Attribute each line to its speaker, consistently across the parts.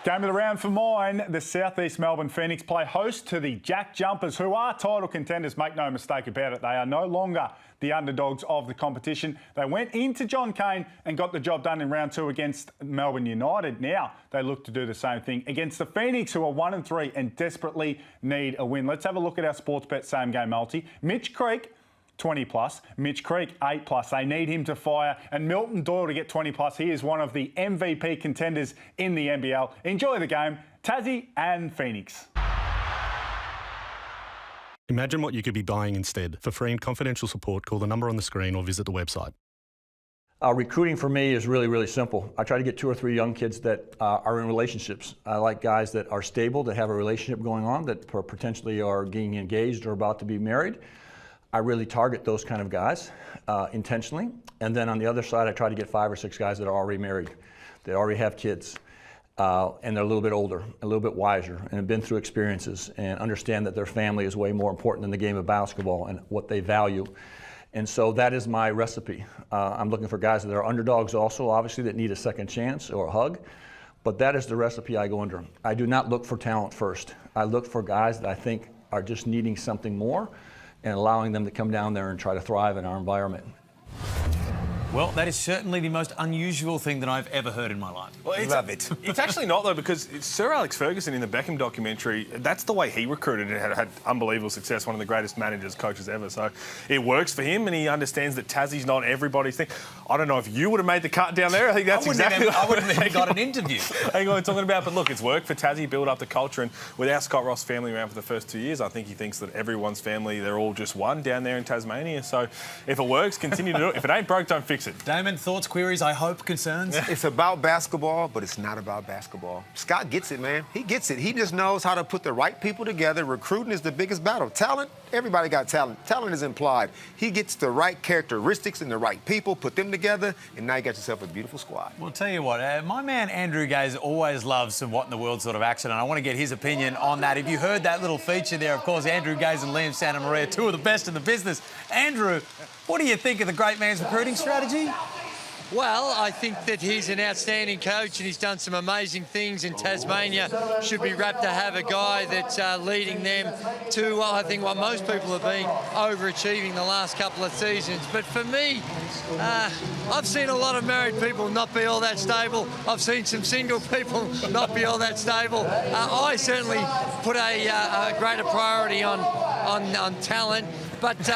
Speaker 1: Game of the round for mine. The Southeast Melbourne Phoenix play host to the JackJumpers, who are title contenders. Make no mistake about it. They are no longer the underdogs of the competition. They went into John Cain and got the job done in round 2 against Melbourne United. Now they look to do the same thing against the Phoenix, who are 1-3 and desperately need a win. Let's have a look at our Sportsbet same game multi. Mitch Creek, 20 plus. Mitch Creek, 8 plus. They need him to fire. And Milton Doyle to get 20 plus. He is one of the MVP contenders in the NBL. Enjoy the game. Tazzy and Phoenix.
Speaker 2: Imagine what you could be buying instead. For free and confidential support, call the number on the screen or visit the website.
Speaker 3: Recruiting for me is really, really simple. I try to get 2 or 3 young kids that are in relationships. I like guys that are stable, that have a relationship going on, that potentially are getting engaged or about to be married. I really target those kind of guys intentionally. And then on the other side, I try to get 5 or 6 guys that are already married, that already have kids, and they're a little bit older, a little bit wiser, and have been through experiences and understand that their family is way more important than the game of basketball and what they value. And so that is my recipe. I'm looking for guys that are underdogs also, obviously, that need a second chance or a hug. But that is the recipe I go under. I do not look for talent first. I look for guys that I think are just needing something more, and allowing them to come down there and try to thrive in our environment.
Speaker 4: Well, that is certainly the most unusual thing that I've ever heard in my life.
Speaker 5: Well, love it. It's actually not, though, because Sir Alex Ferguson in the Beckham documentary, that's the way he recruited and had unbelievable success, one of the greatest managers, coaches ever. So it works for him, and he understands that Tazzy's not everybody's thing. I don't know if you would have made the cut down there. I think that's exactly
Speaker 4: I wouldn't have got an interview.
Speaker 5: I think what I'm talking about. But look, it's worked for Tazzy, build up the culture, and without Scott Ross' family around for the first 2 years, I think he thinks that everyone's family, they're all just one down there in Tasmania. So if it works, continue to do it. If it ain't broke, don't fix it.
Speaker 4: Damon, thoughts, queries, I hope, concerns?
Speaker 6: It's about basketball, but it's not about basketball. Scott gets it, man. He gets it. He just knows how to put the right people together. Recruiting is the biggest battle. Talent, everybody got talent. Talent is implied. He gets the right characteristics and the right people, put them together, and now you got yourself a beautiful squad.
Speaker 4: Well, tell you what, my man Andrew Gaze always loves some what-in-the-world sort of action, and I want to get his opinion on that. If you heard that little feature there, of course, Andrew Gaze and Liam Santa Maria, 2 of the best in the business. Andrew, what do you think of the great man's recruiting strategy?
Speaker 7: Well, I think that he's an outstanding coach and he's done some amazing things in Tasmania. Should be rapt to have a guy that's leading them to, I think, what most people have been overachieving the last couple of seasons. But for me, I've seen a lot of married people not be all that stable. I've seen some single people not be all that stable. I certainly put a greater priority on talent. But,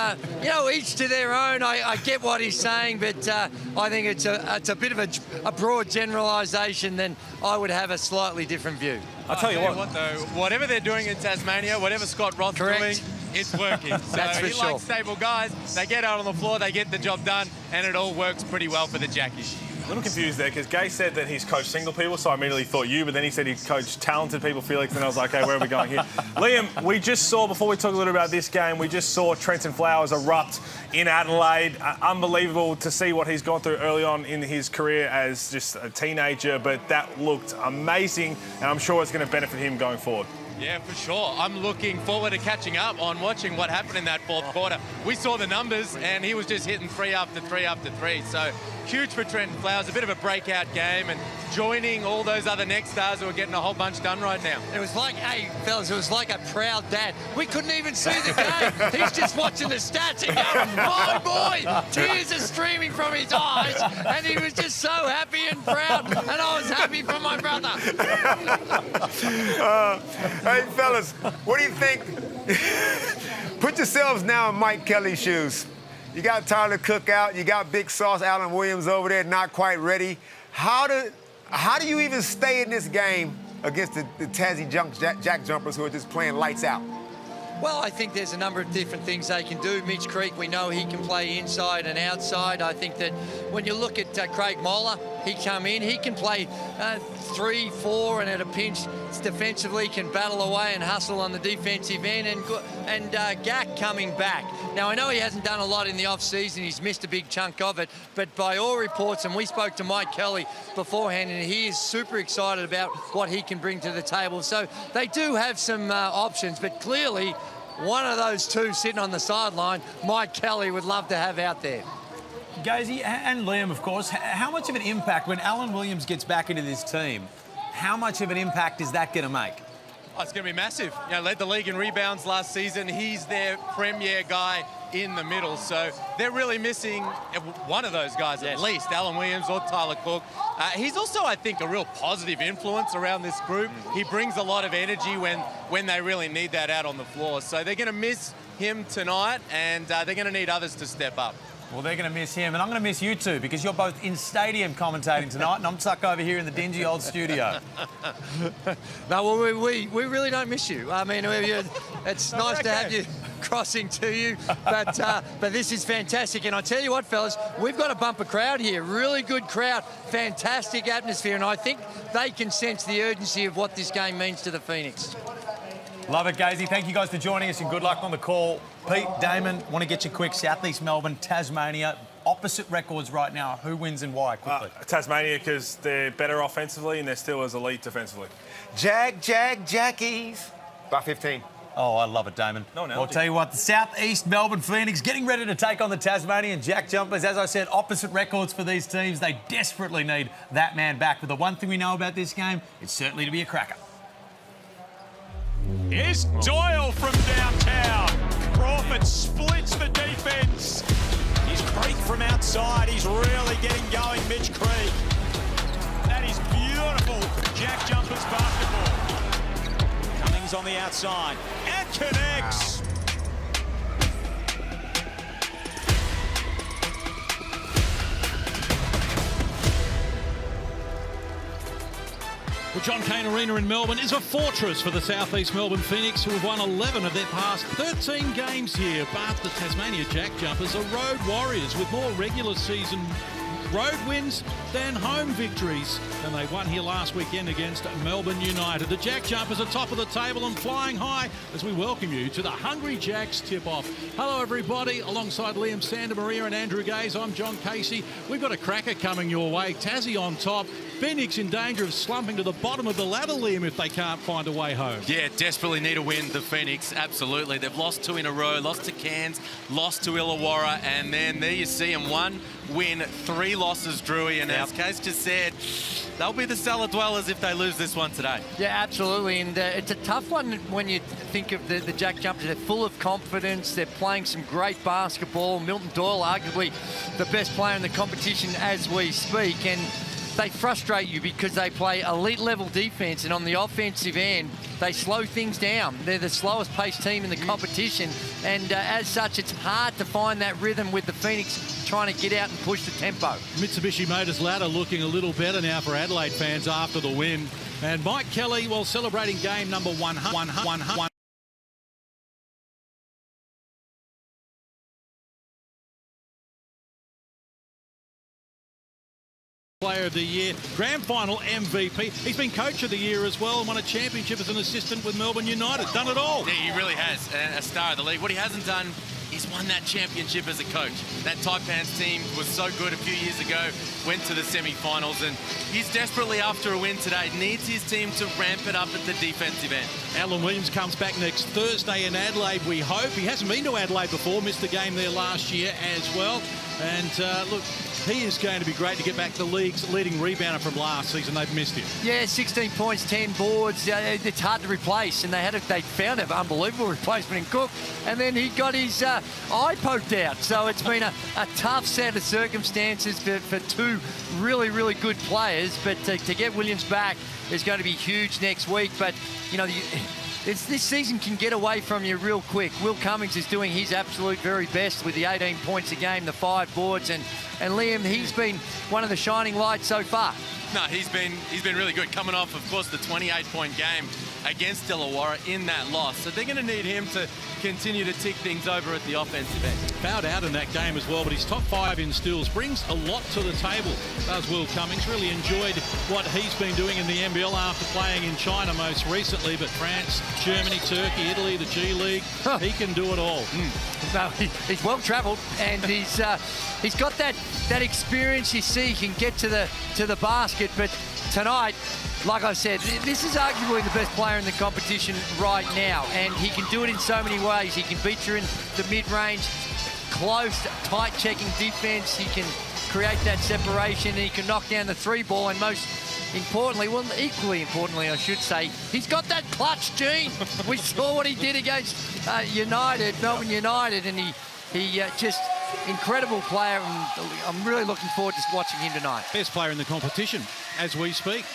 Speaker 7: you know, each to their own. I get what he's saying, but I think it's a bit of a broad generalisation. Then I would have a slightly different view.
Speaker 5: I'll tell you what,
Speaker 8: though, whatever they're doing in Tasmania, whatever Scott Roth's doing, it's working. So
Speaker 7: That's for
Speaker 8: he
Speaker 7: sure.
Speaker 8: likes stable guys. They get out on the floor, they get the job done, and it all works pretty well for the Jackies.
Speaker 5: a little confused there because Gay said that he's coached single people, so I immediately thought you, but then he said he coached talented people, Felix, and I was like, okay, where are we going here? Liam, we just saw, before we talk a little about this game, we just saw Trenton Flowers erupt in Adelaide. Unbelievable to see what he's gone through early on in his career as just a teenager, but that looked amazing, and I'm sure it's going to benefit him going forward.
Speaker 8: Yeah, for sure. I'm looking forward to catching up on watching what happened in that fourth quarter. We saw the numbers, and he was just hitting 3 after 3 after 3. So huge for Trenton Flowers, a bit of a breakout game, and joining all those other next stars who are getting a whole bunch done right now.
Speaker 7: It was like, hey, fellas, it was like a proud dad. We couldn't even see the game. He's just watching the stats and going, my boy, tears are streaming from his eyes, and he was just so happy and proud, and I was happy for my brother.
Speaker 6: Hey, fellas, what do you think? Put yourselves now in Mike Kelly's shoes. You got Tyler Cook out. You got Big Sauce Allen Williams over there, not quite ready. How do you even stay in this game against the Tazzy JackJumpers who are just playing lights out?
Speaker 7: Well, I think there's a number of different things they can do. Mitch Creek, we know he can play inside and outside. I think that when you look at Craig Moller, he come in, he can play 3, 4, and at a pinch defensively can battle away and hustle on the defensive end. And Gack coming back. Now, I know he hasn't done a lot in the off-season. He's missed a big chunk of it. But by all reports, and we spoke to Mike Kelly beforehand, and he is super excited about what he can bring to the table. So they do have some options, but clearly one of those two sitting on the sideline, Mike Kelly would love to have out there.
Speaker 4: Gazy and Liam, of course, how much of an impact when Alan Williams gets back into this team? How much of an impact is that going to make?
Speaker 8: Oh, it's going to be massive. You know, led the league in rebounds last season. He's their premier guy in the middle. So they're really missing one of those guys at least, Alan Williams or Tyler Cook. He's also, I think, a real positive influence around this group. He brings a lot of energy when they really need that out on the floor. So they're going to miss him tonight, and they're going to need others to step up.
Speaker 4: Well, they're going to miss him, and I'm going to miss you too, because you're both in stadium commentating tonight, and I'm stuck over here in the dingy old studio.
Speaker 7: No, well, we really don't miss you. I mean, it's nice to have you crossing to you, but this is fantastic. And I tell you what, fellas, we've got a bumper crowd here. Really good crowd, fantastic atmosphere, and I think they can sense the urgency of what this game means to the Phoenix.
Speaker 4: Love it, Gazy. Thank you guys for joining us, and good luck on the call. Pete, Damon, want to get you quick. Southeast Melbourne, Tasmania, opposite records right now. Who wins and why? Quickly.
Speaker 5: Tasmania, because they're better offensively and they're still as elite defensively.
Speaker 6: Jackies. By 15.
Speaker 4: Oh, I love it, Damon.
Speaker 5: No,
Speaker 4: I'll tell you what, the Southeast Melbourne Phoenix getting ready to take on the Tasmanian JackJumpers. As I said, opposite records for these teams. They desperately need that man back. But the one thing we know about this game, it's certainly to be a cracker.
Speaker 9: Here's Doyle from downtown. Crawford splits the defence. Here's Creek from outside. He's really getting going, Mitch Creek. That is beautiful JackJumpers basketball. Cummings on the outside and connects.
Speaker 10: The John Cain Arena in Melbourne is a fortress for the Southeast Melbourne Phoenix, who have won 11 of their past 13 games here. But the Tasmania JackJumpers are road warriors with more regular season road wins than home victories. And they won here last weekend against Melbourne United. The JackJumpers are top of the table and flying high as we welcome you to the Hungry Jacks tip-off. Hello, everybody. Alongside Liam Santamaria and Andrew Gaze, I'm John Casey. We've got a cracker coming your way. Cassy on top. Phoenix in danger of slumping to the bottom of the ladder, Liam, if they can't find a way home.
Speaker 8: Yeah, desperately need a win, the Phoenix, absolutely. They've lost 2 in a row, lost to Cairns, lost to Illawarra, and then there you see them, 1 win, 3 losses, Drewy, and as Case just said, they'll be the cellar dwellers if they lose this one today.
Speaker 7: Yeah, absolutely, and it's a tough one when you think of the JackJumpers. They're full of confidence, they're playing some great basketball. Milton Doyle, arguably the best player in the competition as we speak, and they frustrate you because they play elite level defense, and on the offensive end they slow things down. They're the slowest paced team in the competition, and as such it's hard to find that rhythm with the Phoenix trying to get out and push the tempo.
Speaker 10: Mitsubishi Motors ladder looking a little better now for Adelaide fans after the win. And Mike Kelly, while celebrating game number 100. Player of the Year, Grand Final MVP. He's been Coach of the Year as well and won a championship as an assistant with Melbourne United. Done it all.
Speaker 8: Yeah, he really has. A star of the league. What he hasn't done is won that championship as a coach. That Taipans team was so good a few years ago, went to the semi-finals, and he's desperately after a win today. Needs his team to ramp it up at the defensive end.
Speaker 10: Alan Williams comes back next Thursday in Adelaide, we hope. He hasn't been to Adelaide before, missed the game there last year as well. And look, he is going to be great to get back the league's leading rebounder from last season. They've missed him. Yeah,
Speaker 7: 16 points, 10 boards. It's hard to replace, and they found an unbelievable replacement in Cook, and then he got his eye poked out. So it's been a tough set of circumstances for 2 really, really good players. But to get Williams back is going to be huge next week. But, you know, this season can get away from you real quick. Will Cummings is doing his absolute very best with the 18 points a game, the 5 boards, and Liam, he's been one of the shining lights so far.
Speaker 8: No, he's been really good, coming off, of course, the 28-point game against Illawarra in that loss. So they're going to need him to continue to tick things over at the offensive end.
Speaker 10: Fouled out in that game as well, but he's top 5 in steals. Brings a lot to the table, does Will Cummings. Really enjoyed what he's been doing in the NBL after playing in China most recently, but France, Germany, Turkey, Italy, the G League, he can do it all.
Speaker 7: No, he's well travelled, and he's got that experience. You see, he can get to the basket, but tonight, like I said, this is arguably the best player in the competition right now, and he can do it in so many ways. He can beat you in the mid-range, close, tight checking defense. He can create that separation, and he can knock down the 3 ball, and most importantly, well, equally importantly, I should say, he's got that clutch gene. We saw what he did against Melbourne United, and he just incredible player, and I'm really looking forward to watching him tonight.
Speaker 10: Best player in the competition as we speak.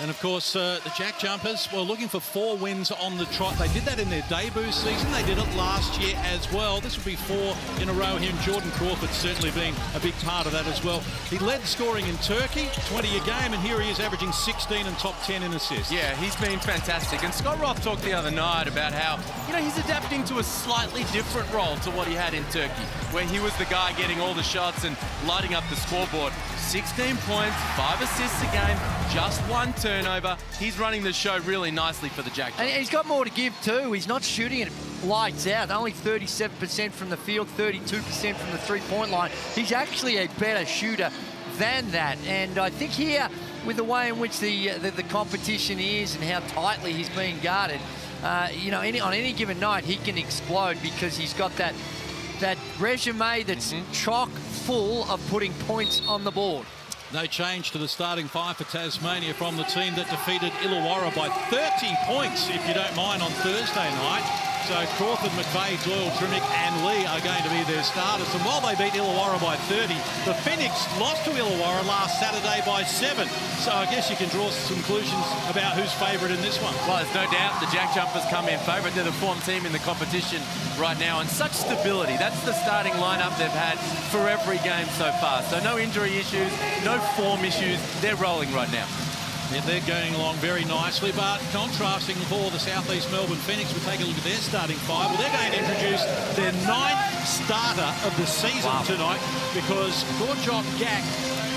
Speaker 10: And of course, the JackJumpers were looking for 4 wins on the trot. They did that in their debut season. They did it last year as well. This would be 4 in a row here. And Jordan Crawford certainly being a big part of that as well. He led scoring in Turkey, 20 a game, and here he is averaging 16 and top 10 in assists.
Speaker 8: Yeah, he's been fantastic. And Scott Roth talked the other night about how, he's adapting to a slightly different role to what he had in Turkey, where he was the guy getting all the shots and lighting up the scoreboard. 16 points, 5 assists a game, just 1 turnover. He's running the show really nicely for the JackJumpers.
Speaker 7: And he's got more to give too. He's not shooting it lights out. Only 37% from the field, 32% from the three-point line. He's actually a better shooter than that. And I think here, with the way in which the competition is and how tightly he's being guarded, on any given night, he can explode because he's got that resume that's chock full of putting points on the board.
Speaker 10: No change to the starting 5 for Tasmania from the team that defeated Illawarra by 30 points, if you don't mind, on Thursday night. So Crawford, McVeigh, Doyle, Trimmick and Lee are going to be their starters. And while they beat Illawarra by 30, the Phoenix lost to Illawarra last Saturday by 7. So I guess you can draw some conclusions about who's favourite in this one.
Speaker 8: Well, there's no doubt the JackJumpers come in favourite. They're the form team in the competition right now, and such stability. That's the starting lineup they've had for every game so far. So no injury issues, no form issues. They're rolling right now.
Speaker 10: Yeah, they're going along very nicely, but contrasting for the South East Melbourne Phoenix, we'll take a look at their starting 5. Well, they're going to introduce their 9th starter of the season tonight, because Gorchok Gak,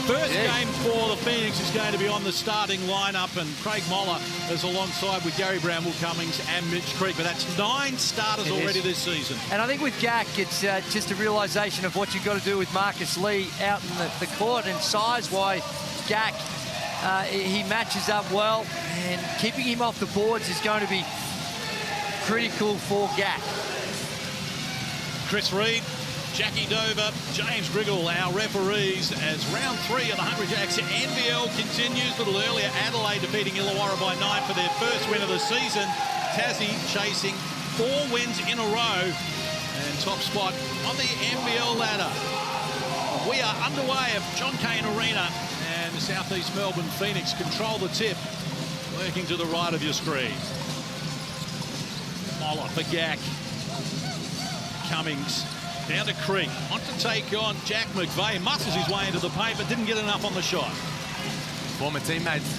Speaker 10: first game for the Phoenix, is going to be on the starting lineup, and Craig Moller is alongside with Gary Brown, Will Cummings and Mitch Creek. But that's 9 starters already this season.
Speaker 7: And I think with Gak, it's just a realisation of what you've got to do with Marcus Lee out in the court, and size-wise, Gak, he matches up well, and keeping him off the boards is going to be critical for Gak.
Speaker 10: Chris Reed, Jackie Dover, James Griggle, our referees, as round 3 of the Hungry Jacks NBL continues. A little earlier, Adelaide defeating Illawarra by 9 for their first win of the season. Tassie chasing 4 wins in a row and top spot on the NBL ladder. We are underway at John Cain Arena, and the South East Melbourne Phoenix control the tip, working to the right of your screen. Moller for Gak. Cummings down to Creek. On to take on Jack McVeigh. Muscles his way into the paint, but didn't get enough on the shot.
Speaker 8: Former teammates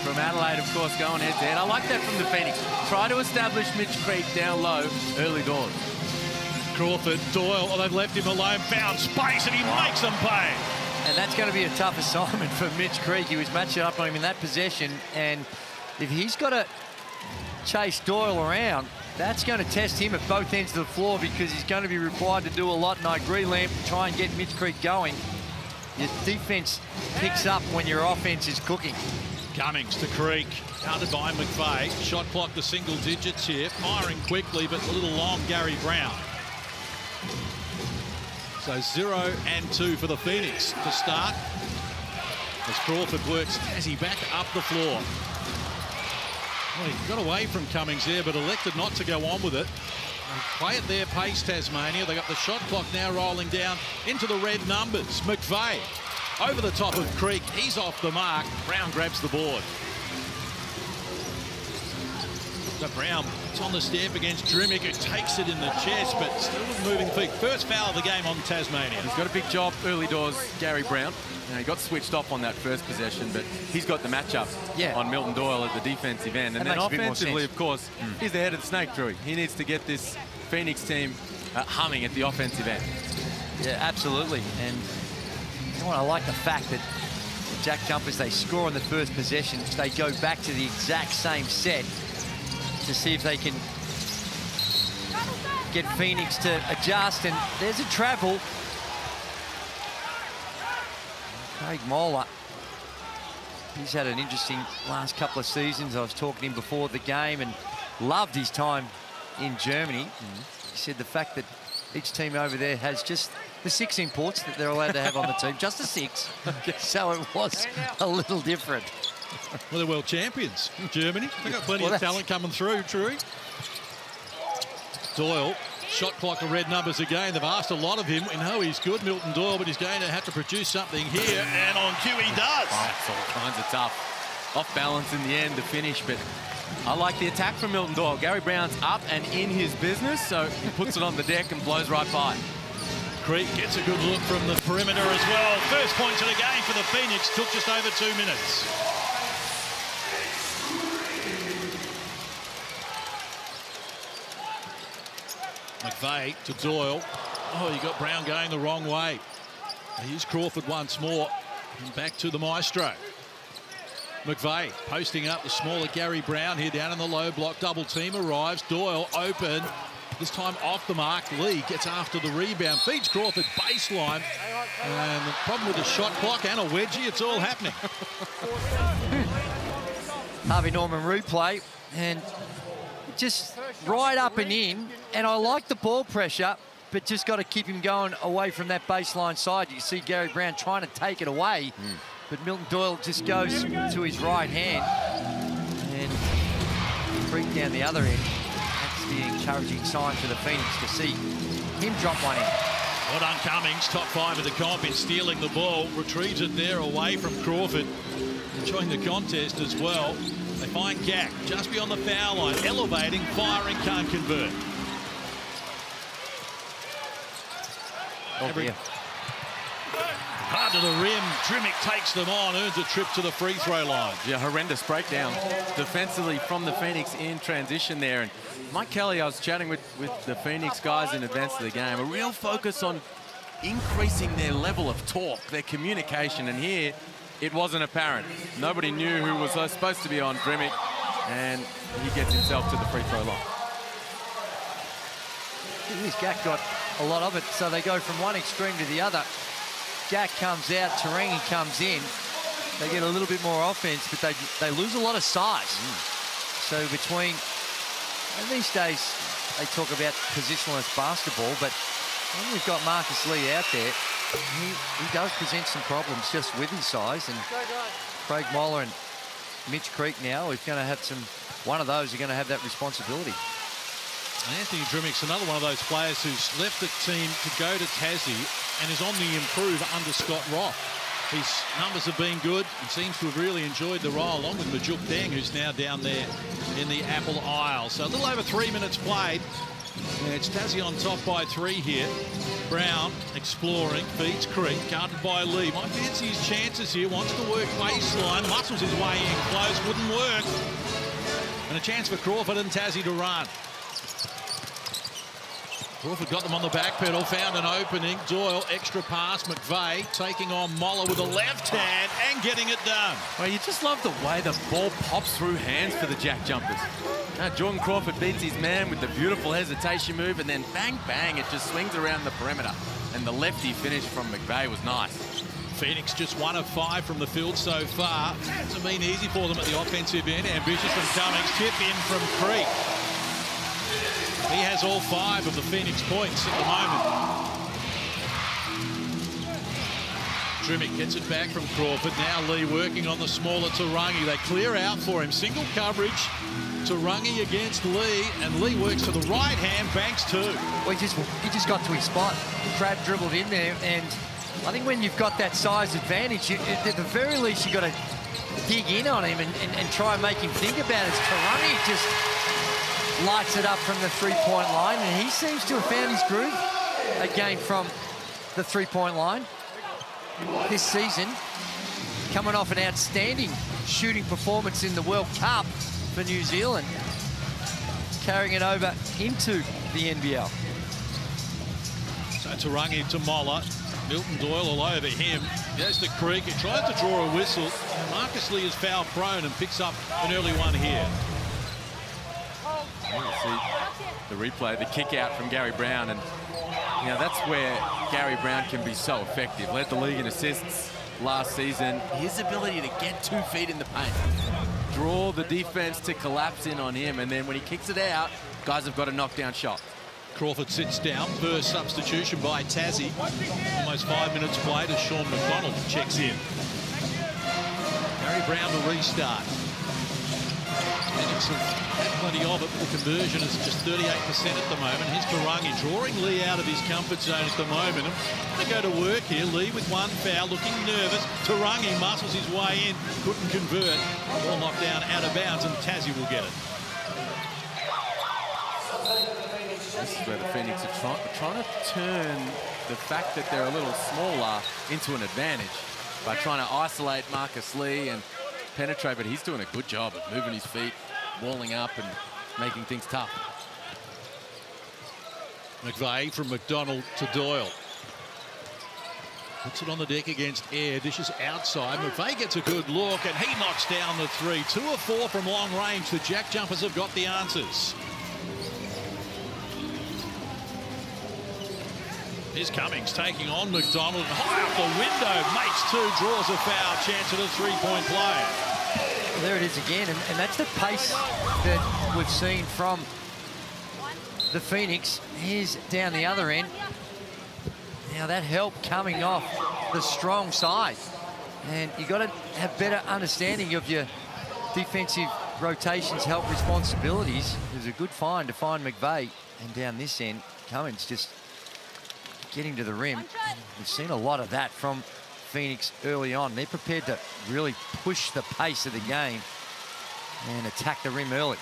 Speaker 8: from Adelaide, of course, going head-to-head. I like that from the Phoenix. Try to establish Mitch Creek down low early doors.
Speaker 10: Crawford, Doyle, they've left him alone, found space, and he makes them pay.
Speaker 7: And that's going to be a tough assignment for Mitch Creek. He was matching up on him in that possession, and if he's got to chase Doyle around, that's going to test him at both ends of the floor, because he's going to be required to do a lot. And I agree, Lamp, try and get Mitch Creek going. Your defense picks up when your offense is cooking.
Speaker 10: Cummings to Creek, guarded by McVeigh. Shot clock to single digits here, firing quickly, but a little long, Gary Brown. So 0 and 2 for the Phoenix to start, as Crawford works Tazzy back up the floor. Well, he got away from Cummings there, but elected not to go on with it. They play at their pace, Tasmania. They got the shot clock now rolling down into the red numbers. McVeigh over the top of Creek. He's off the mark. Brown grabs the board. So Brown, it's on the step against Trimmick, who takes it in the chest, but still with moving feet. First foul of the game on Tasmania.
Speaker 8: He's got a big job early doors, Gary Brown. He got switched off on that first possession, but he's got the matchup on Milton Doyle at the defensive end. And then offensively, of course, he's the head of the snake, Drew. He needs to get this Phoenix team humming at the offensive end.
Speaker 7: Yeah, absolutely. And you know what, I like the fact that the JackJumpers, they score on the first possession. They go back to the exact same set to see if they can get Phoenix to adjust. And there's a travel. Craig Moller, he's had an interesting last couple of seasons. I was talking to him before the game and loved his time in Germany. He said the fact that each team over there has just the 6 imports that they're allowed to have on the team, just the 6. So it was a little different.
Speaker 10: Well, they're world champions, Germany. They've got plenty of talent coming through, Truey. Doyle, shot clock of red numbers again. They've asked a lot of him. We know he's good, Milton Doyle, but he's going to have to produce something here, and on cue he does.
Speaker 8: That's all kinds of tough. Off balance in the end to finish, but I like the attack from Milton Doyle. Gary Brown's up and in his business, so he puts it on the deck and blows right by.
Speaker 10: Creek gets a good look from the perimeter as well. First points of the game for the Phoenix. Took just over 2 minutes. McVeigh to Doyle. Oh, you got Brown going the wrong way. Here's Crawford once more. And back to the maestro. McVeigh posting up the smaller Gary Brown here down in the low block. Double team arrives. Doyle open. This time off the mark. Lee gets after the rebound. Feeds Crawford baseline. And the problem with the shot clock and a wedgie, it's all happening.
Speaker 7: Harvey Norman replay. And just right up and in. And I like the ball pressure, but just got to keep him going away from that baseline side. You see Gary Brown trying to take it away. But Milton Doyle just goes to his right hand and Creek down the other end. That's the encouraging sign for the Phoenix to see him drop one in.
Speaker 10: Well done, Cummings, top 5 of the comp in stealing the ball. Retrieves it there away from Crawford. Enjoying the contest as well. They find Gack just beyond the foul line. Elevating, firing, can't convert.
Speaker 7: Oh, dear.
Speaker 10: Hard to the rim. Trimmick takes them on, earns a trip to the free throw line.
Speaker 8: Yeah, horrendous breakdown defensively from the Phoenix in transition there. And Mike Kelly, I was chatting with the Phoenix guys in advance of the game. A real focus on increasing their level of talk, their communication. And here, it wasn't apparent. Nobody knew who was supposed to be on Trimmick. And he gets himself to the free throw line.
Speaker 7: This Gack got a lot of it, so they go from one extreme to the other. Gack comes out, Tarangi comes in. They get a little bit more offense, but they lose a lot of size. So between, and these days, they talk about positionless basketball, but when you've got Marcus Lee out there, he does present some problems just with his size. And Craig Moller and Mitch Creek now is going to have one of those are going to have that responsibility.
Speaker 10: Anthony Trimmick's another one of those players who's left the team to go to Tazzy and is on the improve under Scott Roth. His numbers have been good. He seems to have really enjoyed the role, along with Majuk Deng, who's now down there in the Apple Isle. So a little over 3 minutes played. And it's Tazzy on top by 3 here. Brown exploring, feeds Creek, guarded by Lee. Might fancy his chances here, wants to work baseline, muscles his way in close, wouldn't work. And a chance for Crawford and Tazzy to run. Crawford got them on the back pedal, found an opening. Doyle, extra pass. McVeigh taking on Moller with a left hand and getting it done.
Speaker 8: Well, you just love the way the ball pops through hands for the JackJumpers. Now Jordan Crawford beats his man with the beautiful hestation move, and then bang, bang, it just swings around the perimeter. And the lefty finish from McVeigh was nice.
Speaker 10: Phoenix just 1 of 5 from the field so far. Hasn't been easy for them at the offensive end. Ambitious from Cummings. Tip in from Creek. He has all 5 of the Phoenix points at the moment. Trimmick gets it back from Crawford. Now Lee working on the smaller Tarangi. They clear out for him. Single coverage. Tarangi against Lee, and Lee works to the right hand, banks 2.
Speaker 7: Well, he just got to his spot. Crab dribbled in there, and I think when you've got that size advantage, at the very least, you've got to dig in on him and try and make him think about it. Tarangi just lights it up from the three-point line, and he seems to have found his groove again from the three-point line this season, coming off an outstanding shooting performance in the World Cup for New Zealand, carrying it over into the NBL.
Speaker 10: So Tarangi to Moller. Milton Doyle all over him. There's the Creek. He tries to draw a whistle. Marcus Lee is foul prone and picks up an early one here.
Speaker 8: You see the replay, the kick out from Gary Brown, and you know that's where Gary Brown can be so effective. Led the league in assists last season. His ability to get 2 feet in the paint, draw the defense to collapse in on him, and then when he kicks it out, guys have got a knockdown shot.
Speaker 10: Crawford sits down. First substitution by Tazzy. Almost 5 minutes played as Sean McDonald checks in. Harry Brown to restart. Phoenix have had plenty of it, but the conversion is just 38% at the moment. Here's Karangi drawing Lee out of his comfort zone at the moment. They go to work here. Lee with one foul, looking nervous. Tarangi muscles his way in, couldn't convert. Ball knocked down out of bounds, and Tazzy will get it.
Speaker 8: This is where the Phoenix are trying to turn the fact that they're a little smaller into an advantage by trying to isolate Marcus Lee and penetrate, but he's doing a good job of moving his feet, walling up and making things tough.
Speaker 10: McVeigh from McDonald to Doyle. Puts it on the deck against Air, dishes outside. McVeigh gets a good look and he knocks down the three. 2 of 4 from long range. The Jack Jumpers have got the answers. Here's Cummings taking on McDonald. High up the window, makes 2, draws a foul, chance at a 3-point play.
Speaker 7: Well, there it is again, and that's the pace that we've seen from the Phoenix. Here's down the other end. Now that help coming off the strong side. And you've got to have better understanding of your defensive rotations, help responsibilities. It was a good find to find McVeigh. And down this end, Cummins just getting to the rim. We've seen a lot of that from Phoenix early on. They're prepared to really push the pace of the game and attack the rim early.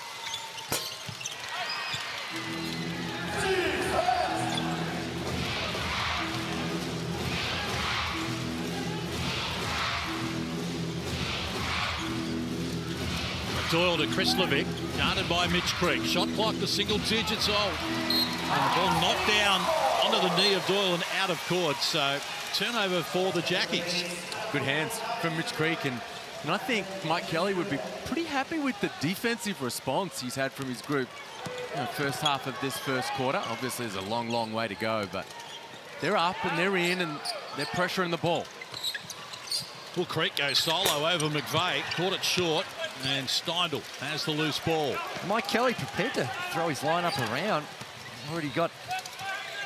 Speaker 10: Doyle to Krislovic, guarded by Mitch Creek. Shot clock to single digits old. And the ball knocked down onto the knee of Doyle and out of court. So turnover for the Jackies.
Speaker 8: Good hands from Mitch Creek, and I think Mike Kelly would be pretty happy with the defensive response he's had from his group. First half of this first quarter. Obviously, there's a long, long way to go, but they're up and they're in and they're pressuring the ball.
Speaker 10: Well, Creek goes solo over McVeigh, caught it short, and Steindl has the loose ball.
Speaker 7: Mike Kelly prepared to throw his lineup around. Already got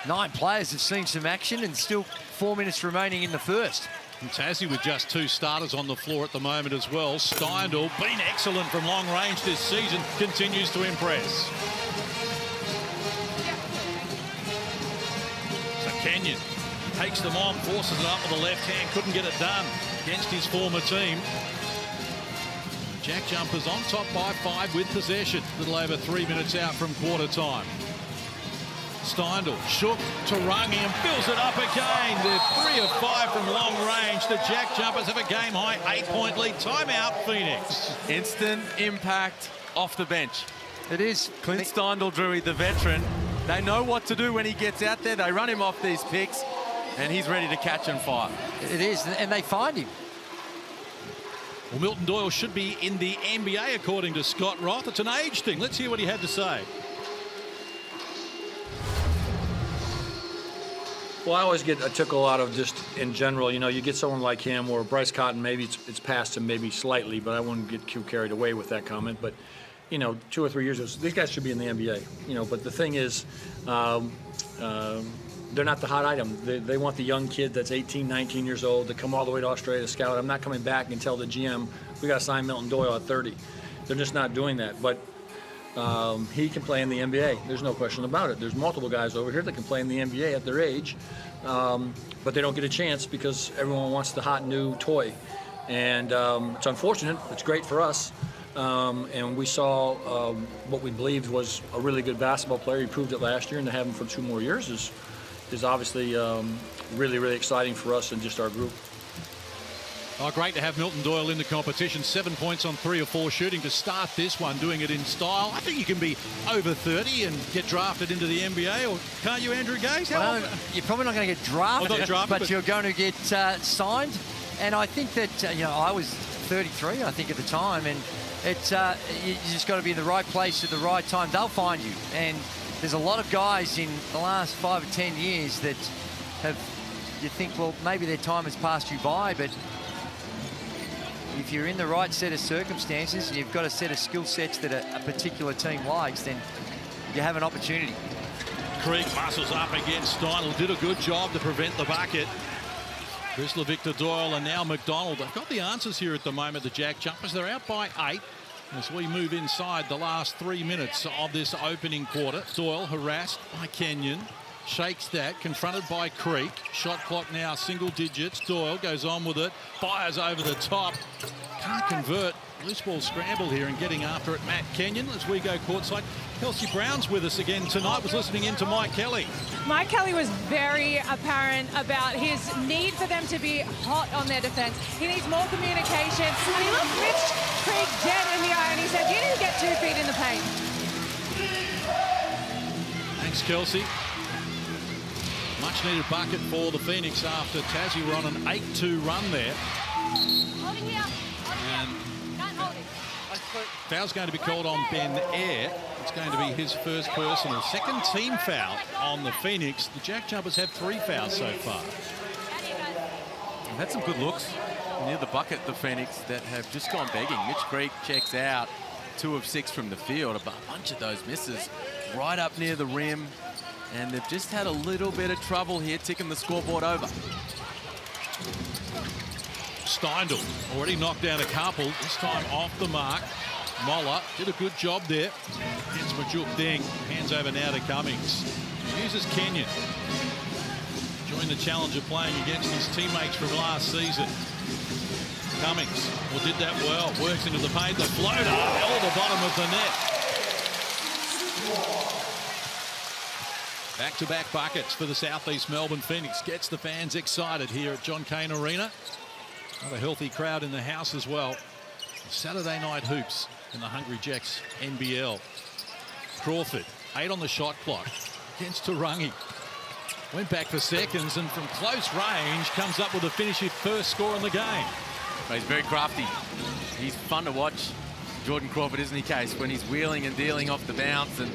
Speaker 7: 9 players have seen some action, and still 4 minutes remaining in the first.
Speaker 10: And Tazzy with just 2 starters on the floor at the moment as well. Steindl, been excellent from long range this season, continues to impress. So Kenyon takes them on, forces it up with the left hand, couldn't get it done against his former team. Jack Jumpers on top by 5 with possession. A little over 3 minutes out from quarter time. Steindl shook to Rungy and fills it up again. They're 3 of 5 from long range. The Jack Jumpers have a game high 8-point lead. Timeout, Phoenix.
Speaker 8: Instant impact off the bench.
Speaker 7: It is.
Speaker 8: Clint Steindl, Drewy, the veteran. They know what to do when he gets out there. They run him off these picks, and he's ready to catch and fire.
Speaker 7: It is, and they find him.
Speaker 10: Well, Milton Doyle should be in the NBA, according to Scott Roth. It's an age thing. Let's hear what he had to say.
Speaker 3: Well, I always get a tickle out of just in general, you get someone like him or Bryce Cotton, maybe it's past him maybe slightly, but I wouldn't get too carried away with that comment. But, 2 or 3 years, these guys should be in the NBA, but the thing is, they're not the hot item. They want the young kid that's 18, 19 years old to come all the way to Australia to scout. I'm not coming back and tell the GM, we got to sign Milton Doyle at 30. They're just not doing that. But he can play in the NBA. There's no question about it. There's multiple guys over here that can play in the NBA at their age, but they don't get a chance because everyone wants the hot new toy. And it's unfortunate. It's great for us. And we saw what we believed was a really good basketball player. He proved it last year, and to have him for 2 more years is obviously really, really exciting for us and just our group.
Speaker 10: Oh, great to have Milton Doyle in the competition. 7 points on 3 of 4 shooting to start this one, doing it in style. I think you can be over 30 and get drafted into the NBA, or can't you, Andrew Gaze?
Speaker 7: Well, you're probably not going to get drafted, but you're going to get signed. And I think that, I was 33, I think, at the time, and it's you just got to be in the right place at the right time. They'll find you. And there's a lot of guys in the last 5 or 10 years that you think, well, maybe their time has passed you by, but if you're in the right set of circumstances and you've got a set of skill sets that a particular team likes, then you have an opportunity.
Speaker 10: Creek muscles up against Steindl. Did a good job to prevent the bucket. Chrysler, Victor Doyle, and now McDonald. They've got the answers here at the moment, the Jack Jumpers. They're out by 8 as we move inside the last 3 minutes of this opening quarter. Doyle harassed by Kenyon. Shakes that, confronted by Creek. Shot clock now single digits. Doyle goes on with it, fires over the top. Can't convert. Loose ball scramble here and getting after it, Matt Kenyon, as we go courtside. Kelsey Brown's with us again tonight, was listening in to Mike Kelly.
Speaker 11: Mike Kelly was very apparent about his need for them to be hot on their defense. He needs more communication. And he looked Mitch Creek dead in the eye and he said, you need to get 2 feet in the paint.
Speaker 10: Thanks, Kelsey. Much needed bucket for the Phoenix after Tazzy were on an 8-2 run there. And foul's going to be called on Ben Eyre. It's going to be his first personal. Second team foul on the Phoenix. The Jack Jumpers have 3 fouls so far.
Speaker 8: They've had some good looks near the bucket, the Phoenix, that have just gone begging. Mitch Creek checks out 2 of 6 from the field. A bunch of those misses right up near the rim. And they've just had a little bit of trouble here ticking the scoreboard over.
Speaker 10: Steindl already knocked down a couple, this time off the mark. Moller did a good job there. Gets Majuk Deng, hands over now to Cummings. Uses Kenyon. Joined the challenge of playing against his teammates from last season. Cummings, did that well, works into the paint, the floater, all the bottom of the net. Back-to-back buckets for the Southeast Melbourne Phoenix. Gets the fans excited here at John Cain Arena. Another healthy crowd in the house as well. Saturday night hoops in the Hungry Jacks NBL. Crawford, 8 on the shot clock against Tarangi. Went back for seconds and from close range comes up with a finish, his first score in the game.
Speaker 8: But he's very crafty. He's fun to watch. Jordan Crawford, isn't he, Case? When he's wheeling and dealing off the bounce, and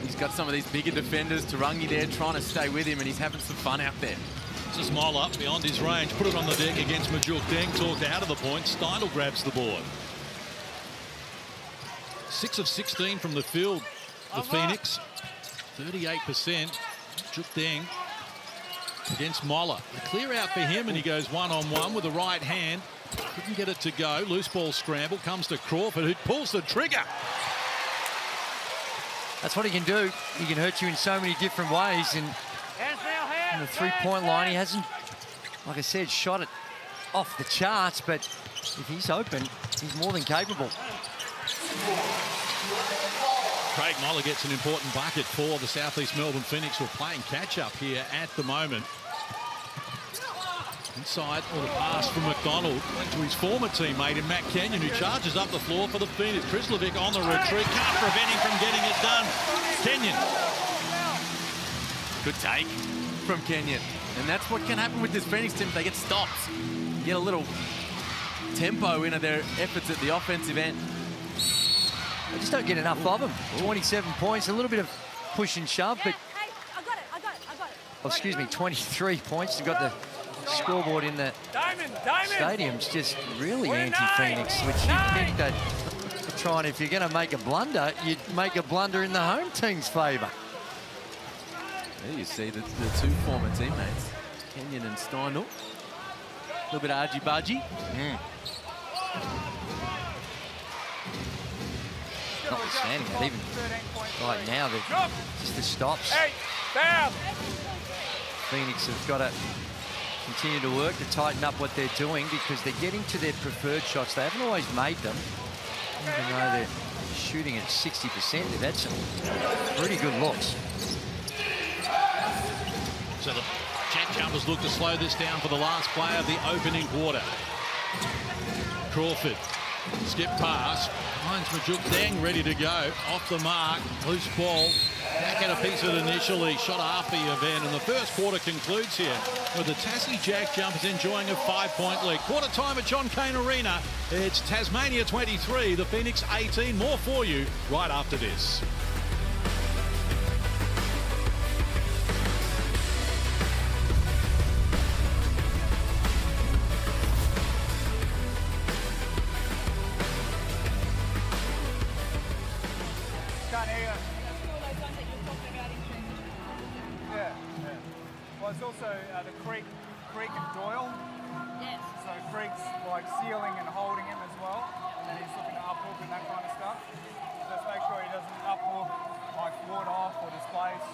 Speaker 8: he's got some of these bigger defenders, Tarangi there trying to stay with him, and he's having some fun out there.
Speaker 10: This is Moller beyond his range, put it on the deck against Majuk Deng, talked out of the point. Steindl grabs the board. 6 of 16 from the field, the Phoenix, 38%. Majuk Deng against Moller. A clear out for him, and he goes one-on-one with the right hand. Couldn't get it to go. Loose ball scramble, comes to Crawford, who pulls the trigger.
Speaker 7: That's what he can do. He can hurt you in so many different ways. And on the 3-point line, he hasn't, like I said, shot it off the charts, but if he's open, he's more than capable.
Speaker 10: Craig Moller gets an important bucket for the Southeast Melbourne Phoenix, who are playing catch-up here at the moment. Inside, or the pass from McDonald to his former teammate in Matt Kenyon, who charges up the floor for the Phoenix. Krislovic on the retreat, can't prevent him from getting it done. Kenyon.
Speaker 8: Good take from Kenyon. And that's what can happen with this Phoenix team if they get stops. Get a little tempo into their efforts at the offensive end.
Speaker 7: They just don't get enough of them. 27 points, a little bit of push and shove, but...
Speaker 11: I got it.
Speaker 7: Oh, excuse me, 23 points. They've got the scoreboard in the stadium's just really anti-Phoenix, which you'd think that trying, if you're going to make a blunder, you'd make a blunder in the home team's favour.
Speaker 8: There you see the 2 former teammates, Kenyon and Steindl. A little bit of argy-bargy.
Speaker 7: Notwithstanding that, even right now, just the stops. Phoenix have got to continue to work to tighten up what they're doing, because they're getting to their preferred shots. They haven't always made them, even though they're shooting at 60%. They've had some pretty good looks.
Speaker 10: So the Jack Jumpers look to slow this down for the last play of the opening quarter. Crawford, skip pass, finds Majuk Deng ready to go. Off the mark, loose ball. Back at a piece of it initially, shot after the event, and the first quarter concludes here with the Tassie Jack Jumpers enjoying a 5-point lead. Quarter time at John Cain Arena. It's Tasmania 23, the Phoenix 18. More for you right after this.
Speaker 12: the Creek and Doyle. Yes. So Creek's like sealing and holding him as well, and then he's looking to uphook and that kind of stuff. Just make sure he doesn't uphook, like ward off or displace.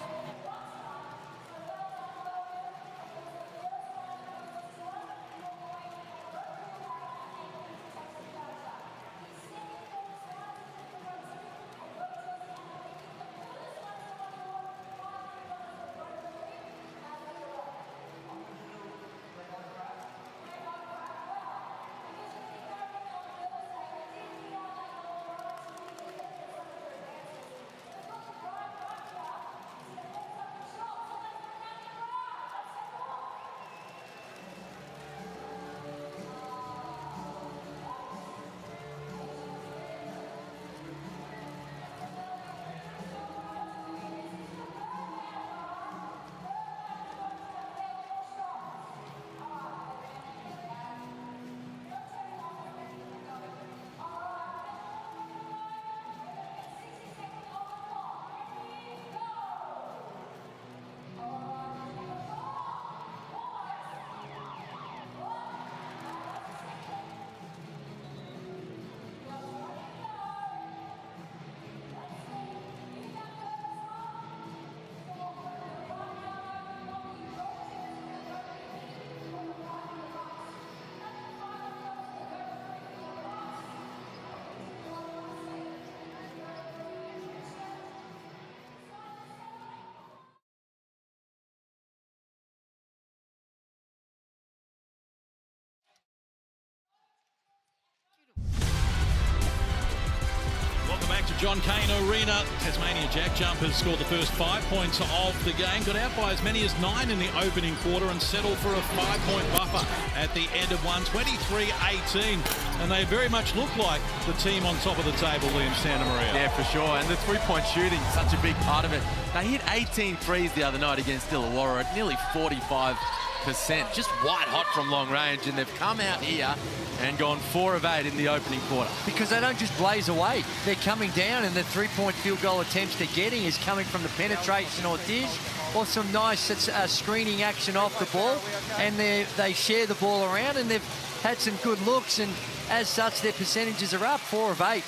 Speaker 10: John Cain Arena. Tasmania JackJumpers scored the first 5 points of the game. Got out by as many as 9 in the opening quarter and settled for a 5-point buffer at the end of one, 23-18. And they very much look like the team on top of the table, Liam Santa Maria.
Speaker 8: Yeah, for sure. And the three-point shooting, such a big part of it. They hit 18 threes the other night against Illawarra at nearly 45%. Just white hot from long range. And they've come out here and gone 4 of 8 in the opening quarter.
Speaker 7: Because they don't just blaze away. They're coming down, and the three-point field goal attempts they're getting is coming from the penetration or dish, or some nice screening action off the ball, and they share the ball around, and they've had some good looks, and as such, their percentages are up. 4 of 8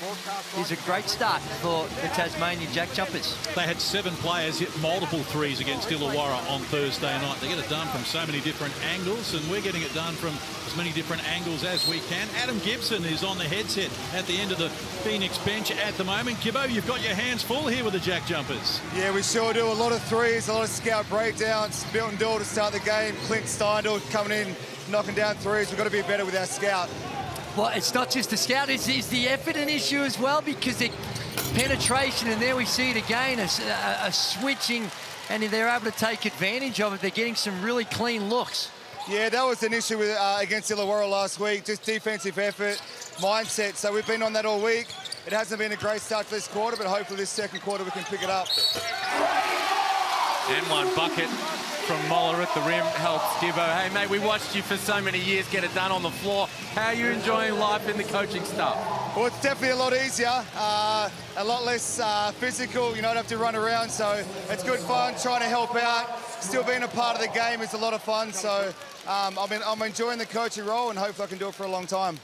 Speaker 7: is a great start for the Tasmania JackJumpers.
Speaker 10: They had 7 players hit multiple threes against Illawarra on Thursday night. They get it done from so many different angles, and we're getting it done from as many different angles as we can. Adam Gibson is on the headset at the end of the Phoenix bench at the moment. Gibbo, you've got your hands full here with the JackJumpers.
Speaker 13: Yeah, we sure do. A lot of threes, a lot of scout breakdowns. Milton Dill to start the game. Clint Steindl coming in, knocking down threes. We've got to be better with our scout.
Speaker 7: Well, it's not just the scout, it's the effort an issue as well, because the penetration, and there we see it again, a switching, and they're able to take advantage of it. They're getting some really clean looks.
Speaker 13: Yeah, that was an issue with, against Illawarra last week, just defensive effort, mindset. So we've been on that all week. It hasn't been a great start to this quarter, but hopefully this second quarter we can pick it up.
Speaker 8: And one bucket from Moller at the rim helps Gibbo. Hey, mate, we watched you for so many years get it done on the floor. How are you enjoying life in the coaching stuff?
Speaker 13: Well, it's definitely a lot easier, a lot less physical. You don't have to run around, so it's good fun trying to help out. Still being a part of the game is a lot of fun, so I'm enjoying the coaching role, and hopefully I can do it for a long time.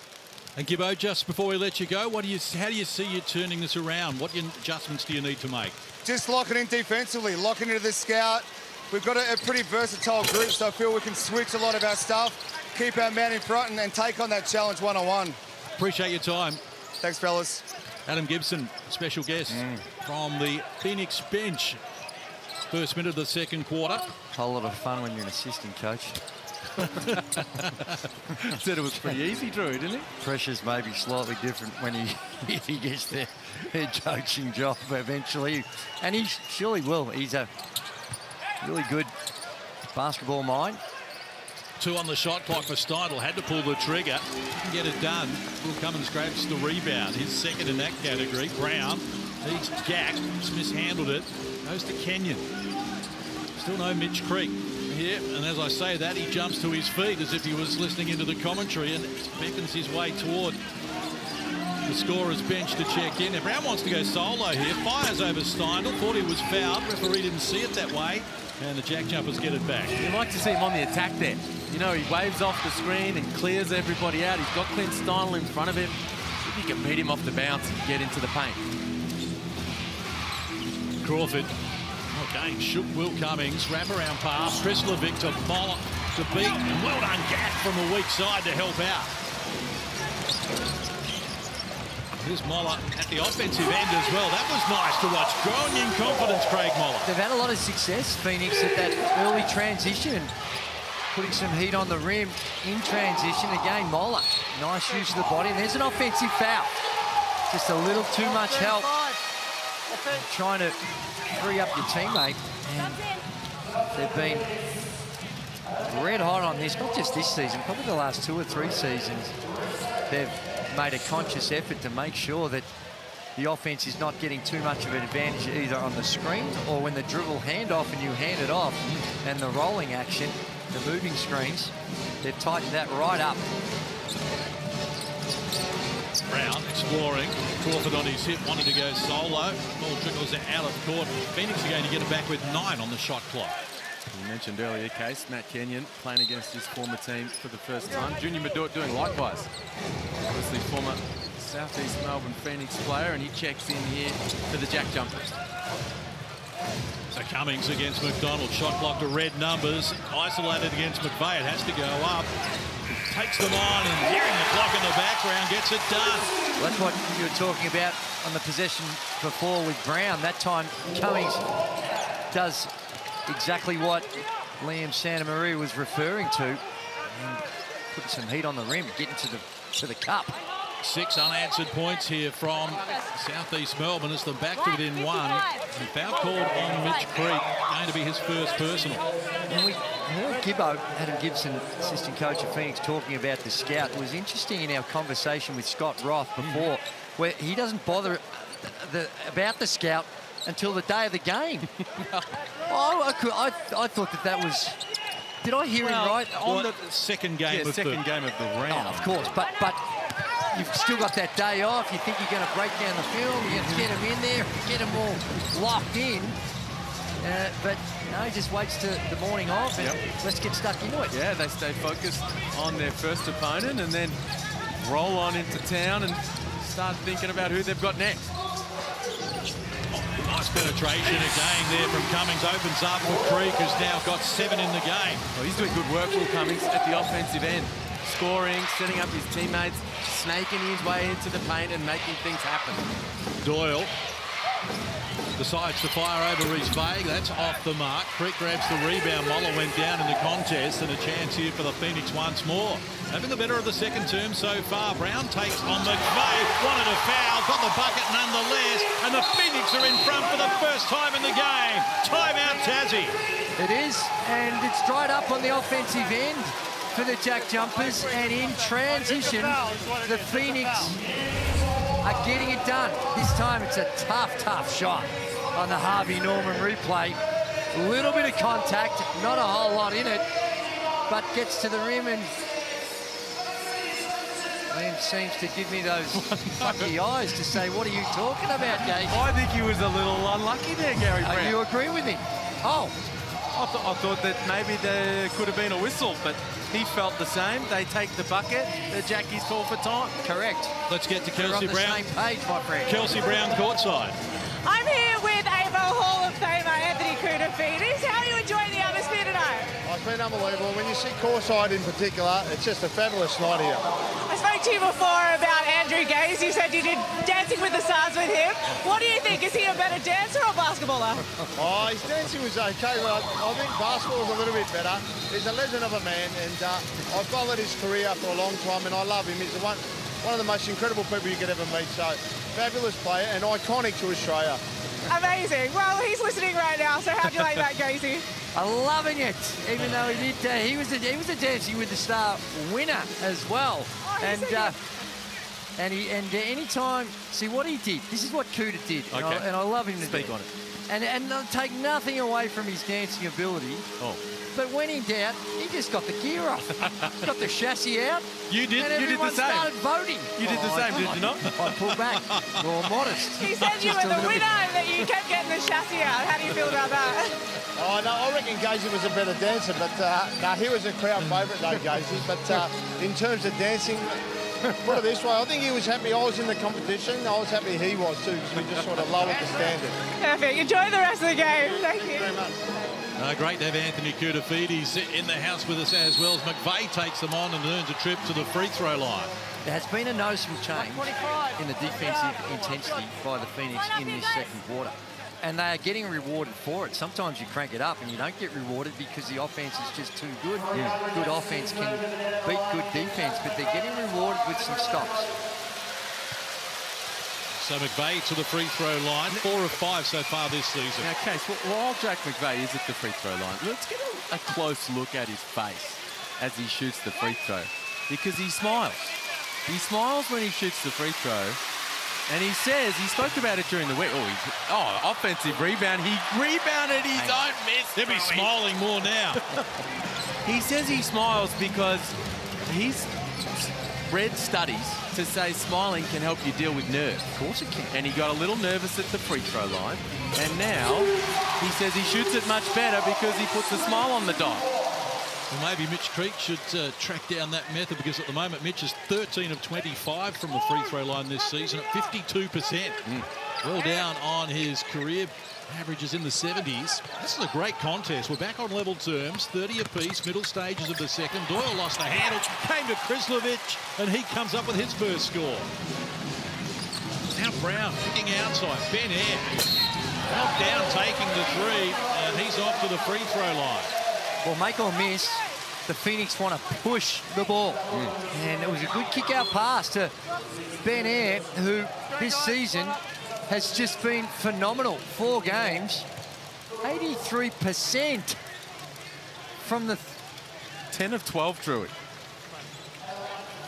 Speaker 10: And Gibbo, just before we let you go, how do you see you turning this around? What adjustments do you need to make?
Speaker 13: Just locking in defensively, locking into the scout. We've got a pretty versatile group, so I feel we can switch a lot of our stuff, keep our man in front, and take on that challenge one-on-one.
Speaker 10: Appreciate your time.
Speaker 13: Thanks, fellas.
Speaker 10: Adam Gibson, special guest from the Phoenix bench. First minute of the second quarter.
Speaker 7: A whole lot of fun when you're an assistant coach.
Speaker 8: Said it was pretty easy, Drew, didn't he?
Speaker 7: Pressure's maybe slightly different when he gets their coaching job eventually, and he surely will. He's a really good basketball mind.
Speaker 10: 2 on the shot clock for Steindl. Had to pull the trigger. Didn't get it done. Will Cummins grabs the rebound. His second in that category. Brown. He's Jack. Just mishandled it. Goes to Kenyon. Still no Mitch Creek. Yeah, and as I say that, he jumps to his feet as if he was listening into the commentary and beckons his way toward the scorer's bench to check in. Now, Brown wants to go solo here. Fires over Steindl. Thought he was fouled. Referee didn't see it that way. And the Jack Jumpers get it back.
Speaker 8: You like to see him on the attack there. You know, he waves off the screen and clears everybody out. He's got Clint Steindl in front of him. If he can beat him off the bounce and get into the paint.
Speaker 10: Crawford. Again, shook Will Cummings. Wraparound pass. Chris Levick to Moller to beat. And well done, Gaff from the weak side to help out. Here's Moller at the offensive end as well. That was nice to watch. Growing in confidence, Craig Moller.
Speaker 7: They've had a lot of success, Phoenix, at that early transition. Putting some heat on the rim in transition. Again, Moller. Nice use of the body. And there's an offensive foul. Just a little too much help. Trying to free up your teammate. And they've been red hot on this, not just this season, probably the last 2 or 3 seasons. They've made a conscious effort to make sure that the offense is not getting too much of an advantage either on the screen or when the dribble handoff and you hand it off, and the rolling action, the moving screens, they've tightened that right up.
Speaker 10: Brown exploring. Crawford on his hip, wanted to go solo. Ball trickles out of court. Phoenix are going to get it back with 9 on the shot clock.
Speaker 8: You mentioned earlier, Case, Matt Kenyon playing against his former team for the first time. Junior Madut doing likewise. Obviously former Southeast Melbourne Phoenix player, and he checks in here for the Jack Jumpers.
Speaker 10: So Cummings against McDonald. Shot clock to red numbers. Isolated against McVeigh. It has to go up. Takes them on, and hearing the clock in the background gets it done.
Speaker 7: Well, that's what you were talking about on the possession before with Brown. That time Cummings does exactly what Liam Santamaria was referring to, and putting some heat on the rim, getting to the cup.
Speaker 10: 6 unanswered points here from Southeast Melbourne as they're back to within 1. And foul called on Mitch Creek, going to be his first personal.
Speaker 7: And we heard Gibbo, Adam Gibson, assistant coach of Phoenix, talking about the scout. It was interesting in our conversation with Scott Roth before, where he doesn't bother about the scout until the day of the game. I thought that was... Did I hear him right?
Speaker 10: On the second game of
Speaker 8: the round.
Speaker 7: Oh, of course, but you've still got that day off. You think you're going to break down the film. You're going to get them in there, get them all locked in. But no, he just waits to the morning off and let's get stuck into it.
Speaker 8: Yeah, they stay focused on their first opponent and then roll on into town and start thinking about who they've got next.
Speaker 10: Nice penetration again there from Cummings. Opens up for Creek, who's now got 7 in the game.
Speaker 8: Well, he's doing good work, Will Cummings, at the offensive end. Scoring, setting up his teammates, snaking his way into the paint and making things happen.
Speaker 10: Doyle decides to fire over his fake. That's off the mark. Creek grabs the rebound. Moller went down in the contest, and a chance here for the Phoenix once more. Having the better of the second term so far. Brown takes on McVeigh. Wanted a foul, got the bucket nonetheless, and the Phoenix are in front for the first time in the game. Timeout, Tazzy.
Speaker 7: It is, and it's dried up on the offensive end for the Jack Jumpers, and in transition, the Phoenix are getting it done. This time it's a tough shot on the Harvey Norman replay. A little bit of contact, not a whole lot in it, but gets to the rim, and Liam seems to give me those fucky eyes to say, what are you talking about, Gage?
Speaker 8: I think he was a little unlucky there, Gary Brown.
Speaker 7: You agree with me? Oh.
Speaker 8: I thought that maybe there could have been a whistle, but he felt the same. They take the bucket. The Jackies call for time.
Speaker 7: Correct.
Speaker 10: Let's get to Kelsey
Speaker 7: We're on the
Speaker 10: Brown.
Speaker 7: same page, my friend.
Speaker 10: Kelsey Brown courtside.
Speaker 11: I'm here with AFL Hall of Famer Anthony Koutafidis. How are you enjoying the atmosphere tonight?
Speaker 14: It's been unbelievable. When you see courtside in particular, it's just a fabulous night here.
Speaker 11: I spoke to you before about Andrew Gaze. You said you did Dancing with the Stars with him. What do you think? Is he a better dancer or basketballer?
Speaker 14: Oh, his dancing was okay, but I think basketball was a little bit better. He's a legend of a man, and I've followed his career for a long time, and I love him. He's one of the most incredible people you could ever meet. So, fabulous player and iconic to Australia.
Speaker 11: Amazing. Well, he's listening right now, so how do you like that, Gazy?
Speaker 7: I'm loving it, even though he was a Dancing with the Star winner as well.
Speaker 11: Oh,
Speaker 7: and anytime, see what he did. This is what Kuta did, and I love him to
Speaker 8: Speak on it.
Speaker 7: And take nothing away from his dancing ability.
Speaker 8: Oh.
Speaker 7: But when in doubt, he just got the gear off, got the chassis out.
Speaker 8: You did.
Speaker 7: And
Speaker 8: You did the
Speaker 7: everyone
Speaker 8: same.
Speaker 7: started voting.
Speaker 8: You did the same, did you not?
Speaker 7: I pulled back. More modest.
Speaker 11: He said you were the winner and that you kept getting the chassis out. How do you feel about that?
Speaker 14: Oh, no, I reckon Gazy was a better dancer, but no, he was a crowd favourite though, Gazy. But in terms of dancing, put it this way, I think he was happy I was in the competition. I was happy he was too, because we just sort of lowered the standard.
Speaker 11: Perfect. Enjoy the rest of the game. Thank you.
Speaker 14: Very much.
Speaker 10: Great to have Anthony Koutafidis in the house with us as well as McVeigh takes them on and earns a trip to the free throw line.
Speaker 15: There has been a noticeable change in the defensive intensity by the Phoenix in this second quarter. And they are getting rewarded for it. Sometimes you crank it up and you don't get rewarded because the offense is just too good. Good offense can beat good defense, but they're getting rewarded with some stops.
Speaker 10: So McVeigh to the free throw line, 4 of 5 so far this season.
Speaker 16: Now, Case, while Jack McVeigh is at the free throw line, let's get a close look at his face as he shoots the free throw, because he smiles. He smiles when he shoots the free throw. And he says, he spoke about it during the week. Offensive rebound. He rebounded his own miss.
Speaker 10: They'll be smiling more now.
Speaker 16: He says he smiles because he's read studies to say smiling can help you deal with nerves.
Speaker 15: Of course it can.
Speaker 16: And he got a little nervous at the free throw line. And now he says he shoots it much better because he puts a smile on the dot.
Speaker 10: Well, maybe Mitch Creek should track down that method, because at the moment Mitch is 13 of 25 from the free throw line this season at 52%. Well down on his career averages in the 70s. This is a great contest. We're back on level terms, 30 apiece, middle stages of the second. Doyle lost the handle, came to Krislovic, and he comes up with his first score. Now Brown kicking outside. Ben Air knocked down, taking the three, and he's off to the free throw line.
Speaker 15: Well, make or miss, the Phoenix want to push the ball. And it was a good kick-out pass to Ben Air, who this season has just been phenomenal. 4 games, 83% from the...
Speaker 16: 10 of 12, Drewy.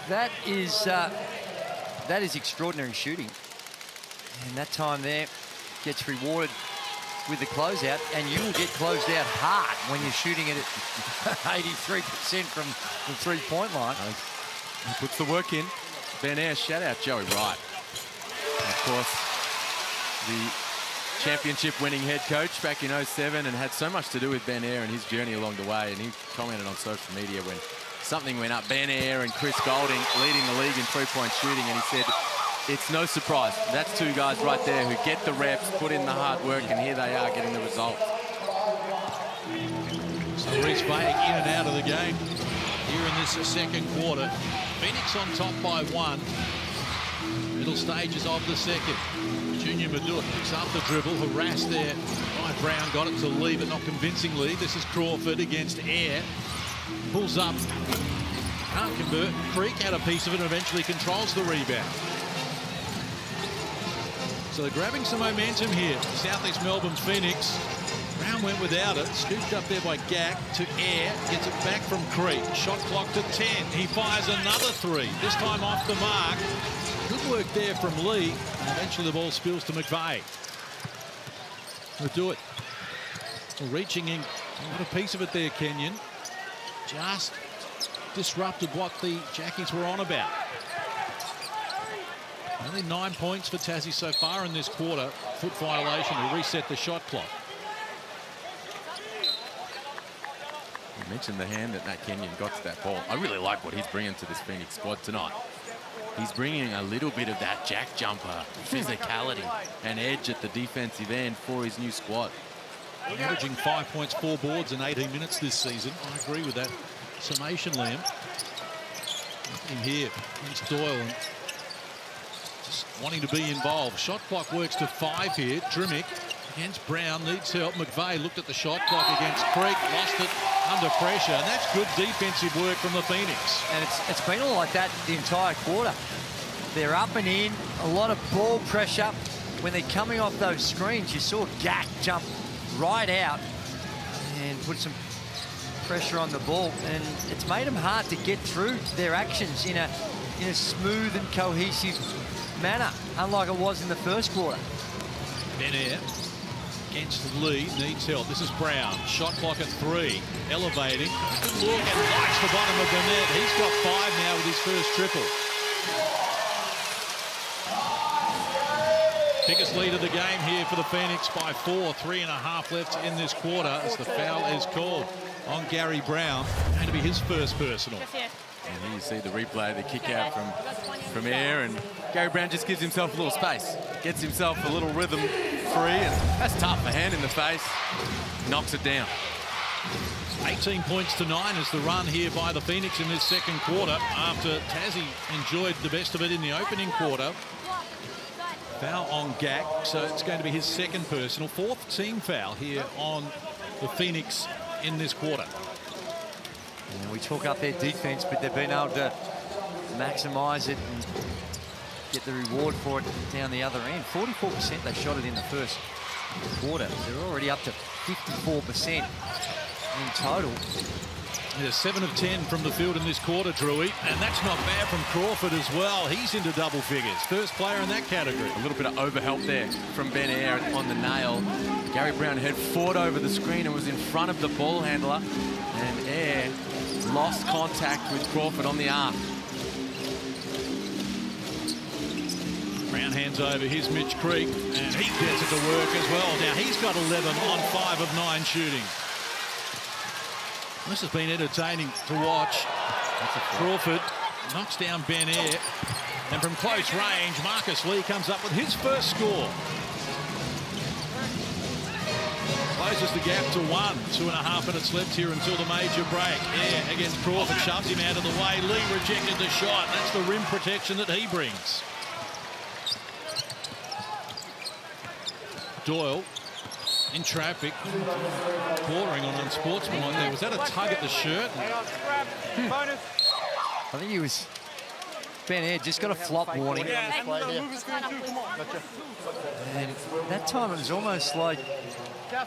Speaker 15: That is extraordinary shooting. And that time there gets rewarded with the closeout, and you will get closed out hard when you're shooting it at 83% from the three-point line.
Speaker 16: He puts the work in. Ben Air, shout out Joey Wright. Of course, the championship-winning head coach back in 07, and had so much to do with Ben Air and his journey along the way. And he commented on social media when something went up. Ben Air and Chris Golding leading the league in three-point shooting, and he said, it's no surprise. That's 2 guys right there who get the reps, put in the hard work, and here they are getting the results.
Speaker 10: So Reece Bay in and out of the game here in this second quarter. Phoenix on top by 1. Middle stages of the second. Junior Madut picks up the dribble, harassed there by Brown, got it to Lee, but not convincingly. This is Crawford against Air. Pulls up, can't convert. Creek had a piece of it and eventually controls the rebound. So they're grabbing some momentum here. Southeast Melbourne's Phoenix. Brown went without it. Scooped up there by Gack to Air. Gets it back from Creek. Shot clock to 10. He fires another 3. This time off the mark. Good work there from Lee. And eventually the ball spills to McVeigh. We'll do it. Reaching in. Got a piece of it there, Kenyon. Just disrupted what the Jackies were on about. Only 9 points for Tazzy so far in this quarter. Foot violation to reset the shot clock.
Speaker 16: You mentioned the hand that Nat Kenyon got to that ball. I really like what he's bringing to this Phoenix squad tonight. He's bringing a little bit of that jack jumper, physicality, and edge at the defensive end for his new squad.
Speaker 10: Averaging 5 points, 4 boards in 18 minutes this season. I agree with that summation, Liam. In here, against Doyle. And just wanting to be involved. Shot clock works to 5 here. Drimmick against Brown, needs help. McVeigh looked at the shot clock against Creek, lost it under pressure, and that's good defensive work from the Phoenix.
Speaker 15: And it's been all like that the entire quarter. They're up and in, a lot of ball pressure. When they're coming off those screens, you saw Gack jump right out and put some pressure on the ball, and it's made them hard to get through their actions in a smooth and cohesive manner, unlike it was in the first quarter.
Speaker 10: Ben Air against Lee, needs help. This is Brown. Shot clock at 3. Elevating. Good look and likes the bottom of the net. He's got 5 now with his first triple. Biggest lead of the game here for the Phoenix by 4. 3.5 left in this quarter as the foul is called on Gary Brown. Going to be his first personal.
Speaker 16: And here you see the replay, the kick out from air, and Gary Brown just gives himself a little space. Gets himself a little rhythm free, and that's tough. A hand in the face, knocks it down.
Speaker 10: 18 points to 9 is the run here by the Phoenix in this second quarter after Tazzy enjoyed the best of it in the opening quarter. Foul on Gack, so it's going to be his second personal. 4th team foul here on the Phoenix in this quarter.
Speaker 15: And we talk up their defense, but they've been able to maximise it and get the reward for it down the other end. 44% they shot it in the first quarter. They're already up to 54% in total.
Speaker 10: There's 7 of 10 from the field in this quarter, Drewy, and that's not bad from Crawford as well. He's into double figures. First player in that category.
Speaker 16: A little bit of overhelp there from Ben Air on the nail. Gary Brown head forward over the screen and was in front of the ball handler, and Air lost contact with Crawford on the arm.
Speaker 10: Brown hands over. Here's Mitch Creek, and he gets it to work as well. Now he's got 11 on 5 of 9 shooting. This has been entertaining to watch. Crawford knocks down Ben Air, and from close range, Marcus Lee comes up with his first score. Closes the gap to 1. 2.5 minutes left here until the major break. Air against Crawford, shoves him out of the way. Lee rejected the shot. That's the rim protection that he brings. Doyle in traffic, bordering on unsportsmanlike there. Was that a tug at the shirt?
Speaker 15: I think he was... Ben Air just got a flop warning. And that time it was almost like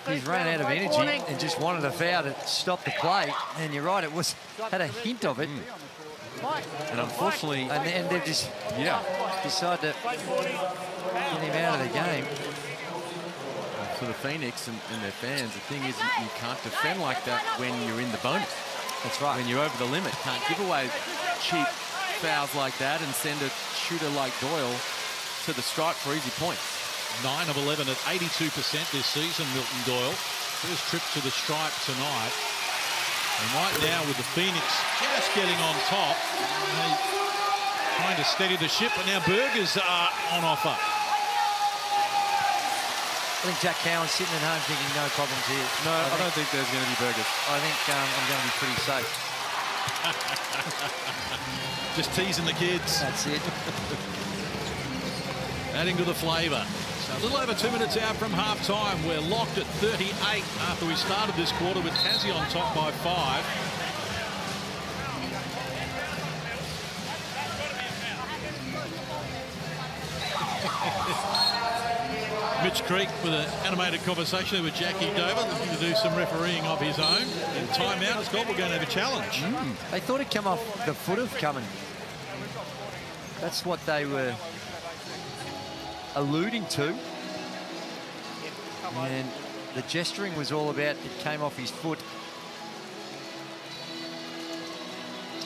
Speaker 15: he's ran out of energy and just wanted a foul to stop the play. And you're right, it was had a hint of it.
Speaker 16: And unfortunately...
Speaker 15: And they've just decided to get him out of the game.
Speaker 16: For the Phoenix and their fans, the thing is you can't defend like that when you're in the bonus.
Speaker 15: That's right.
Speaker 16: When you're over the limit. Can't give away cheap fouls like that and send a shooter like Doyle to the stripe for easy points.
Speaker 10: 9 of 11 at 82% this season, Milton Doyle. First trip to the stripe tonight. And right now with the Phoenix just getting on top, trying to steady the ship, but now burgers are on offer.
Speaker 15: I think Jack Cowan's sitting at home thinking no problems here.
Speaker 16: No, I don't think there's going to be burgers.
Speaker 15: I think I'm going to be pretty safe.
Speaker 10: Just teasing the kids.
Speaker 15: That's it.
Speaker 10: Adding to the flavour. So a little over 2 minutes out from half-time. We're locked at 38 after we started this quarter with Tazzy on top by 5. Mitch Creek with an animated conversation with Jackie Dover, looking to do some refereeing of his own. In timeout, as Scott, we're going to have a challenge.
Speaker 15: They thought it'd come off the foot of Cummins. That's what they were alluding to. And the gesturing was all about it came off his foot.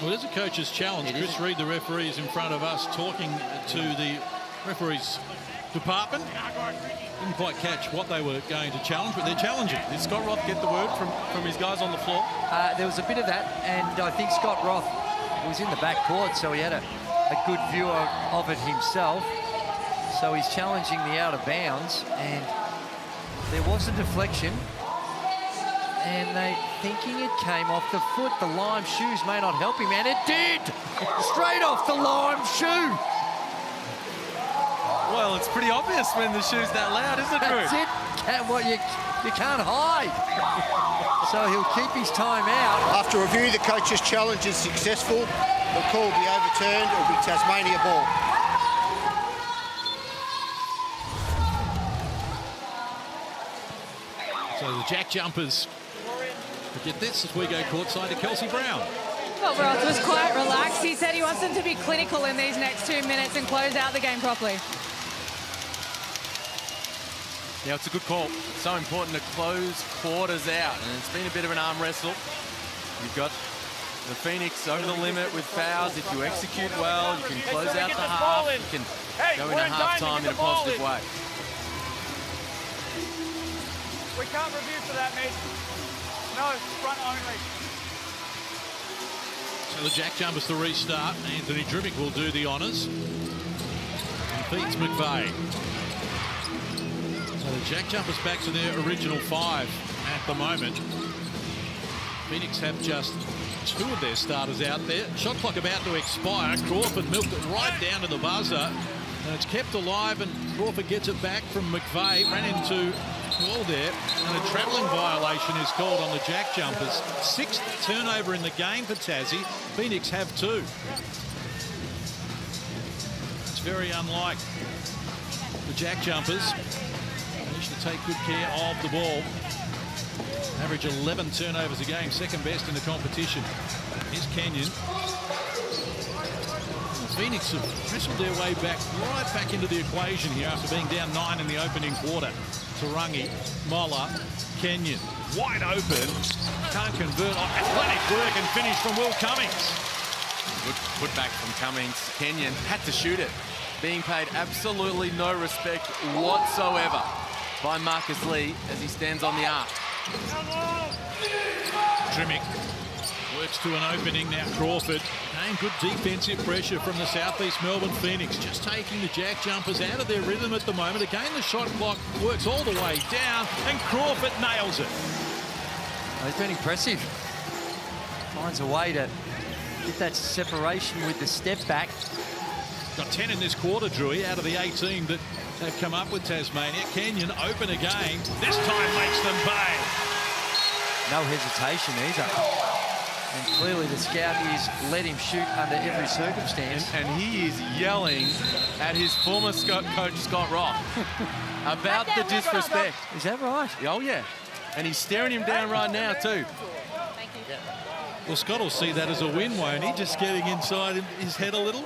Speaker 10: Well, there's a coach's challenge. Chris Reed, the referee, is in front of us talking to the referees department. Didn't quite catch what they were going to challenge, but they're challenging.
Speaker 16: Did Scott Roth get the word from his guys on the floor?
Speaker 15: There was a bit of that, and I think Scott Roth was in the back court, so he had a good view of it himself. So he's challenging the out of bounds, and there was a deflection, and they thinking it came off the foot. The lime shoes may not help him, and it did! Straight off the lime shoe!
Speaker 16: Well, it's pretty obvious when the shoe's that loud, isn't it, Drew?
Speaker 15: That's it. You can't hide. So he'll keep his time out.
Speaker 17: After review, the coach's challenge is successful. The call will be overturned. It will be Tasmania ball.
Speaker 10: So the JackJumpers get this as we go courtside to Kelsey Brown.
Speaker 11: Well, Roth was quite relaxed. He said he wants them to be clinical in these next 2 minutes and close out the game properly.
Speaker 16: Yeah, it's a good call. It's so important to close quarters out, and it's been a bit of an arm wrestle. You've got the Phoenix over the limit with fouls. If you execute well, you can close out the half. You can go into halftime in a positive way.
Speaker 12: We can't review for that, Mitch. No, front only.
Speaker 10: So the Jack Jumpers to restart. Anthony Drimmick will do the honours. And feeds McVeigh. So the Jack Jumpers back to their original 5 at the moment. Phoenix have just 2 of their starters out there. Shot clock about to expire. Crawford milked it right down to the buzzer. And it's kept alive, and Crawford gets it back from McVeigh. Ran into Hall there, and a travelling violation is called on the Jack Jumpers. 6th turnover in the game for Tazzy. Phoenix have 2. It's very unlike the Jack Jumpers. Managed to take good care of the ball. Average 11 turnovers a game, 2nd best in the competition. Here's Kenyon. Phoenix have wrestled their way back, right back into the equation here after being down 9 in the opening quarter. Tarangi, Moller, Kenyon, wide open, can't convert. Athletic work and finish from Will Cummings.
Speaker 16: Good put back from Cummings. Kenyon had to shoot it. Being paid absolutely no respect whatsoever by Marcus Lee as he stands on the arc.
Speaker 10: Drimmick works to an opening now. Crawford. Again, good defensive pressure from the Southeast Melbourne Phoenix. Just taking the Jack Jumpers out of their rhythm at the moment. Again, the shot clock works all the way down, and Crawford nails it.
Speaker 15: He's been impressive. Finds a way to get that separation with the step back.
Speaker 10: Got 10 in this quarter, Drewy, out of the 18 that have come up with Tasmania. Kenyon open again. This time makes them pay.
Speaker 15: No hesitation either. And clearly the scout is let him shoot under every circumstance.
Speaker 16: And he is yelling at his former coach, Scott Roth, about the disrespect.
Speaker 15: Is that right?
Speaker 16: Oh, yeah. And he's staring him down right now, too.
Speaker 10: Well, Scott will see that as a win, won't he? Just getting inside his head a little.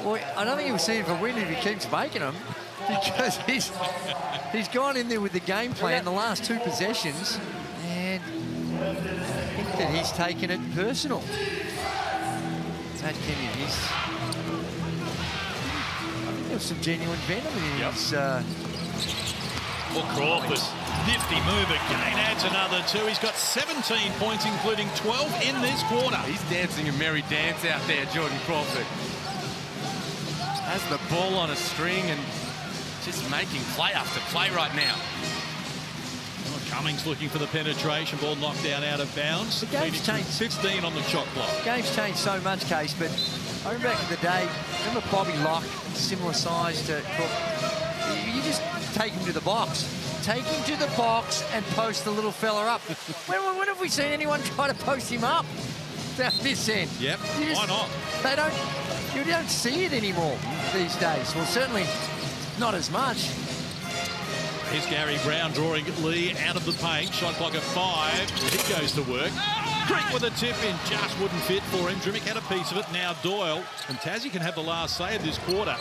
Speaker 15: Well, I don't think he'll see it for a win if he keeps making them, because he's gone in there with the game plan the last 2 possessions, and I think that he's taken it personal. That Kenyon, I think there's some genuine venom in his...
Speaker 10: Well, Crawford, nifty move again, adds another 2. He's got 17 points, including 12 in this quarter.
Speaker 16: He's dancing a merry dance out there, Jordan Crawford. Has the ball on a string and just making play after play right now.
Speaker 10: Well, Cummings looking for the penetration, ball knocked down out of bounds.
Speaker 15: The game's changed.
Speaker 10: 15 on the shot clock.
Speaker 15: The game's changed so much, Case, but I remember back in the day, remember Bobby Locke, similar size to Crook. You just take him to the box. Take him to the box and post the little fella up. when have we seen anyone try to post him up down this end?
Speaker 10: Yep, why not?
Speaker 15: You don't see it anymore these days. Well, certainly not as much.
Speaker 10: Here's Gary Brown drawing Lee out of the paint. Shot clock at 5. He goes to work. Creek with a tip in. Just wouldn't fit for him. Drimmick had a piece of it. Now Doyle. And Tazzy can have the last say of this quarter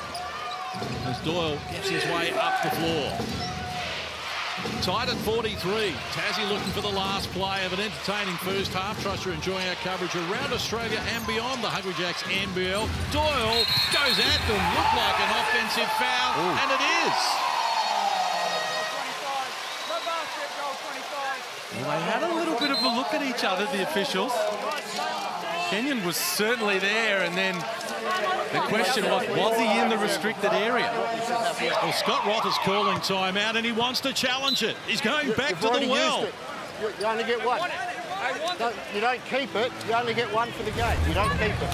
Speaker 10: as Doyle gets his way up the floor. Tied at 43. Tazzy looking for the last play of an entertaining first half. Trust you're enjoying our coverage around Australia and beyond. The Hungry Jacks NBL. Doyle goes at them. Looked like an offensive foul, and it is.
Speaker 16: Well, they had a little bit of a look at each other, the officials. Kenyon was certainly there, and then the question was he in the restricted area?
Speaker 10: Well, Scott Roth is calling timeout, and he wants to challenge it. He's going back to the well.
Speaker 17: You only get one. You don't keep it. You only get one for the game. You don't keep it.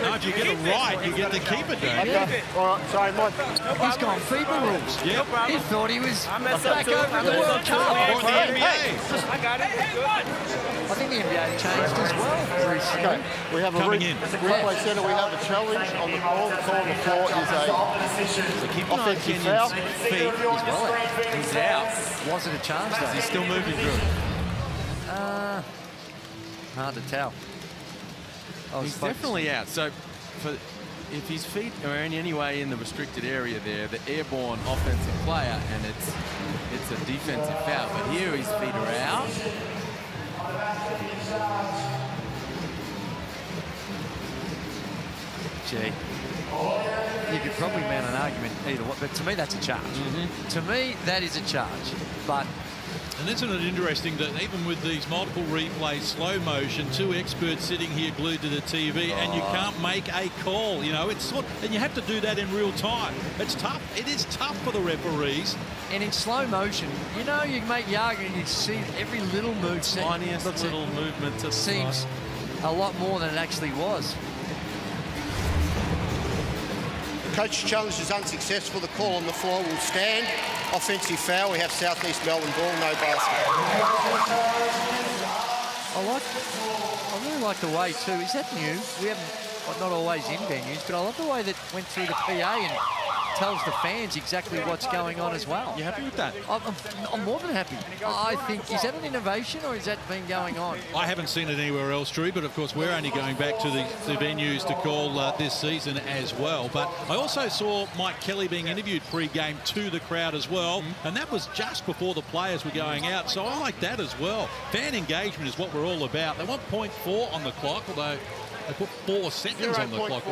Speaker 10: No, if you get it right, you get to keep it, don't you?
Speaker 17: Okay. All right, sorry, Mike.
Speaker 15: He's gone FIBA rules.
Speaker 10: Yep.
Speaker 15: He thought he was back over in the World Cup.
Speaker 10: Or the NBA.
Speaker 12: I got it.
Speaker 15: I think the NBA changed as well recently.
Speaker 17: Okay, we have
Speaker 10: Coming in.
Speaker 17: replay centre. We have a challenge on the ball. The call on the floor is a
Speaker 16: Keep an eye on
Speaker 17: offensive
Speaker 16: Kenyon's
Speaker 17: foul.
Speaker 16: feet. He's well. He's out.
Speaker 15: Wasn't a chance though.
Speaker 16: He's still moving through.
Speaker 15: Hard to tell.
Speaker 16: He's definitely out. So if his feet are in any way in the restricted area there, the airborne offensive player, and it's a defensive foul. But here his feet are out.
Speaker 15: Gee. you could probably mount an argument either way, but to me, that's a charge. To me, that is a charge. But
Speaker 10: and isn't it interesting that even with these multiple replays, slow motion, two experts sitting here glued to the TV, and you can't make a call, you know, it's and you have to do that in real time. It's tough. It is tough for the referees.
Speaker 15: And in slow motion, you know, you make the argument, you see every little move.
Speaker 16: Tiniest little movement to
Speaker 15: seems a lot more than it actually was.
Speaker 17: Coach's challenge is unsuccessful. The call on the floor will stand. Offensive foul. We have South East Melbourne ball, no basket.
Speaker 15: I really like the way too. Is that new? We haven't, not always in venues, but I love the way that went through the PA and tells the fans exactly what's going on as well.
Speaker 10: You happy with that?
Speaker 15: I'm more than happy. I think, is that an innovation or has that been going on?
Speaker 10: I haven't seen it anywhere else, Drew, but of course we're only going back to the venues to call this season as well. But I also saw Mike Kelly being interviewed pre-game to the crowd as well, and that was just before the players were going out, so I like that as well. Fan engagement is what we're all about. They want 0.4 on the clock, although they put 4 seconds on the clock.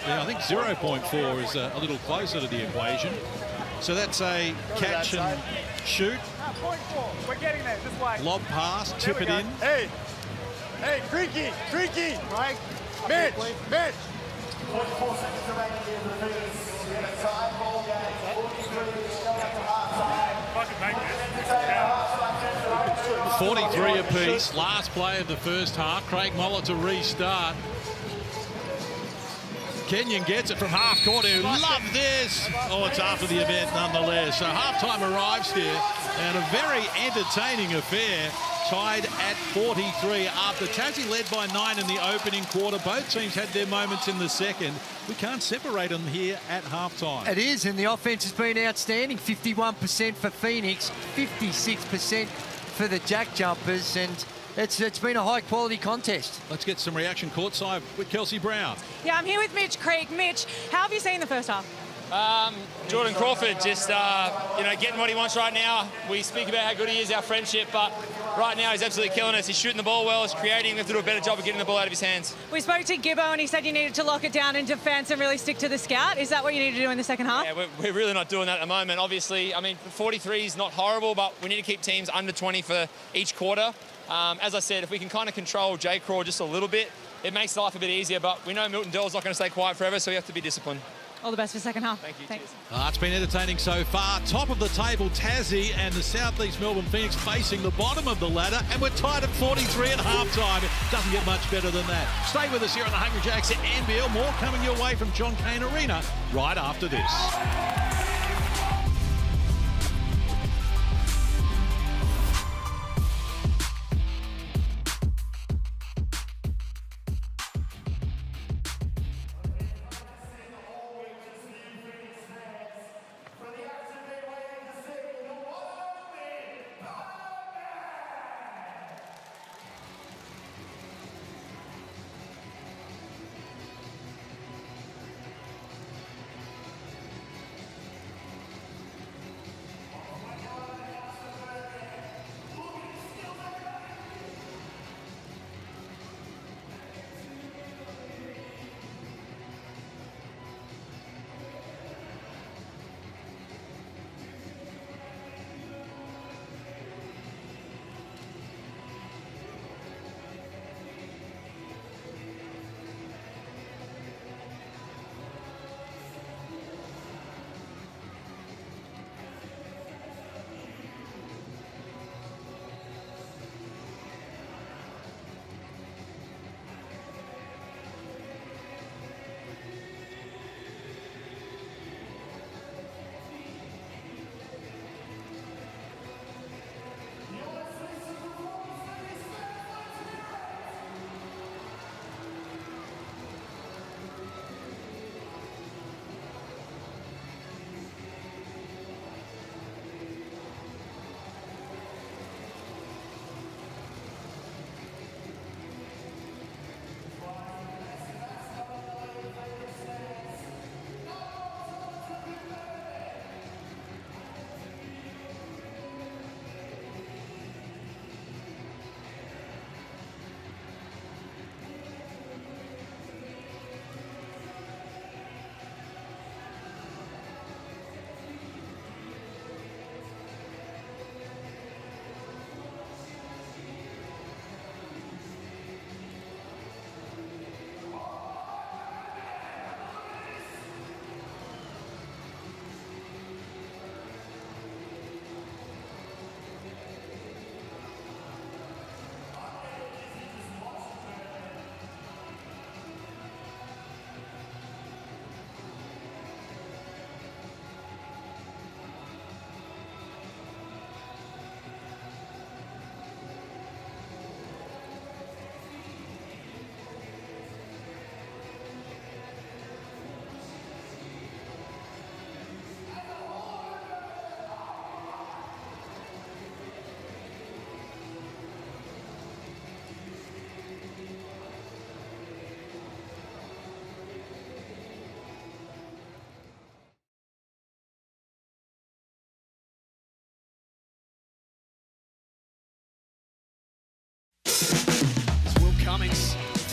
Speaker 10: Yeah, I think 0.4 is a little closer to the equation. So that's a catch and shoot.
Speaker 12: 0.4. We're getting there. This way.
Speaker 10: Lob pass, tip it in.
Speaker 14: Hey, Creaky, Mike, Mitch.
Speaker 10: 43 apiece. Last play of the first half. Craig Mollett to restart. Kenyon gets it from half court. Who love this? Oh, it's after the event nonetheless. So halftime arrives here, and a very entertaining affair. Tied at 43 after Tazzy led by 9 in the opening quarter. Both teams had their moments in the second. We can't separate them here at halftime.
Speaker 15: It is, and the offense has been outstanding. 51% for Phoenix, 56% for the JackJumpers, and it's been a high-quality contest.
Speaker 10: Let's get some reaction courtside with Kelsey Brown.
Speaker 11: Yeah, I'm here with Mitch Creek. Mitch, how have you seen the first half?
Speaker 18: Jordan Crawford just, getting what he wants right now. We speak about how good he is, our friendship, but right now he's absolutely killing us. He's shooting the ball well, he's creating. We have to do a better job of getting the ball out of his hands.
Speaker 11: We spoke to Gibbo and he said you needed to lock it down in defence and really stick to the scout. Is that what you need to do in the second half?
Speaker 18: Yeah, we're really not doing that at the moment. Obviously, 43 is not horrible, but we need to keep teams under 20 for each quarter. As I said, if we can kind of control J. Craw just a little bit, it makes life a bit easier, but we know Milton Dell's not going to stay quiet forever, so we have to be disciplined.
Speaker 11: All the best for the second half.
Speaker 18: Thank you.
Speaker 11: Thanks.
Speaker 10: It's been entertaining so far. Top of the table, Tazzy and the South East Melbourne Phoenix facing the bottom of the ladder, and we're tied at 43 at halftime. It doesn't get much better than that. Stay with us here on the Hungry Jacks at NBL. More coming your way from John Cain Arena right after this.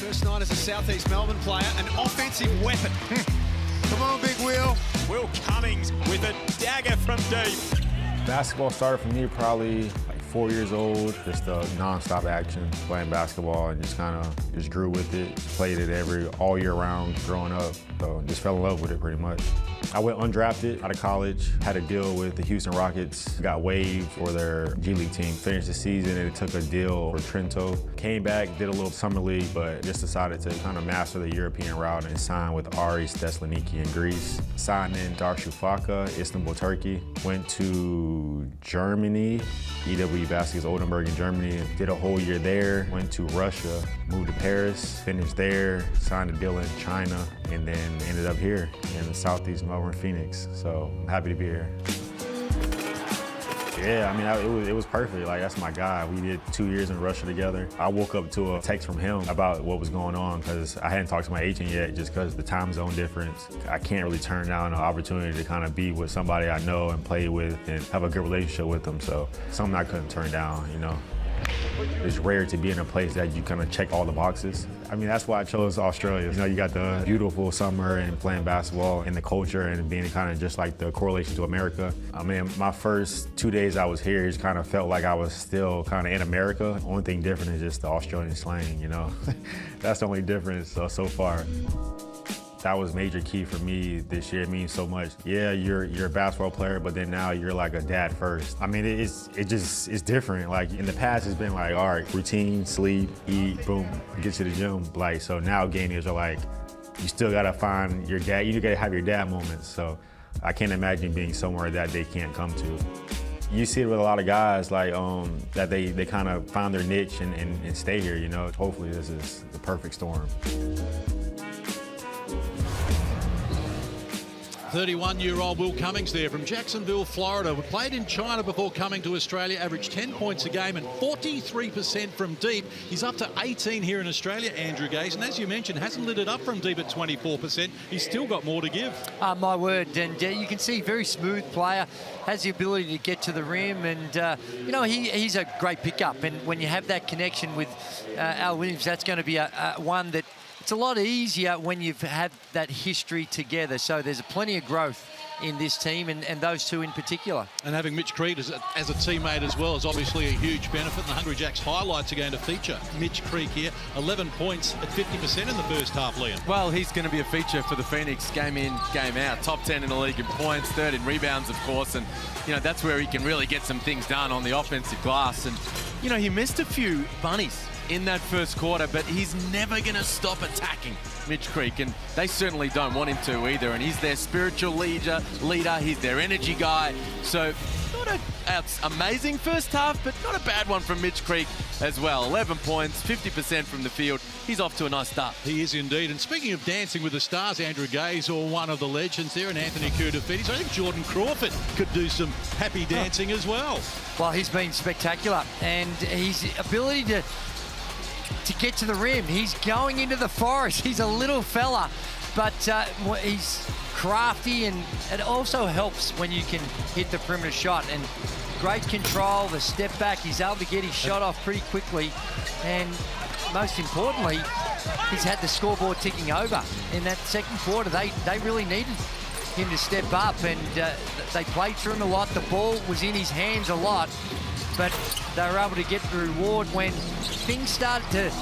Speaker 19: First night as a South East Melbourne player, an offensive weapon.
Speaker 6: Come on, Big Will.
Speaker 9: Will Cummings with a dagger from deep.
Speaker 20: Basketball started for me probably like 4 years old. Just a non-stop action, playing basketball, and just kind of just grew with it. Played it all year round growing up. So just fell in love with it pretty much. I went undrafted out of college, had a deal with the Houston Rockets, got waived for their G League team, finished the season, and it took a deal for Trento. Came back, did a little summer league, but just decided to kind of master the European route and sign with Aris Thessaloniki in Greece. Signed in Darüşşafaka, Istanbul, Turkey. Went to Germany, EW Baskets Oldenburg in Germany, did a whole year there. Went to Russia, moved to Paris, finished there, signed a deal in China, and then ended up here in the Southeast Melbourne Phoenix. So I'm happy to be here. Yeah, I mean, it was perfect. Like, that's my guy. We did 2 years in Russia together. I woke up to a text from him about what was going on because I hadn't talked to my agent yet just because the time zone difference. I can't really turn down an opportunity to kind of be with somebody I know and play with and have a good relationship with them. So something I couldn't turn down, you know. It's rare to be in a place that you kind of check all the boxes. I mean, that's why I chose Australia. You know, you got the beautiful summer and playing basketball and the culture and being kind of just like the correlation to America. I mean, my first 2 days I was here, it just kind of felt like I was still kind of in America. Only thing different is just the Australian slang, you know. That's the only difference so far. That was major key for me this year. It means so much. Yeah, you're a basketball player, but then now you're like a dad first. I mean, it's different. Like in the past, it's been like, all right, routine, sleep, eat, boom, get to the gym. Like, so now gamers are like, you still gotta find your dad. You gotta have your dad moments. So I can't imagine being somewhere that they can't come to. You see it with a lot of guys, like that they kind of find their niche and stay here. You know, hopefully this is the perfect storm.
Speaker 10: 31-year-old Will Cummings there from Jacksonville, Florida. Played in China before coming to Australia, averaged 10 points a game and 43% from deep. He's up to 18 here in Australia, Andrew Gaze, and as you mentioned, hasn't lit it up from deep at 24%. He's still got more to give.
Speaker 15: My word, and you can see very smooth player, has the ability to get to the rim, and you know, he's a great pickup. And when you have that connection with Al Williams, that's going to be one that it's a lot easier when you've had that history together. So there's plenty of growth in this team and those two in particular.
Speaker 10: And having Mitch Creek as a teammate as well is obviously a huge benefit. And the Hungry Jacks highlights are going to feature Mitch Creek here. 11 points at 50% in the first half, Liam.
Speaker 16: Well, he's going to be a feature for the Phoenix game in, game out. Top 10 in the league in points, third in rebounds, of course. And, you know, that's where he can really get some things done on the offensive glass. And, you know, he missed a few bunnies in that first quarter, but he's never going to stop attacking Mitch Creek, and they certainly don't want him to either. And he's their spiritual leader, he's their energy guy. So not an amazing first half, but not a bad one from Mitch Creek as well. 11 points, 50% from the field. He's off to a nice start.
Speaker 10: He is indeed. And speaking of dancing with the stars, Andrew Gaze, or one of the legends there, and Anthony Koutoufides, I think Jordan Crawford could do some happy dancing as well.
Speaker 15: Well, he's been spectacular, and his ability to get to the rim. He's going into the forest. He's a little fella, but he's crafty, and it also helps when you can hit the perimeter shot. And great control, the step back. He's able to get his shot off pretty quickly, and most importantly, he's had the scoreboard ticking over. In that second quarter, they really needed him to step up, and they played through him a lot. The ball was in his hands a lot, but they were able to get the reward when things started to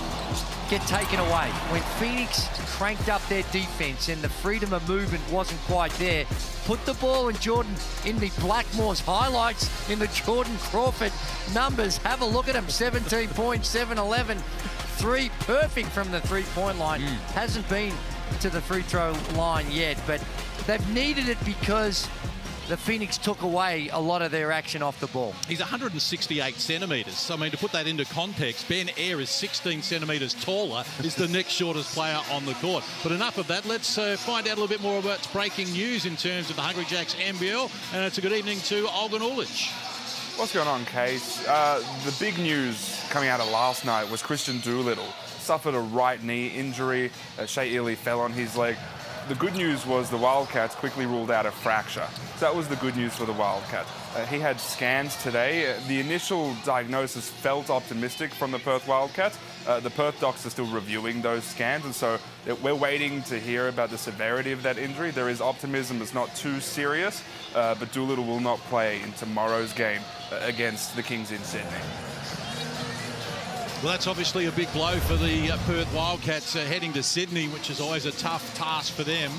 Speaker 15: get taken away. When Phoenix cranked up their defense and the freedom of movement wasn't quite there, put the ball in the Blackmore's highlights in the Jordan Crawford numbers. Have a look at him, 17 points, 7, 11, 3, perfect from the three-point line. Hasn't been to the free throw line yet, but they've needed it because the Phoenix took away a lot of their action off the ball.
Speaker 10: He's 168 centimetres. I mean, to put that into context, Ben Ayre is 16 centimetres taller, is the next shortest player on the court. But enough of that. Let's find out a little bit more about breaking news in terms of the Hungry Jacks NBL. And it's a good evening to Olgun Ulic.
Speaker 21: What's going on, Case? The big news coming out of last night was Christian Doolittle suffered a right knee injury. Shea Ely fell on his leg. the good news was the Wildcats quickly ruled out a fracture. So that was the good news for the Wildcats. He had scans today. The initial diagnosis felt optimistic from the Perth Wildcats. The Perth docs are still reviewing those scans, and so we're waiting to hear about the severity of that injury. There is optimism it's not too serious, but Doolittle will not play in tomorrow's game against the Kings in Sydney.
Speaker 10: Well, that's obviously a big blow for the Perth Wildcats heading to Sydney, which is always a tough task for them.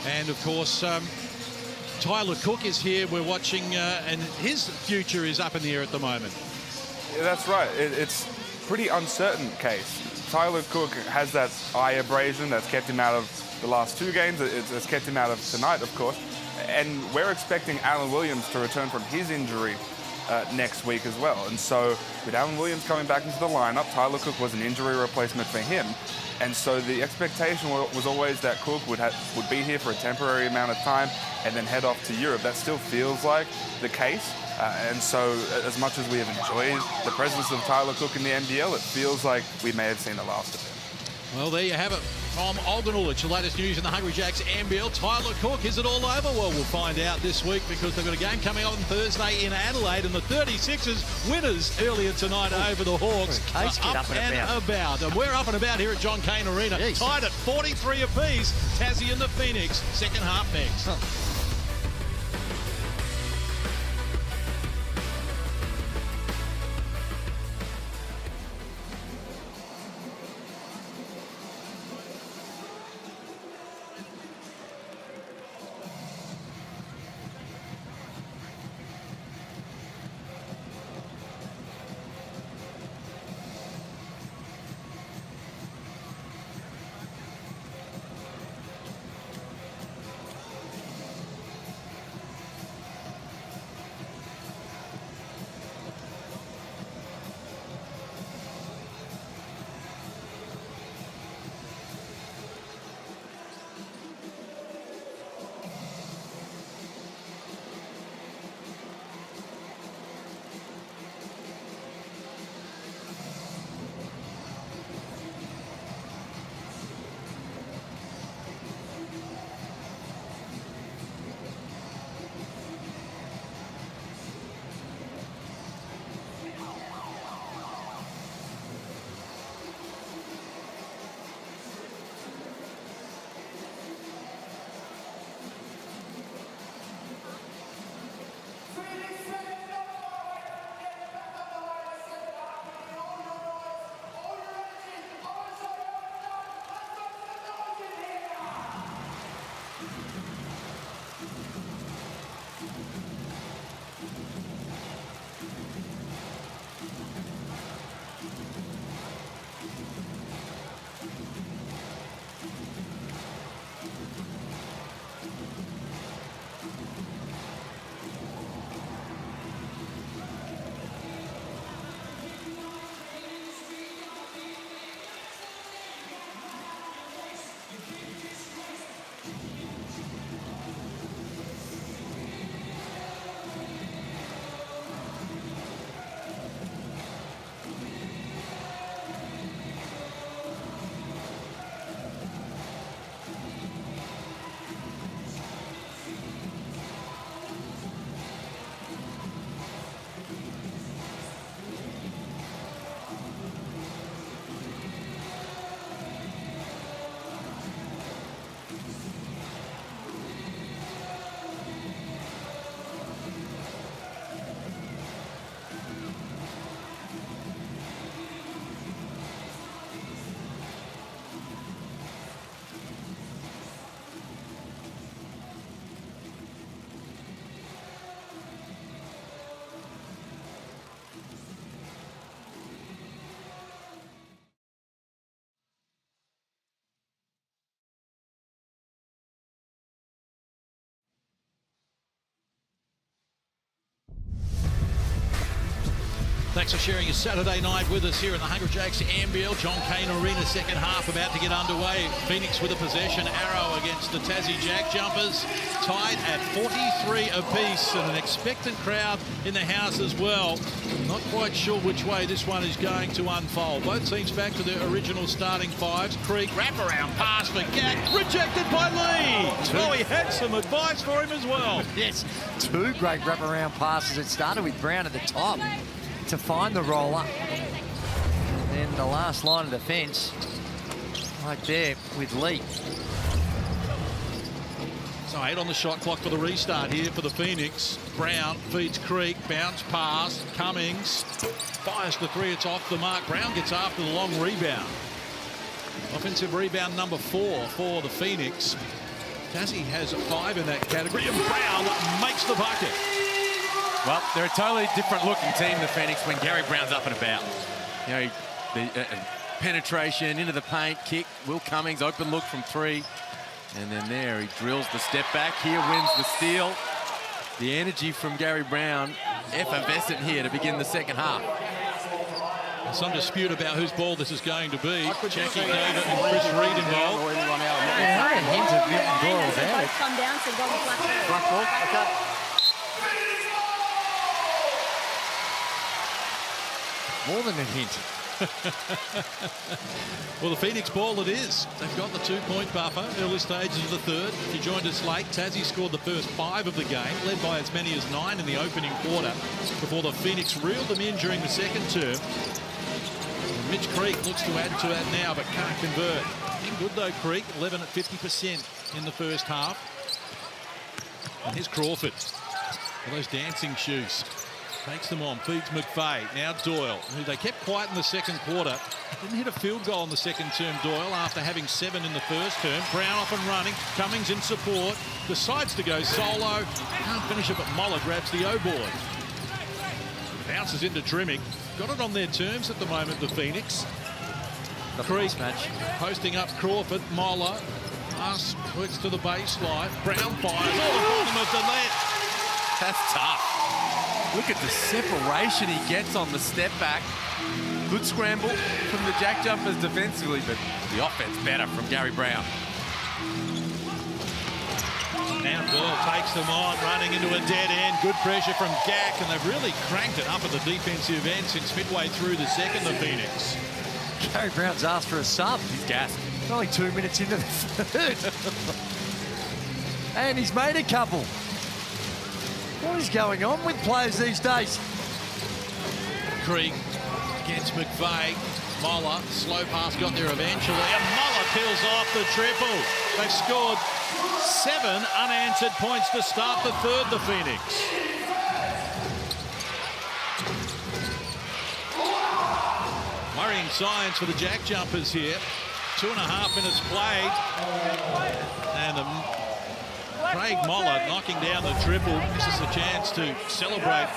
Speaker 10: And, of course, Tyler Cook is here. We're watching, and his future is up in the air at the moment.
Speaker 21: Yeah, that's right. It's pretty uncertain case. Tyler Cook has that eye abrasion that's kept him out of the last 2 games. It's kept him out of tonight, of course. And we're expecting Alan Williams to return from his injury next week as well. And so with Alan Williams coming back into the lineup, Tyler Cook was an injury replacement for him. And so the expectation was always that Cook would be here for a temporary amount of time and then head off to Europe. That still feels like the case. And so as much as we have enjoyed the presence of Tyler Cook in the NBL, it feels like we may have seen the last of him.
Speaker 10: Well, there you have it from Olden Ulrich. The latest news in the Hungry Jacks NBL. Tyler Cook, is it all over? Well, we'll find out this week because they've got a game coming up on Thursday in Adelaide, and the 36ers winners earlier tonight over the Hawks. Up and about. And we're up and about here at John Cain Arena. Jeez. Tied at 43 apiece. Tazzy and the Phoenix. Second half next. Thanks for sharing your Saturday night with us here in the Hungry Jacks NBL John Cain Arena. Second half about to get underway. Phoenix with a possession arrow against the Tazzy JackJumpers. Tied at 43 apiece and an expectant crowd in the house as well. Not quite sure which way this one is going to unfold. Both teams back to their original starting fives. Creek, wraparound pass for Gack. Rejected by Lee. Oh, he had some advice for him as well.
Speaker 15: Yes, two great wraparound passes. It started with Brown at the top to find the roller. And then the last line of defence, right there with Lee.
Speaker 10: So 8 on the shot clock for the restart here for the Phoenix. Brown feeds Creek, bounce pass, Cummings fires the three, it's off the mark. Brown gets after the long rebound. Offensive rebound number 4 for the Phoenix. Tazzy has 5 in that category, and Brown makes the bucket.
Speaker 16: Well, they're a totally different looking team, the Phoenix, when Gary Brown's up and about. You know, the penetration into the paint, kick, Will Cummings, open look from 3. And then there, he drills the step back. Here wins the steal. The energy from Gary Brown, effervescent here to begin the second half.
Speaker 10: There's some dispute about whose ball this is going to be. Jackie David and Chris Reed involved.
Speaker 15: Yeah, a hint of Milton Doyle about it.
Speaker 1: Come down, so go with black ball. Okay.
Speaker 15: More than a hint.
Speaker 10: Well, the Phoenix ball it is. They've got the 2-point buffer, early stages of the third. If you joined us late, Tazzy scored the first 5 of the game, led by as many as 9 in the opening quarter, before the Phoenix reeled them in during the second term. And Mitch Creek looks to add to that now, but can't convert. Been good though, Creek, 11 at 50% in the first half. And here's Crawford with those dancing shoes. Takes them on, feeds McVeigh. Now Doyle, who they kept quiet in the second quarter. Didn't hit a field goal in the second term, Doyle, after having 7 in the first term. Brown off and running, Cummings in support. Decides to go solo. Can't finish it, but Moller grabs the O-board. Bounces into Trimmick. Got it on their terms at the moment, the Phoenix. Creek match. Posting up Crawford, Moller. Pass works to the baseline. Brown fires all the bottom of the net.
Speaker 16: That's tough. Look at the separation he gets on the step back. Good scramble from the JackJumpers defensively, but the offense better from Gary Brown.
Speaker 10: Now Doyle takes them on, running into a dead end. Good pressure from Gack, and they've really cranked it up at the defensive end since midway through the second, the Phoenix.
Speaker 15: Gary Brown's asked for a sub. He's gassed. Only 2 minutes into the third. And he's made a couple. What is going on with players these days?
Speaker 10: Creek against McVeigh. Moller, slow pass got there eventually, and Moller peels off the triple. They've scored 7 unanswered points to start the third, the Phoenix. Worrying signs for the JackJumpers here. 2.5 minutes played. And Craig Moller knocking down the triple. This is a chance to celebrate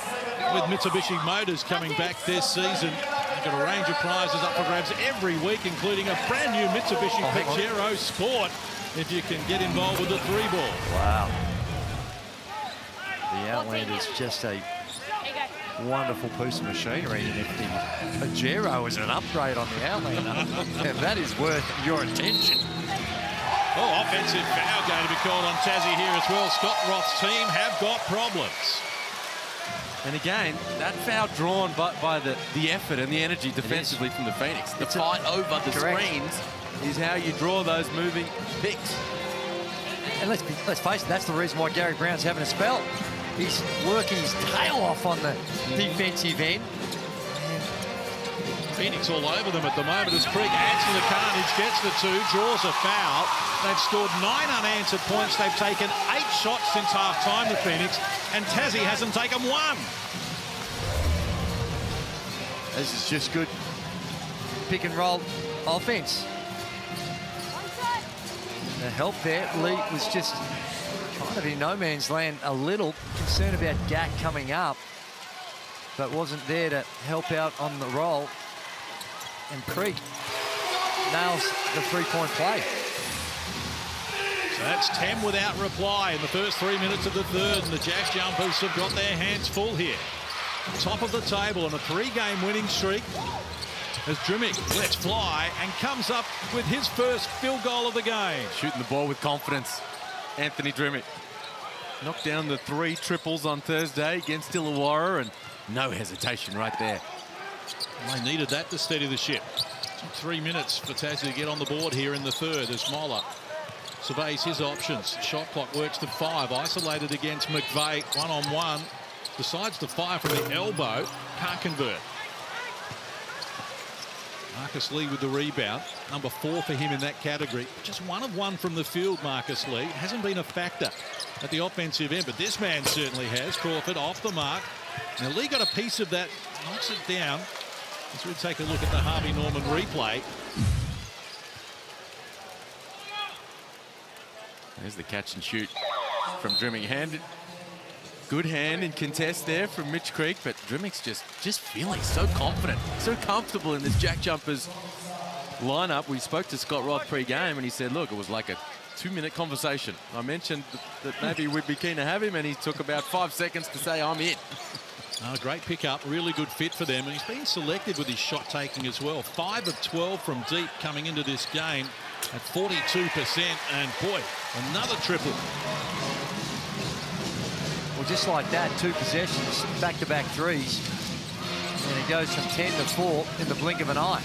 Speaker 10: with Mitsubishi Motors coming back this season. They've got a range of prizes up for grabs every week, including a brand new Mitsubishi Pajero Sport, if you can get involved with the 3-ball.
Speaker 15: Wow. The Outlander's just a wonderful piece of machinery, and if the Pajero is an upgrade on the Outlander, that is worth your attention.
Speaker 10: Oh, offensive foul going to be called on Tazzy here as well. Scott Roth's team have got problems.
Speaker 16: And again, that foul drawn by the effort and the energy defensively from the Phoenix. The fight over the screens is how you draw those moving picks.
Speaker 15: And let's face it, that's the reason why Gary Brown's having a spell. He's working his tail off on the defensive end.
Speaker 10: Phoenix all over them at the moment as Creek adds to the carnage, gets the 2, draws a foul. They've scored 9 unanswered points. They've taken 8 shots since half-time, the Phoenix, and Tazzy hasn't taken 1.
Speaker 15: This is just good pick and roll offense. The help there, Lee was just kind of in no man's land, a little concerned about Gack coming up, but wasn't there to help out on the roll. And Creek nails the 3-point play.
Speaker 10: So that's 10 without reply in the first 3 minutes of the third, and the JackJumpers have got their hands full here. top of the table on a 3-game winning streak. As Drimmick lets fly and comes up with his first field goal of the game.
Speaker 16: Shooting the ball with confidence. Anthony Drimmick knocked down the 3 triples on Thursday against Illawarra, and no hesitation right there.
Speaker 10: They needed that to steady the ship. 3 minutes for Tazzy to get on the board here in the third as Moller surveys his options. Shot clock works to 5. Isolated against McVeigh, one-on-one. Decides to fire from the elbow. Can't convert. Marcus Lee with the rebound. Number 4 for him in that category. Just 1 of 1 from the field, Marcus Lee. Hasn't been a factor at the offensive end, but this man certainly has. Crawford off the mark. Now Lee got a piece of that, knocks it down. As we take a look at the Harvey Norman replay.
Speaker 16: There's the catch and shoot from Drimmick. Good hand in contest there from Mitch Creek, but Drimmick's just feeling so confident, so comfortable in this JackJumpers lineup. We spoke to Scott Roth pre-game, and he said, look, it was like a 2-minute conversation. I mentioned that maybe we'd be keen to have him, and he took about 5 seconds to say, I'm in.
Speaker 10: Great pickup, really good fit for them, and he's been selective with his shot taking as well. 5 of 12 from deep coming into this game at 42%, and boy, another triple.
Speaker 15: Well, just like that, 2 possessions, back-to-back threes, and it goes from 10 to 4 in the blink of an eye.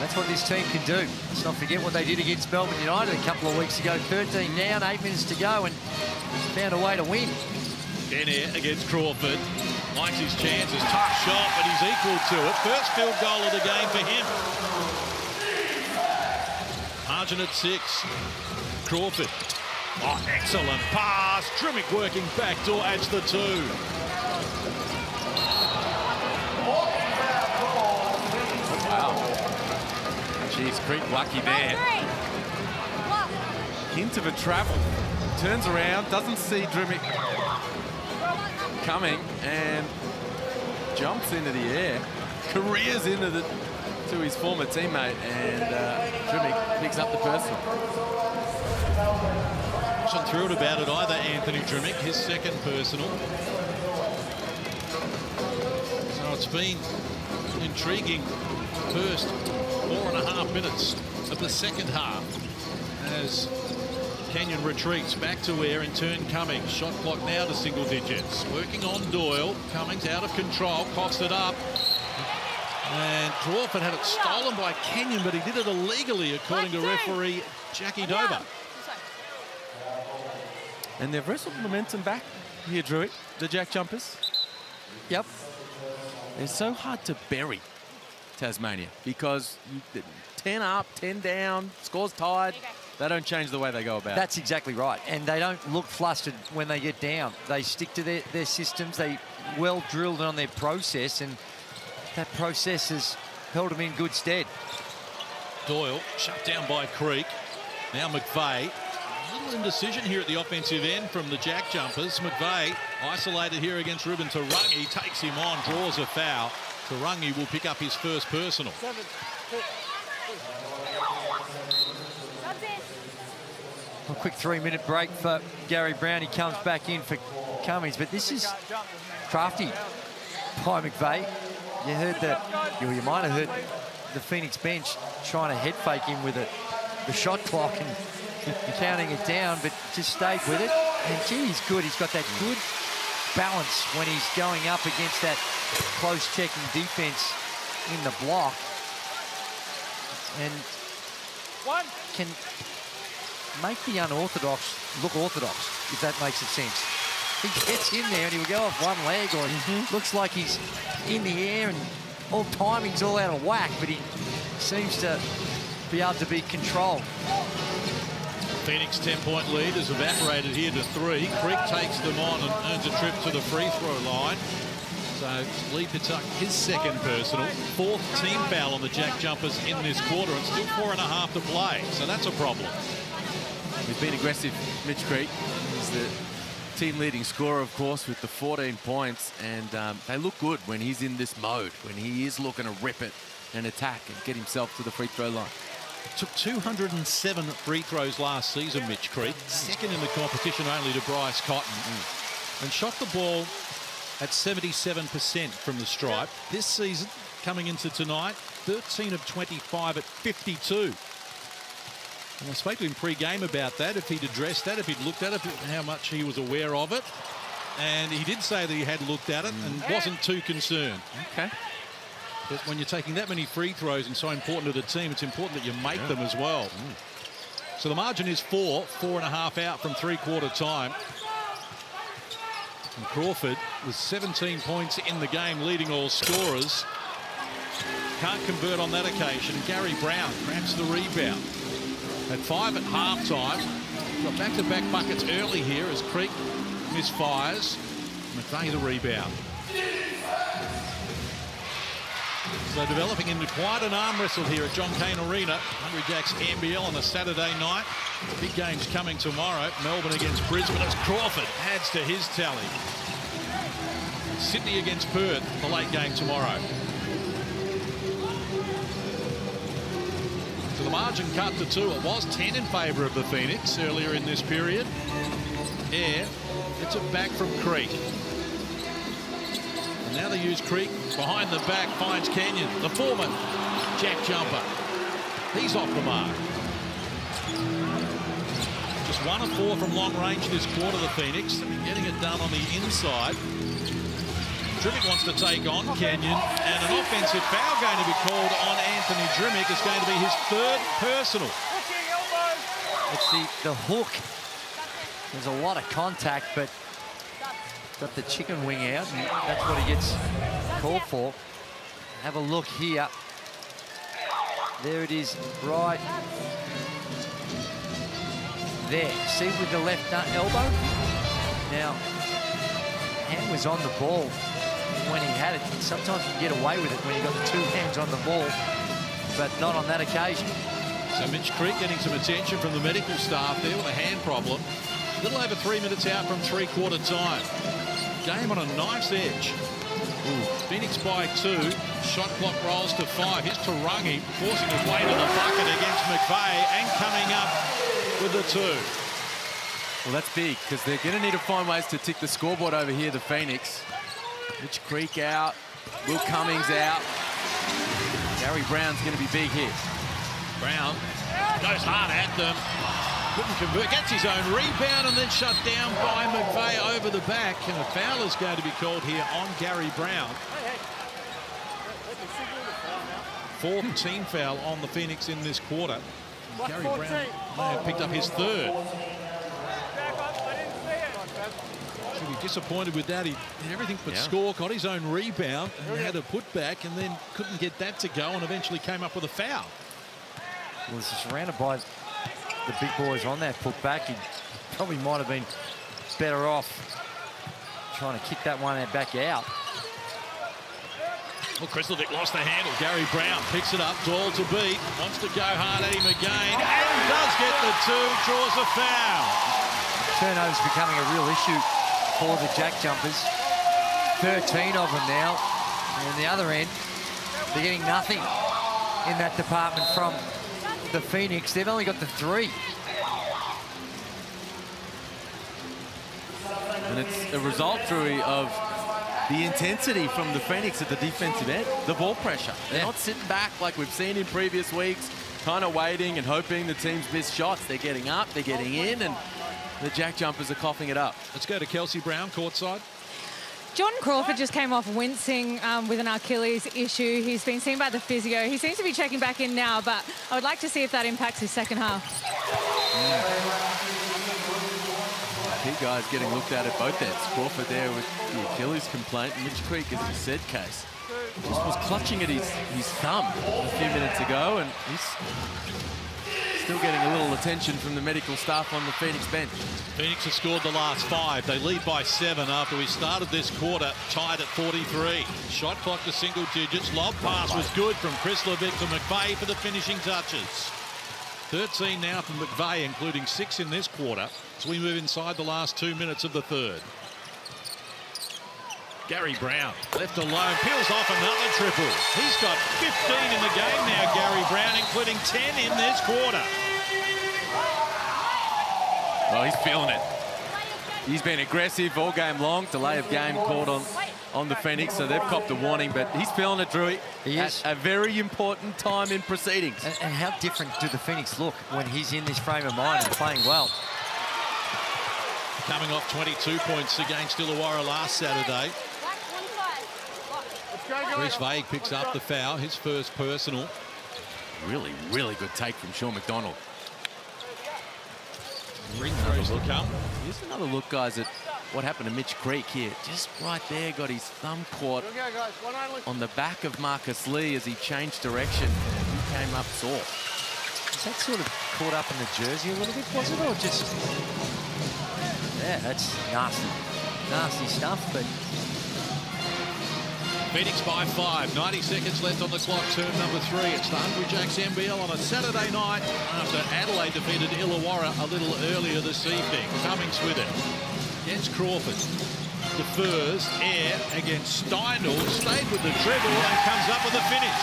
Speaker 15: That's what this team can do. Let's not forget what they did against Melbourne United a couple of weeks ago. 13 down, 8 minutes to go, and found a way to win.
Speaker 10: Benier against Crawford. Likes his chances. Tough shot, but he's equal to it. First field goal of the game for him. Margin at 6. Crawford. Oh, excellent pass. Drimmick working backdoor, adds the 2.
Speaker 16: Wow. Jeez, Creek lucky there. Hint of a travel. Turns around, doesn't see Drimmick coming, and jumps into the air, careers into to his former teammate, and Drimmick picks up the personal.
Speaker 10: Wasn't thrilled about it either, Anthony Drimmick, his second personal. So it's been an intriguing first 4.5 minutes of the second half as Kenyon retreats back to air, in turn Cummings. Shot clock now to single digits. Working on Doyle. Cummings out of control, coughs it up. And Crawford had it stolen by Kenyon, but he did it illegally, according to referee Jackie Dover.
Speaker 16: And they've wrestled momentum back here, Drew, the JackJumpers.
Speaker 15: Yep.
Speaker 16: They're so hard to bury, Tasmania, because 10 up, 10 down, scores tied. They don't change the way they go about it.
Speaker 15: That's exactly right. And they don't look flustered when they get down. They stick to their systems. They well drilled on their process, and that process has held them in good stead.
Speaker 10: Doyle shut down by Creek. Now McVeigh. A little indecision here at the offensive end from the JackJumpers. McVeigh isolated here against Ruben Tarangi. Takes him on, draws a foul. Tarangi will pick up his first personal.
Speaker 15: A quick 3-minute break for Gary Brown. He comes back in for Cummings, but this is crafty by McVeigh. You heard that, you might have heard the Phoenix bench trying to head fake him with the shot clock and counting it down, but just stayed with it. And gee, he's good. He's got that good balance when he's going up against that close checking defense in the block, and can make the unorthodox look orthodox, if that makes sense. He gets in there and he will go off one leg, or looks like he's in the air and all timing's all out of whack, but he seems to be able to be controlled.
Speaker 10: Phoenix 10-point lead has evaporated here to 3. Creek takes them on and earns a trip to the free throw line. So Lee picks up his second personal. 4th team foul on the JackJumpers in this quarter, and still 4.5 to play. So that's a problem.
Speaker 16: He's been aggressive, Mitch Creek. He's the team leading scorer, of course, with the 14 points. And they look good when he's in this mode, when he is looking to rip it and attack and get himself to the free throw line.
Speaker 10: Took 207 free throws last season, Mitch Creek. Second in the competition only to Bryce Cotton. And shot the ball at 77% from the stripe. This season, coming into tonight, 13 of 25 at 52. And I spoke to him pre-game about that, if he'd addressed that, if he'd looked at it, how much he was aware of it. And he did say that he had looked at it and wasn't too concerned.
Speaker 16: Okay.
Speaker 10: But when you're taking that many free throws and so important to the team, it's important that you make them as well. So the margin is 4.5 out from three-quarter time. And Crawford with 17 points in the game, leading all scorers. Can't convert on that occasion. Gary Brown grabs the rebound. At 5 at halftime. Got back-to-back buckets early here as Creek misfires. McVeigh the rebound. So developing into quite an arm wrestle here at John Cain Arena. Hungry Jacks NBL on a Saturday night. Big games coming tomorrow. Melbourne against Brisbane as Crawford adds to his tally. Sydney against Perth, the late game tomorrow. So the margin cut to 2. It was 10 in favour of the Phoenix earlier in this period. Air gets it back from Creek. And now they use Creek behind the back, finds Kenyon. The foreman, JackJumper. He's off the mark. Just 1 of 4 from long range this quarter, the Phoenix. Getting it done on the inside. Drimmick wants to take on Kenyon, and an offensive foul going to be called on Anthony Drimmick. It's going to be his 3rd personal.
Speaker 15: It's the hook. There's a lot of contact, but got the chicken wing out, and that's what he gets called for. Have a look here. There it is, right there. See with the left elbow? Now, hand was on the ball when he had it. Sometimes you can get away with it when you've got the 2 hands on the ball, but not on that occasion.
Speaker 10: So Mitch Creek getting some attention from the medical staff there with a hand problem. A little over 3 minutes out from three-quarter time. Game on a knife's edge. Phoenix by 2. Shot clock rolls to 5. Here's Tarangi forcing his way to the bucket against McVeigh and coming up with the 2.
Speaker 16: Well, that's big because they're going to need to find ways to tick the scoreboard over here, the Phoenix. Mitch Creek out. Will Cummings out. Gary Brown's going to be big here.
Speaker 10: Brown goes hard at them. Couldn't convert. Gets his own rebound and then shut down by McVeigh over the back. And a foul is going to be called here on Gary Brown. 4th team foul on the Phoenix in this quarter. And Gary Brown may have picked up his 3rd. Should be disappointed with that. He had everything but score, got his own rebound, and had a putback, and then couldn't get that to go, and eventually came up with a foul.
Speaker 15: Well, he's surrounded by the big boys on that putback. He probably might have been better off trying to kick that one back out.
Speaker 10: Well, Krislovic lost the handle. Gary Brown picks it up. Doyle to beat. Wants to go hard at him again. And does get the 2. Draws a foul.
Speaker 15: Turnovers becoming a real issue for the JackJumpers. 13 of them now. And on the other end, they're getting nothing in that department from the Phoenix. They've only got the 3.
Speaker 16: And it's a result, Drewy, of the intensity from the Phoenix at the defensive end, the ball pressure. They're not sitting back like we've seen in previous weeks, kind of waiting and hoping the teams miss shots. They're getting up, they're getting in, and the JackJumpers are coughing it up.
Speaker 10: Let's go to Kelsey Brown, courtside.
Speaker 11: Jordan Crawford just came off wincing with an Achilles issue. He's been seen by the physio. He seems to be checking back in now, but I would like to see if that impacts his second half.
Speaker 16: Key guys getting looked at both ends. Crawford there with the Achilles complaint. Mitch Creek is the said case. Just was clutching at his thumb a few minutes ago, and he's still getting a little attention from the medical staff on the Phoenix bench.
Speaker 10: Phoenix has scored the last 5. They lead by 7 after we started this quarter, tied at 43. Shot clock to single digits. Lob pass was good from Krislovic to McVeigh for the finishing touches. 13 now from McVeigh, including 6 in this quarter, as we move inside the last 2 minutes of the 3rd. Gary Brown, left alone, peels off another triple. He's got 15 in the game now, Gary Brown, including 10 in this quarter.
Speaker 16: Well, he's feeling it. He's been aggressive all game long. Delay of game called on on the Phoenix, so they've copped a warning, but he's feeling it, Drewy.
Speaker 15: He is.
Speaker 16: At a very important time in proceedings.
Speaker 15: And how different do the Phoenix look when he's in this frame of mind and playing well?
Speaker 10: Coming off 22 points against Illawarra last Saturday. Chris Vague picks up the foul, his first personal.
Speaker 16: Really, really good take from Sean McDonald.
Speaker 10: Ring throws to come.
Speaker 16: Here's another look, guys, at what happened to Mitch Creek here. Just right there, got his thumb caught on the back of Marcus Lee as he changed direction. He came up sore.
Speaker 15: Is that sort of caught up in the jersey a little bit, was it, or just... Yeah, that's nasty. Nasty stuff, but...
Speaker 10: Phoenix by 5, 90 seconds left on the clock, term number 3. It's the Hungry Jacks NBL on a Saturday night after Adelaide defeated Illawarra a little earlier this evening. Cummings with it. Against Crawford. Defers, air against Steindl. Stayed with the dribble and comes up with the finish.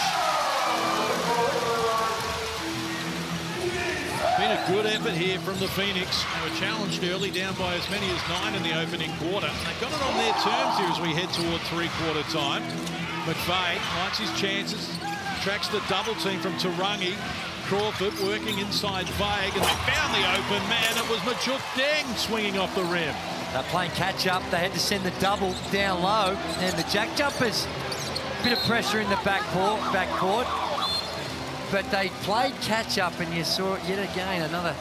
Speaker 10: Been a good effort here from the Phoenix. They were challenged early, down by as many as 9 in the opening quarter. They got it on their terms here as we head toward three-quarter time. McVeigh likes his chances, tracks the double team from Tarangi. Crawford working inside Vague, and they found the open man. It was Majuk Deng swinging off the rim.
Speaker 15: They're playing catch-up. They had to send the double down low, and the JackJumpers, bit of pressure in the backcourt. But they played catch-up, and you saw it yet again, another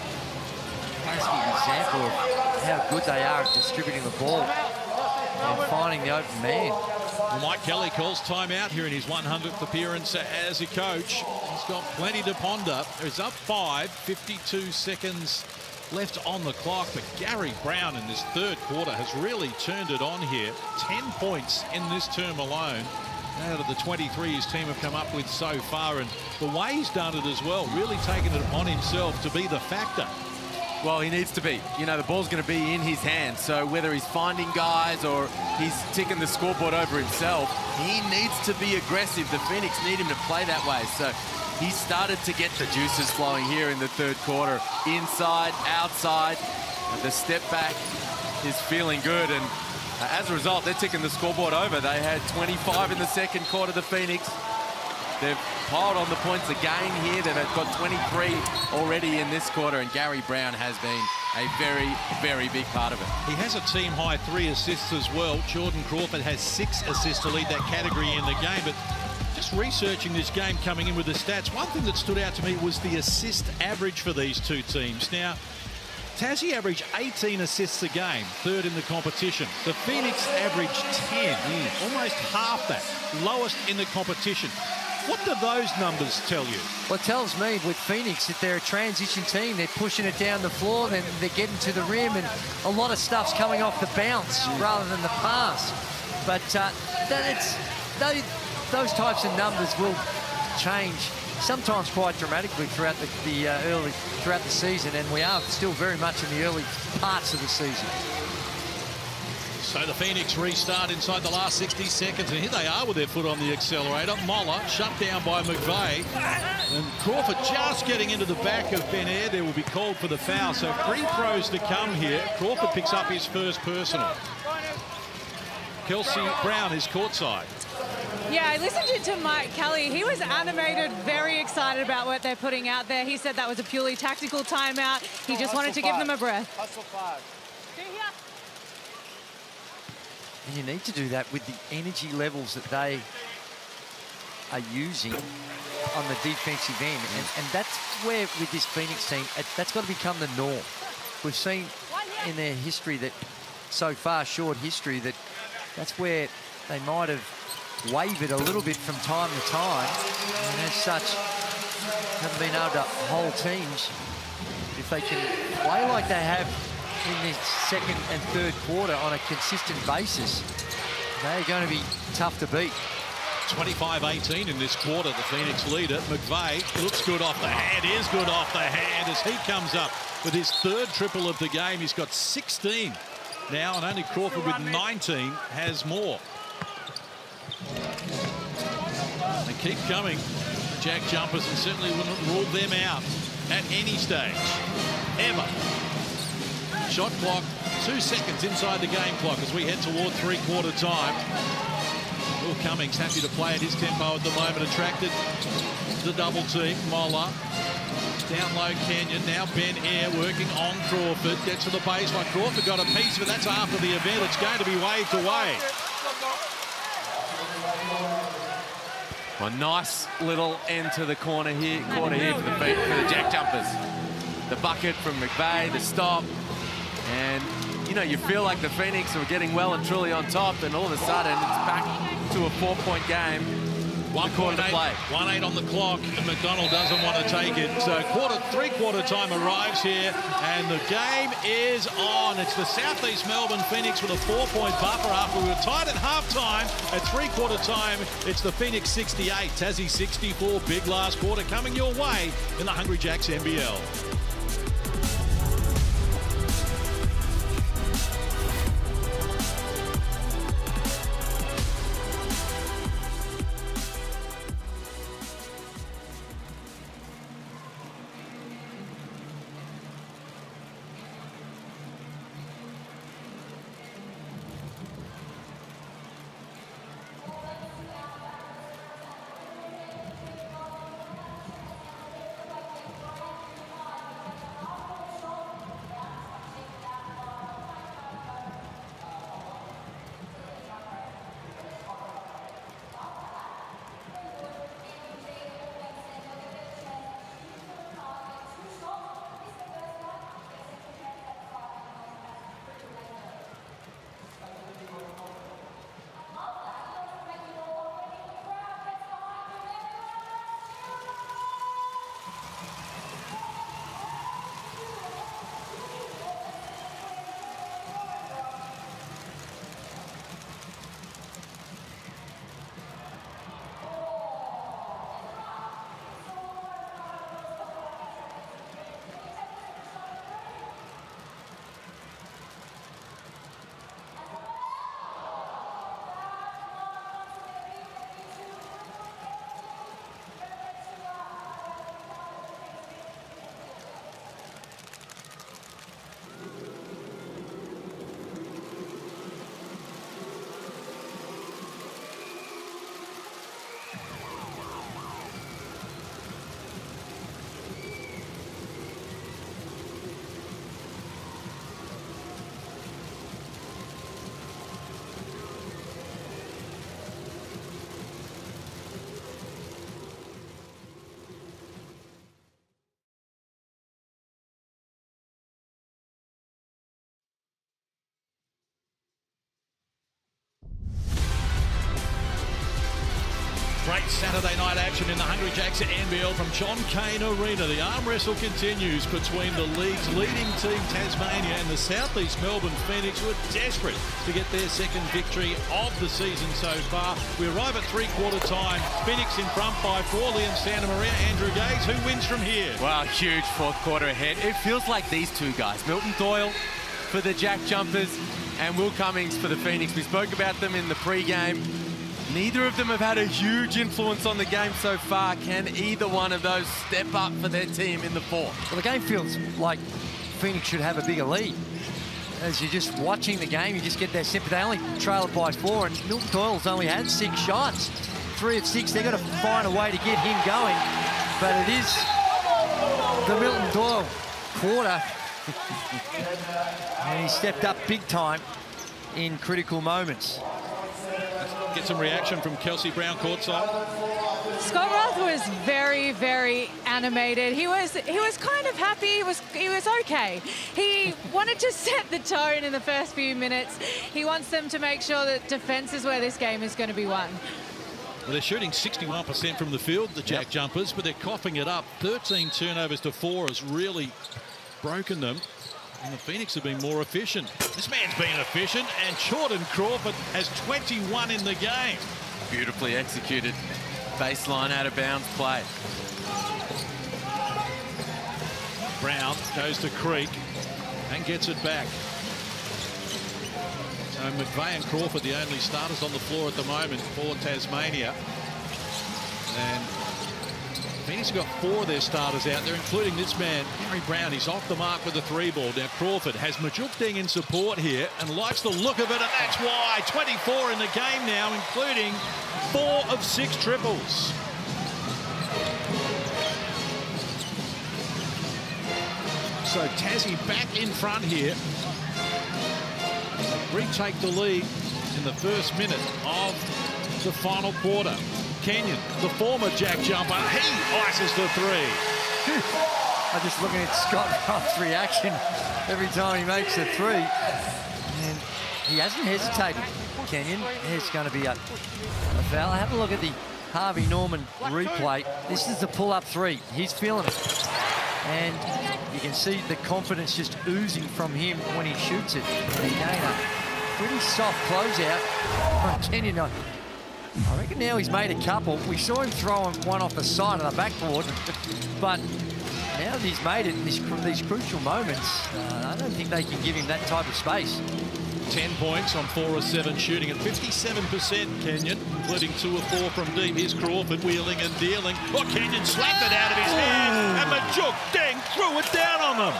Speaker 15: classic example of how good they are at distributing the ball and finding the open man.
Speaker 10: Well, Mike Kelly calls timeout here in his 100th appearance as a coach. He's got plenty to ponder. He's up 5, 52 seconds left on the clock, but Gary Brown in this third quarter has really turned it on here. 10 points in this term alone out of the 23 his team have come up with so far, and the way he's done it as well, really taken it upon himself to be the factor.
Speaker 16: Well, he needs to be. You know, the ball's going to be in his hands, so whether he's finding guys or he's ticking the scoreboard over himself, he needs to be aggressive. The Phoenix need him to play that way, so he started to get the juices flowing here in the third quarter. Inside, outside, the step back is feeling good, and as a result, they're ticking the scoreboard over. They had 25 in the second quarter, the Phoenix. They've piled on the points again here. They've got 23 already in this quarter, and Gary Brown has been a very, very big part of it.
Speaker 10: He has a team-high 3 assists as well. Jordan Crawford has 6 assists to lead that category in the game, but just researching this game, coming in with the stats, one thing that stood out to me was the assist average for these two teams. Now, Tazzy averaged 18 assists a game, third in the competition. The Phoenix averaged 10, almost half that, lowest in the competition. What do those numbers tell you?
Speaker 15: Well, it tells me with Phoenix that they're a transition team. They're pushing it down the floor, then they're getting to the rim, and a lot of stuff's coming off the bounce rather than the pass. But those types of numbers will change sometimes quite dramatically throughout the season, and we are still very much in the early parts of the season.
Speaker 10: So the Phoenix restart inside the last 60 seconds, and here they are with their foot on the accelerator. Moller shut down by McVeigh, and Crawford just getting into the back of Ben Air. There will be called for the foul, so free throws to come here. Crawford picks up his first personal. Kelsey Brown is courtside.
Speaker 11: Yeah, I listened to Mike Kelly. He was animated, very excited about what they're putting out there. He said that was a purely tactical timeout. He just wanted to give them a breath.
Speaker 14: Hustle 5.
Speaker 15: And you need to do that with the energy levels that they are using on the defensive end. And that's where, with this Phoenix team, that's got to become the norm. We've seen in their history that, so far, short history, that that's where they might have wavered a little bit from time to time, and as such haven't been able to hold teams. If they can play like they have in this second and third quarter on a consistent basis, they're going to be tough to beat.
Speaker 10: 25-18 in this quarter, the Phoenix leader. McVeigh looks good off the hand, is good off the hand as he comes up with his third triple of the game. He's got 16 now, and only Crawford with 19 has more. They keep coming, the JackJumpers, and certainly wouldn't rule them out at any stage, ever. Shot clock, 2 seconds inside the game clock as we head toward three-quarter time. Will Cummings happy to play at his tempo at the moment, attracted the double team. Moller. Down low, Kenyon. Now Ben Eyre working on Crawford. Gets to the baseline. Crawford got a piece, but that's after the event. It's going to be waved away.
Speaker 16: A nice little end to the corner here for the Jack Jumpers. The bucket from McVeigh, the stop, and you know, you feel like the Phoenix were getting well and truly on top, and all of a sudden it's back to a 4-point game. 1 play.
Speaker 10: 1-8 on the clock, and McDonald doesn't want to take it. So three-quarter time arrives here, and the game is on. It's the Southeast Melbourne Phoenix with a 4-point buffer after we were tied at halftime. At three-quarter time, it's the Phoenix 68, Tazzy 64. Big last quarter coming your way in the Hungry Jacks NBL. Great Saturday night action in the Hungry Jacks NBL from John Cain Arena. The arm wrestle continues between the league's leading team, Tasmania, and the Southeast Melbourne Phoenix, who are desperate to get their second victory of the season so far. We arrive at three-quarter time. Phoenix in front by 4. Liam Santa Maria, Andrew Gaze. Who wins from here?
Speaker 16: Wow, huge fourth quarter ahead. It feels like these two guys, Milton Doyle for the Jack Jumpers and Will Cummings for the Phoenix. We spoke about them in the pre-game. Neither of them have had a huge influence on the game so far. Can either one of those step up for their team in the fourth?
Speaker 15: Well, the game feels like Phoenix should have a bigger lead. As you're just watching the game, you just get that sympathy. They only trail it by 4, and Milton Doyle's only had 6 shots. 3 of 6. They've got to find a way to get him going. But it is the Milton Doyle quarter. And he stepped up big time in critical moments.
Speaker 10: Get some reaction from Kelsey Brown courtside.
Speaker 11: Scott Roth was very, very animated. He was kind of happy. He was okay. He wanted to set the tone in the first few minutes. He wants them to make sure that defense is where this game is going to be won.
Speaker 10: Well, they're shooting 61% from the field, the Jack Jumpers, but they're coughing it up. 13 turnovers to 4 has really broken them. And the Phoenix have been more efficient. This man's been efficient, and Jordan Crawford has 21 in the game.
Speaker 16: Beautifully executed baseline out of bounds play.
Speaker 10: Brown goes to Creek and gets it back. So McVeigh and Crawford, the only starters on the floor at the moment for Tasmania. And Phoenix have got 4 of their starters out there, including this man, Henry Brown. He's off the mark with the 3 ball. Now Crawford has Majuk Deng in support here and likes the look of it, and that's why 24 in the game now, including 4 of 6 triples. So Tazzy back in front here. Retake the lead in the first minute of the final quarter. Kenyon, the former Jack jumper, he ices the 3.
Speaker 15: I'm just looking at Scott Ruff's reaction every time he makes a 3. And he hasn't hesitated, Kenyon. It's going to be a foul. Have a look at the Harvey Norman replay. This is the pull-up 3. He's feeling it. And you can see the confidence just oozing from him when he shoots it. And again, a pretty soft closeout from Kenyon. I reckon now he's made a couple. We saw him throwing one off the side of the backboard, but now that he's made it in these crucial moments, I don't think they can give him that type of space.
Speaker 10: 10 points on 4 of 7 shooting at 57%, Kenyon, including 2 of 4 from deep. Here's Crawford wheeling and dealing. Oh, Kenyon slapped it out of his hand, and Majuk Deng threw it down on them.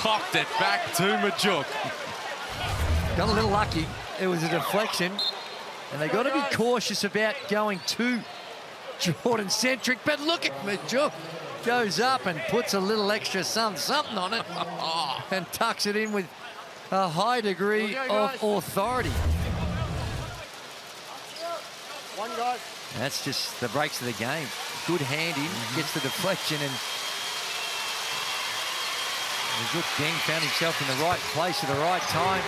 Speaker 16: Cocked it back to Majuk.
Speaker 15: Got a little lucky. It was a deflection. And they got to be cautious about going too Jordan-centric. But look at Majuk. Goes up and puts a little extra something on it and tucks it in with a high degree of authority.
Speaker 14: One guy.
Speaker 15: That's just the breaks of the game. Good hand in, gets the deflection, and Majuk Deng found himself in the right place at the right time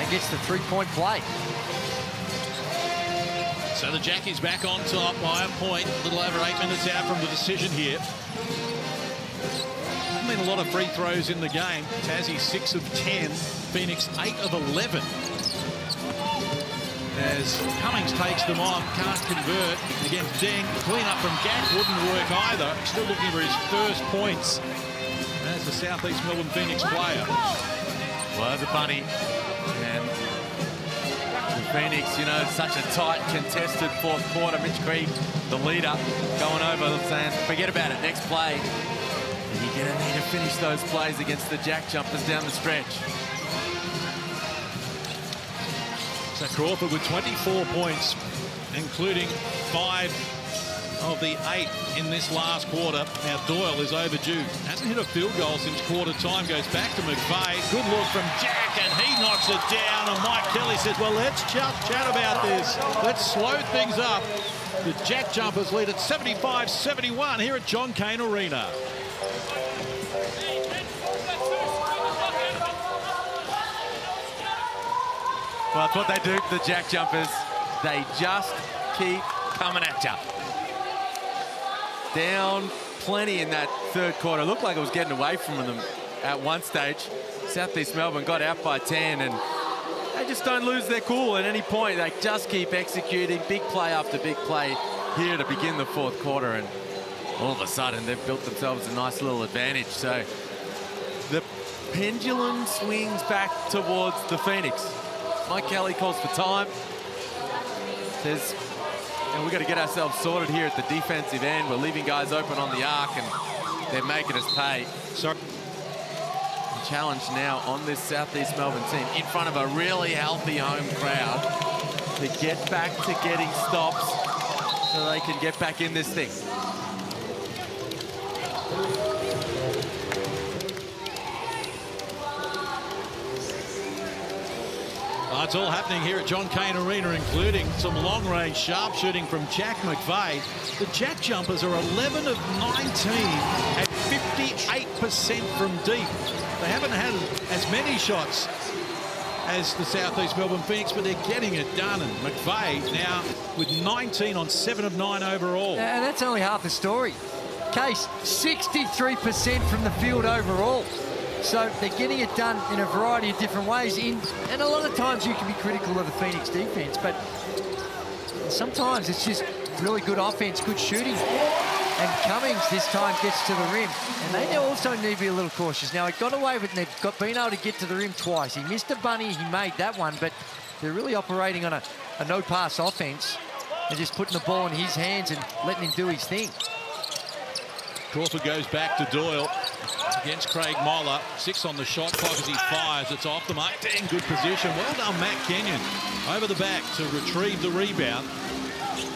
Speaker 15: and gets the 3-point play.
Speaker 10: So the Jackies back on top by a point, a little over 8 minutes out from the decision here. Hasn't been a lot of free throws in the game. Tazzy 6 of 10, Phoenix 8 of 11. As Cummings takes them on, can't convert. Again, Deng, clean up from Gack wouldn't work either. Still looking for his first points as the Southeast Melbourne Phoenix player.
Speaker 16: Well, there's a bunny. And Phoenix, you know, such a tight, contested 4th quarter. Mitch Creek, the leader, going over saying, forget about it, next play. And you're going to need to finish those plays against the Jack Jumpers down the stretch.
Speaker 10: So Crawford with 24 points, including 5 of the 8 in this last quarter. Now Doyle is overdue. Hasn't hit a field goal since quarter time. Goes back to McVeigh. Good look from Jack, and he knocks it down. And Mike Kelly says, well, let's just chat about this. Let's slow things up. The Jack Jumpers lead at 75-71 here at John Cain Arena.
Speaker 16: Well, that's what they do, the Jack Jumpers. They just keep coming at you. Down plenty in that 3rd quarter. Looked like it was getting away from them at one stage. Southeast Melbourne got out by 10, and they just don't lose their cool at any point. They just keep executing big play after big play here to begin the 4th quarter, and all of a sudden they've built themselves a nice little advantage. So the pendulum swings back towards the Phoenix. Mike Kelly calls for time. Says, and we've got to get ourselves sorted here at the defensive end. We're leaving guys open on the arc, and they're making us pay.
Speaker 10: Sorry.
Speaker 16: The challenge now on this Southeast Melbourne team, in front of a really healthy home crowd, to get back to getting stops so they can get back in this thing.
Speaker 10: It's all happening here at John Cain Arena, including some long-range sharpshooting from Jack McVeigh. The Jack Jumpers are 11 of 19 at 58% from deep. They haven't had as many shots as the Southeast Melbourne Phoenix, but they're getting it done. And McVeigh now with 19 on 7 of 9 overall.
Speaker 15: And that's only half the story. Case, 63% from the field overall. So they're getting it done in a variety of different ways. And a lot of times you can be critical of the Phoenix defense, but sometimes it's just really good offense, good shooting. And Cummings this time gets to the rim. And they also need to be a little cautious. Now, it got away with it, and they've been able to get to the rim twice. He missed a bunny, he made that one, but they're really operating on a no-pass offense. and just putting the ball in his hands and letting him do his thing.
Speaker 10: Crawford goes back to Doyle against Craig Moller. 6 on the shot clock as he fires. It's off the mark. In good position. Well done, Matt Kenyon. Over the back to retrieve the rebound.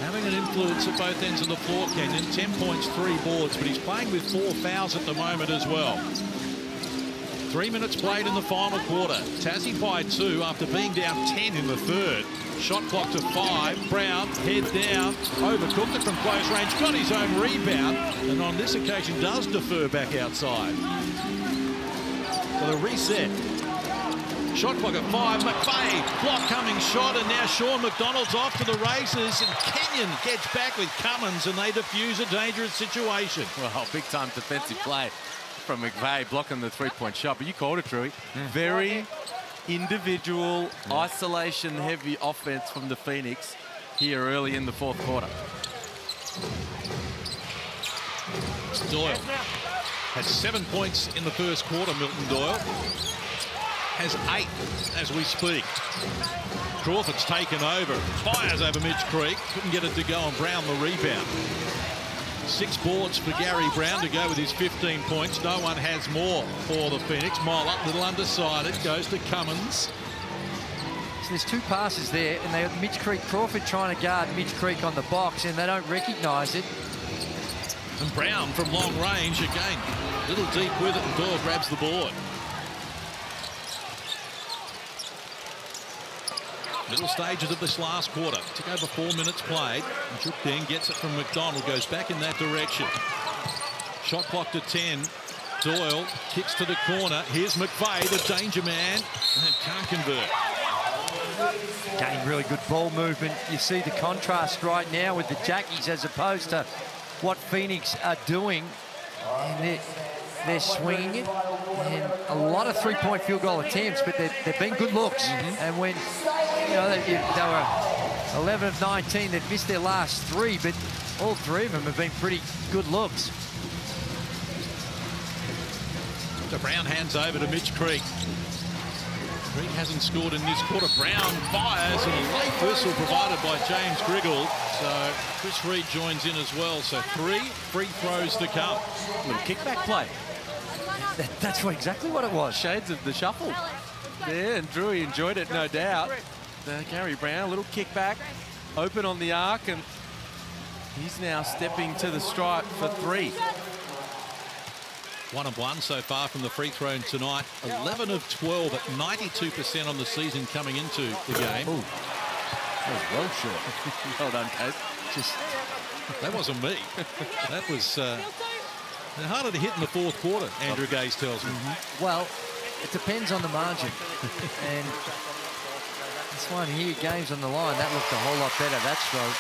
Speaker 10: Having an influence at both ends of the floor, Kenyon. 10 points, 3 boards, but he's playing with 4 fouls at the moment as well. 3 minutes played in the final quarter. Tazzy by 2 after being down 10 in the third. Shot clock to 5. Brown, head down, overcooked it from close range, got his own rebound, and on this occasion does defer back outside. So the reset. Shot clock at 5. McVeigh, block coming shot, and now Sean McDonald's off to the races, and Kenyon gets back with Cummins, and they defuse a dangerous situation.
Speaker 16: Well, big time defensive play from McVeigh, blocking the three-point shot. But you called it, Drewy. Very individual, isolation-heavy offense from the Phoenix here early in the fourth quarter.
Speaker 10: Doyle has 7 points in the first quarter. Milton Doyle has 8 as we speak. Crawford's taken over, fires over Mitch Creek, couldn't get it to go, and Brown the rebound. 6 boards for Gary Brown to go with his 15 points. No one has more for the Phoenix. Moller, little undecided, goes to Cummins.
Speaker 15: So there's 2 passes there, and they got Mitch Creek, Crawford trying to guard Mitch Creek on the box, and they don't recognise it.
Speaker 10: And Brown from long range again, a little deep with it, and Doyle grabs the board. Middle stages of this last quarter. Took over 4 minutes played. And Chukdeng gets it from McDonald, goes back in that direction. Shot clock to 10. Doyle kicks to the corner. Here's McVeigh, the danger man, and can't convert.
Speaker 15: Again, really good ball movement. You see the contrast right now with the Jackies as opposed to what Phoenix are doing. And they're swinging it, and a lot of three-point field goal attempts, but they've been good looks. And when, you know, they were 11 of 19, they've missed their last 3, but all 3 of them have been pretty good looks.
Speaker 10: So Brown hands over to Mitch Creek. Creek hasn't scored in this quarter. Brown fires, and a late whistle provided by James Griggle. So Chris Reed joins in as well. So 3 free throws to come.
Speaker 16: Little kickback play.
Speaker 15: That's exactly what it was.
Speaker 16: Shades of the shuffle. Yeah, and Drewy enjoyed it, no doubt. Gary Brown, a little kickback, open on the arc, and he's now stepping to the stripe for 3.
Speaker 10: 1 of 1 so far from the free throw tonight. 11 of 12 at 92% on the season coming into the game.
Speaker 16: Ooh. That was well short. Well done, Case.
Speaker 10: That wasn't me. That was harder to hit in the fourth quarter, Andrew Gaze tells me.
Speaker 15: Well, it depends on the margin. And this one here, games on the line, that looked a whole lot better, that stroke.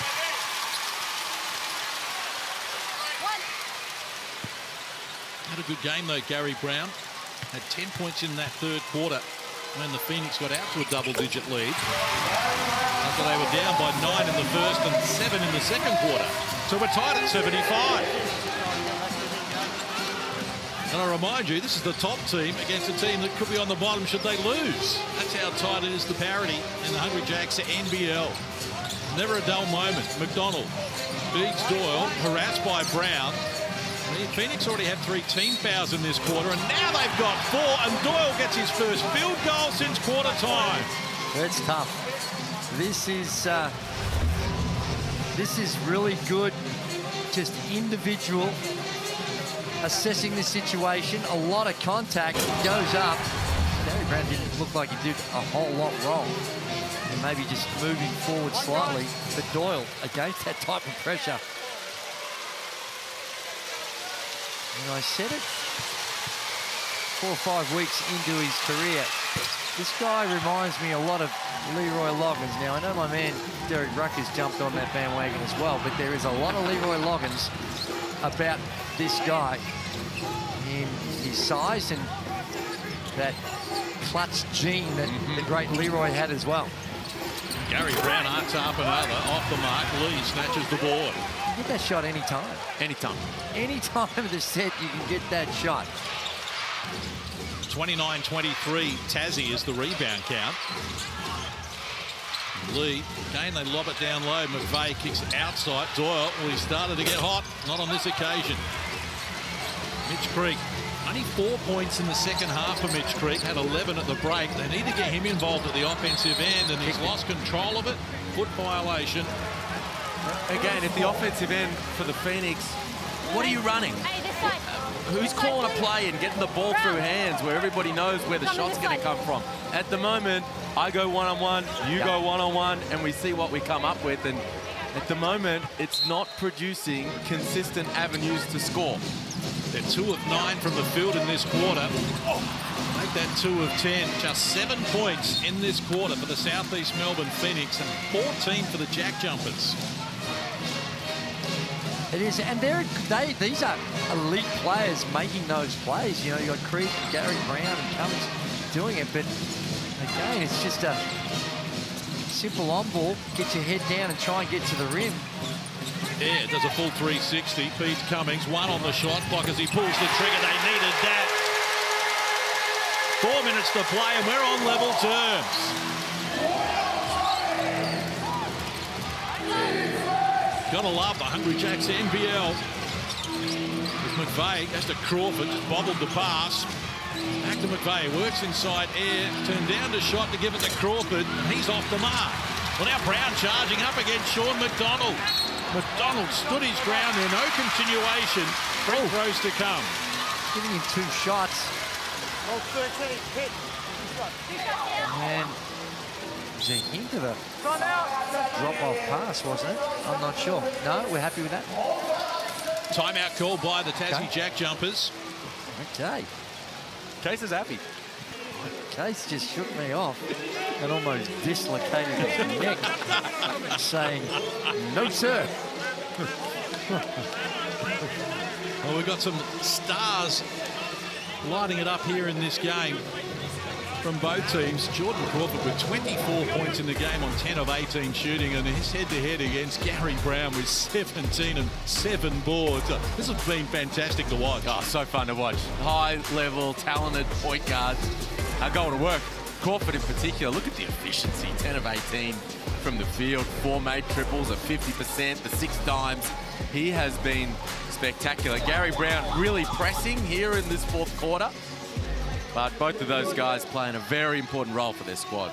Speaker 10: Had a good game though, Gary Brown. Had 10 points in that third quarter when the Phoenix got out to a double-digit lead. After they were down by 9 in the first and 7 in the second quarter. So we're tied at 75. And I remind you, this is the top team against a team that could be on the bottom should they lose. That's how tight it is, the parity in the Hungry Jacks NBL. Never a dull moment. McDonald beats Doyle, harassed by Brown. Phoenix already had 3 team fouls in this quarter, and now they've got 4, and Doyle gets his first field goal since quarter time.
Speaker 15: That's tough. This is really good, just individual assessing the situation. A lot of contact. He goes up. Gary Brown didn't look like he did a whole lot wrong. And maybe just moving forward slightly. But Doyle, against that type of pressure. And I said it 4 or 5 weeks into his career. This guy reminds me a lot of Leroy Loggins. Now, I know my man Derek Rucker's jumped on that bandwagon as well, but there is a lot of Leroy Loggins about this guy in his size and that clutch gene that the great Leroy had as well.
Speaker 10: Gary Brown arcs up another, off the mark. Lee snatches the board.
Speaker 15: You get that shot anytime.
Speaker 16: Anytime.
Speaker 15: Any time of the set, you can get that shot.
Speaker 10: 29-23, Tazzy is the rebound count. Lead. Again, they lob it down low. McVeigh kicks it outside. Doyle, well, he started to get hot. Not on this occasion. Mitch Creek, only 4 points in the second half for Mitch Creek. Had 11 at the break. They need to get him involved at the offensive end, and he's lost control of it. Foot violation.
Speaker 16: Again, at the offensive end for the Phoenix, what are you running? Who's calling a play and getting the ball through hands where everybody knows where the shot's going to come from? At the moment, I go one-on-one, you go one-on-one, and we see what we come up with. And at the moment, it's not producing consistent avenues to score.
Speaker 10: They're 2 of 9 from the field in this quarter. Make that 2 of 10. Just 7 points in this quarter for the Southeast Melbourne Phoenix and 14 for the JackJumpers.
Speaker 15: It is, and these are elite players making those plays. You know, you got Creek, Gary Brown, and Cummings doing it. But again, it's just a simple on ball. Get your head down and try and get to the rim.
Speaker 10: Yeah, does a full 360. Pete Cummings, 1 on the shot clock as he pulls the trigger. They needed that. 4 minutes to play, and we're on level terms. Gotta love the Hungry Jacks NBL. As McVeigh goes to Crawford, just bobbled the pass. Back to McVeigh, works inside air, turned down to shot to give it to Crawford, and he's off the mark. Well, now Brown charging up against Sean McDonald. McDonald stood his ground there, no continuation. Free throws to come.
Speaker 15: Giving him 2 shots.
Speaker 14: Oh, 13, hit.
Speaker 15: And there's a hint of a drop-off pass, wasn't it? I'm not sure. No, we're happy with that.
Speaker 10: Timeout called by the Tassie JackJumpers.
Speaker 15: Okay.
Speaker 16: Case is happy.
Speaker 15: Case just shook me off and almost dislocated his neck, saying, no, sir.
Speaker 10: Well, we've got some stars lighting it up here in this game from both teams. Jordan Crawford with 24 points in the game on 10 of 18 shooting, and his head-to-head against Gary Brown with 17 and 7 boards. This has been fantastic to watch.
Speaker 16: Oh, so fun to watch. High-level, talented point guards are going to work. Crawford in particular, look at the efficiency. 10 of 18 from the field, 4 made triples at 50%, the 6 dimes. He has been spectacular. Gary Brown really pressing here in this fourth quarter. But both of those guys playing a very important role for their squad.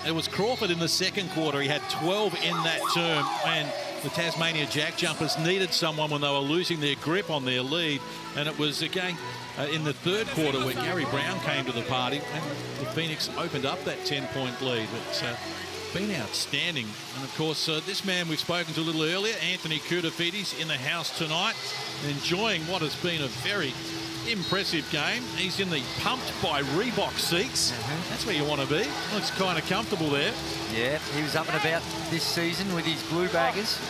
Speaker 10: It was Crawford in the second quarter. He had 12 in that term, and the Tasmania JackJumpers needed someone when they were losing their grip on their lead. And it was, again, in the third quarter where Gary Brown came to the party, and the Phoenix opened up that 10-point lead. It's been outstanding. And, of course, this man we've spoken to a little earlier, Anthony Koutafidis, in the house tonight, enjoying what has been a very impressive game. He's in the pumped by Reebok seats. That's where you want to be. Looks kind of comfortable there.
Speaker 15: Yeah, he was up and about this season with his Blue Baggers,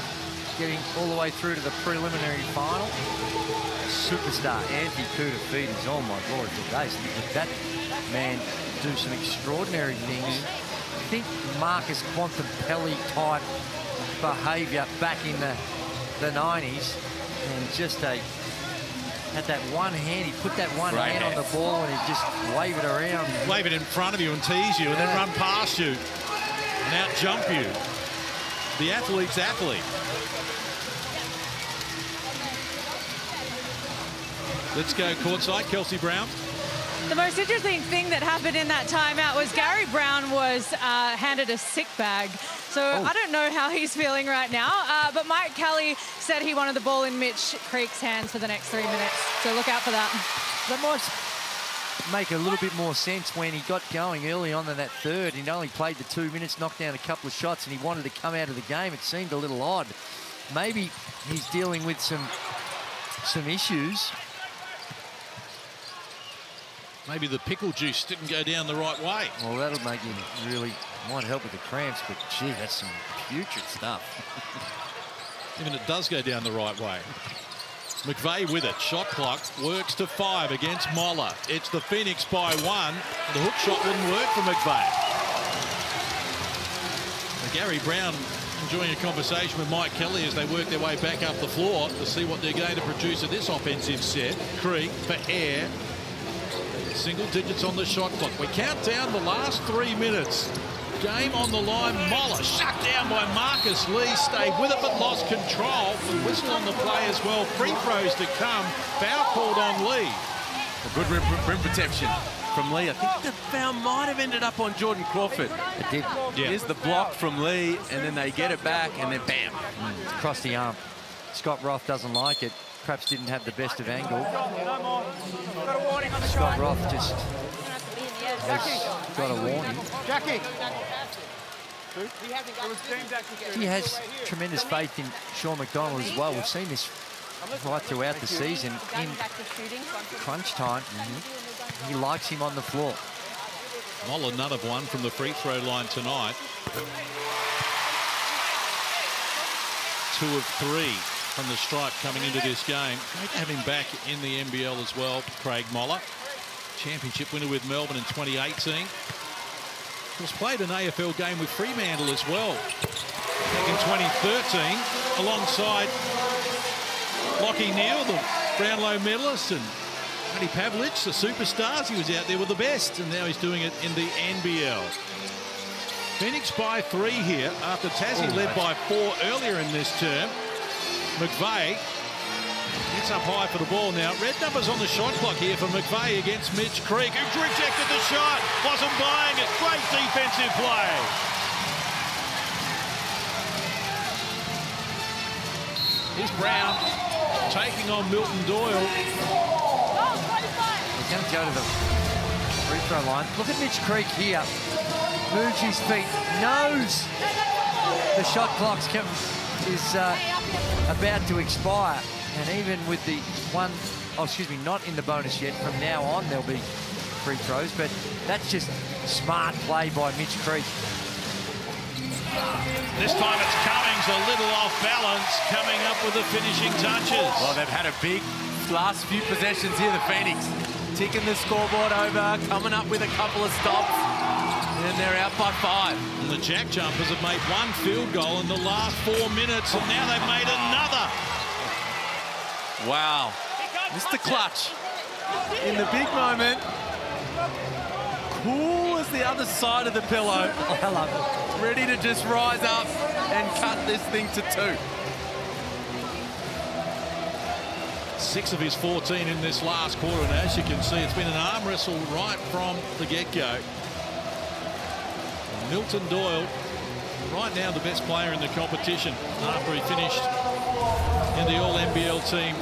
Speaker 15: getting all the way through to the preliminary final. Superstar Anthony Koutafidis, oh my glory days. That man do some extraordinary things. I think Marcus Quantampelli type behaviour back in the 90s, and just had that one hand, he put that one hand on the ball and he just wave it around.
Speaker 10: Wave it in front of you and tease you and then run past you and out jump you. The athlete's athlete. Let's go courtside, Kelsey Brown.
Speaker 11: The most interesting thing that happened in that timeout was Gary Brown was handed a sick bag. So I don't know how he's feeling right now. But Mike Kelly said he wanted the ball in Mitch Creek's hands for the next 3 minutes. So look out for that.
Speaker 15: That might make a little bit more sense when he got going early on in that third. He'd only played the 2 minutes, knocked down a couple of shots, and he wanted to come out of the game. It seemed a little odd. Maybe he's dealing with some issues.
Speaker 10: Maybe the pickle juice didn't go down the right way.
Speaker 15: Well, that'll make him really, might help with the cramps, but gee, that's some putrid stuff.
Speaker 10: Even it does go down the right way. McVeigh with it. Shot clock works to 5 against Moller. It's the Phoenix by 1. The hook shot wouldn't work for McVeigh. And Gary Brown enjoying a conversation with Mike Kelly as they work their way back up the floor to see what they're going to produce in this offensive set. Creek for air. Single digits on the shot clock. We count down the last 3 minutes. Game on the line. Moller shut down by Marcus Lee. Stayed with it but lost control. The whistle on the play as well. Free throws to come. Foul called on Lee.
Speaker 16: A good rim protection from Lee. I think the foul might have ended up on Jordan Crawford.
Speaker 15: It did.
Speaker 10: Yeah.
Speaker 16: Here's the block from Lee, and then they get it back, and then bam.
Speaker 15: Across the arm. Scott Roth doesn't like it. Perhaps didn't have the best of angle. Scott Roth just has got a warning.
Speaker 12: Jackie.
Speaker 15: He has tremendous faith in Sean McDonald as well. We've seen this right throughout the season. In crunch time, he likes him on the floor.
Speaker 10: Moller none of one from the free throw line tonight. 2 of 3 from the stripe coming into this game. Great to have him back in the NBL as well, Craig Moller. Championship winner with Melbourne in 2018. Was played an AFL game with Fremantle as well back in 2013 alongside Lachie Neale, the Brownlow medalist, and Matty Pavlich, the superstars. He was out there with the best, and now he's doing it in the NBL. Phoenix by 3 here after Tazzy led by 4 earlier in this term. McVeigh gets up high for the ball now. Red numbers on the shot clock here for McVeigh against Mitch Creek, who rejected the shot. Wasn't buying it. Great defensive play. Here's Brown taking on Milton Doyle.
Speaker 15: He's going to go to the free throw line. Look at Mitch Creek here. Moves his feet, knows the shot clock is about to expire. And even with the one, not in the bonus yet, from now on there'll be free throws, but that's just smart play by Mitch Creek.
Speaker 10: This time it's Cummings, a little off balance, coming up with the finishing touches.
Speaker 16: Well, they've had a big last few possessions here, the Phoenix. Ticking the scoreboard over, coming up with a couple of stops, and they're out by 5.
Speaker 10: And the JackJumpers have made 1 field goal in the last 4 minutes, and now they've made another.
Speaker 16: Wow. Mr. Clutch in the big moment. Cool as the other side of the pillow.
Speaker 15: I love it.
Speaker 16: Ready to just rise up and cut this thing to 2.
Speaker 10: 6 of his 14 in this last quarter, and as you can see, it's been an arm wrestle right from the get-go. Milton Doyle, right now the best player in the competition after he finished in the All-NBL team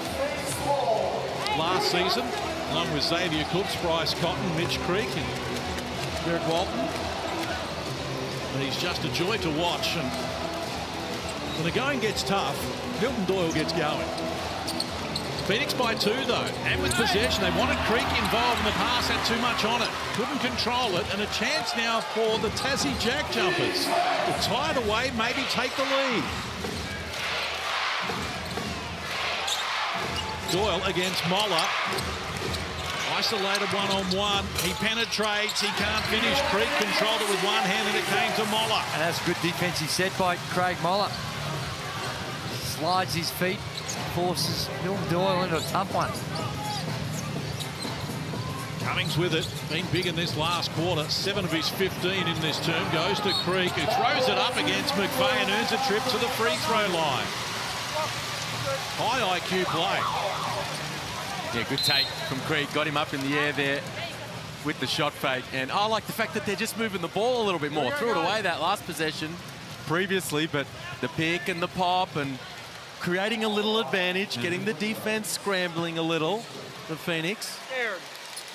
Speaker 10: last season, along with Xavier Cooks, Bryce Cotton, Mitch Creek, and Derek Walton. And he's just a joy to watch. And when the going gets tough, Milton Doyle gets going. Phoenix by 2 though, and with possession. They wanted Creek involved in the pass, had too much on it. Couldn't control it, and a chance now for the Tassie JackJumpers to tie it away, maybe take the lead. Doyle against Moller. Isolated one-on-one. He penetrates, he can't finish. Creek controlled it with one hand, and it came to Moller.
Speaker 15: And that's a good defensive set by Craig Moller. Slides his feet, forces Milton Doyle into a tough one.
Speaker 10: Cummings with it, been big in this last quarter. 7 of his 15 in this term goes to Creek, who throws it up against McVeigh and earns a trip to the free throw line. High IQ play.
Speaker 16: Yeah, good take from Creek. Got him up in the air there with the shot fake. And I like the fact that they're just moving the ball a little bit more. Threw it away that last possession previously, but the pick and the pop and creating a little advantage, getting the defense scrambling a little, the Phoenix.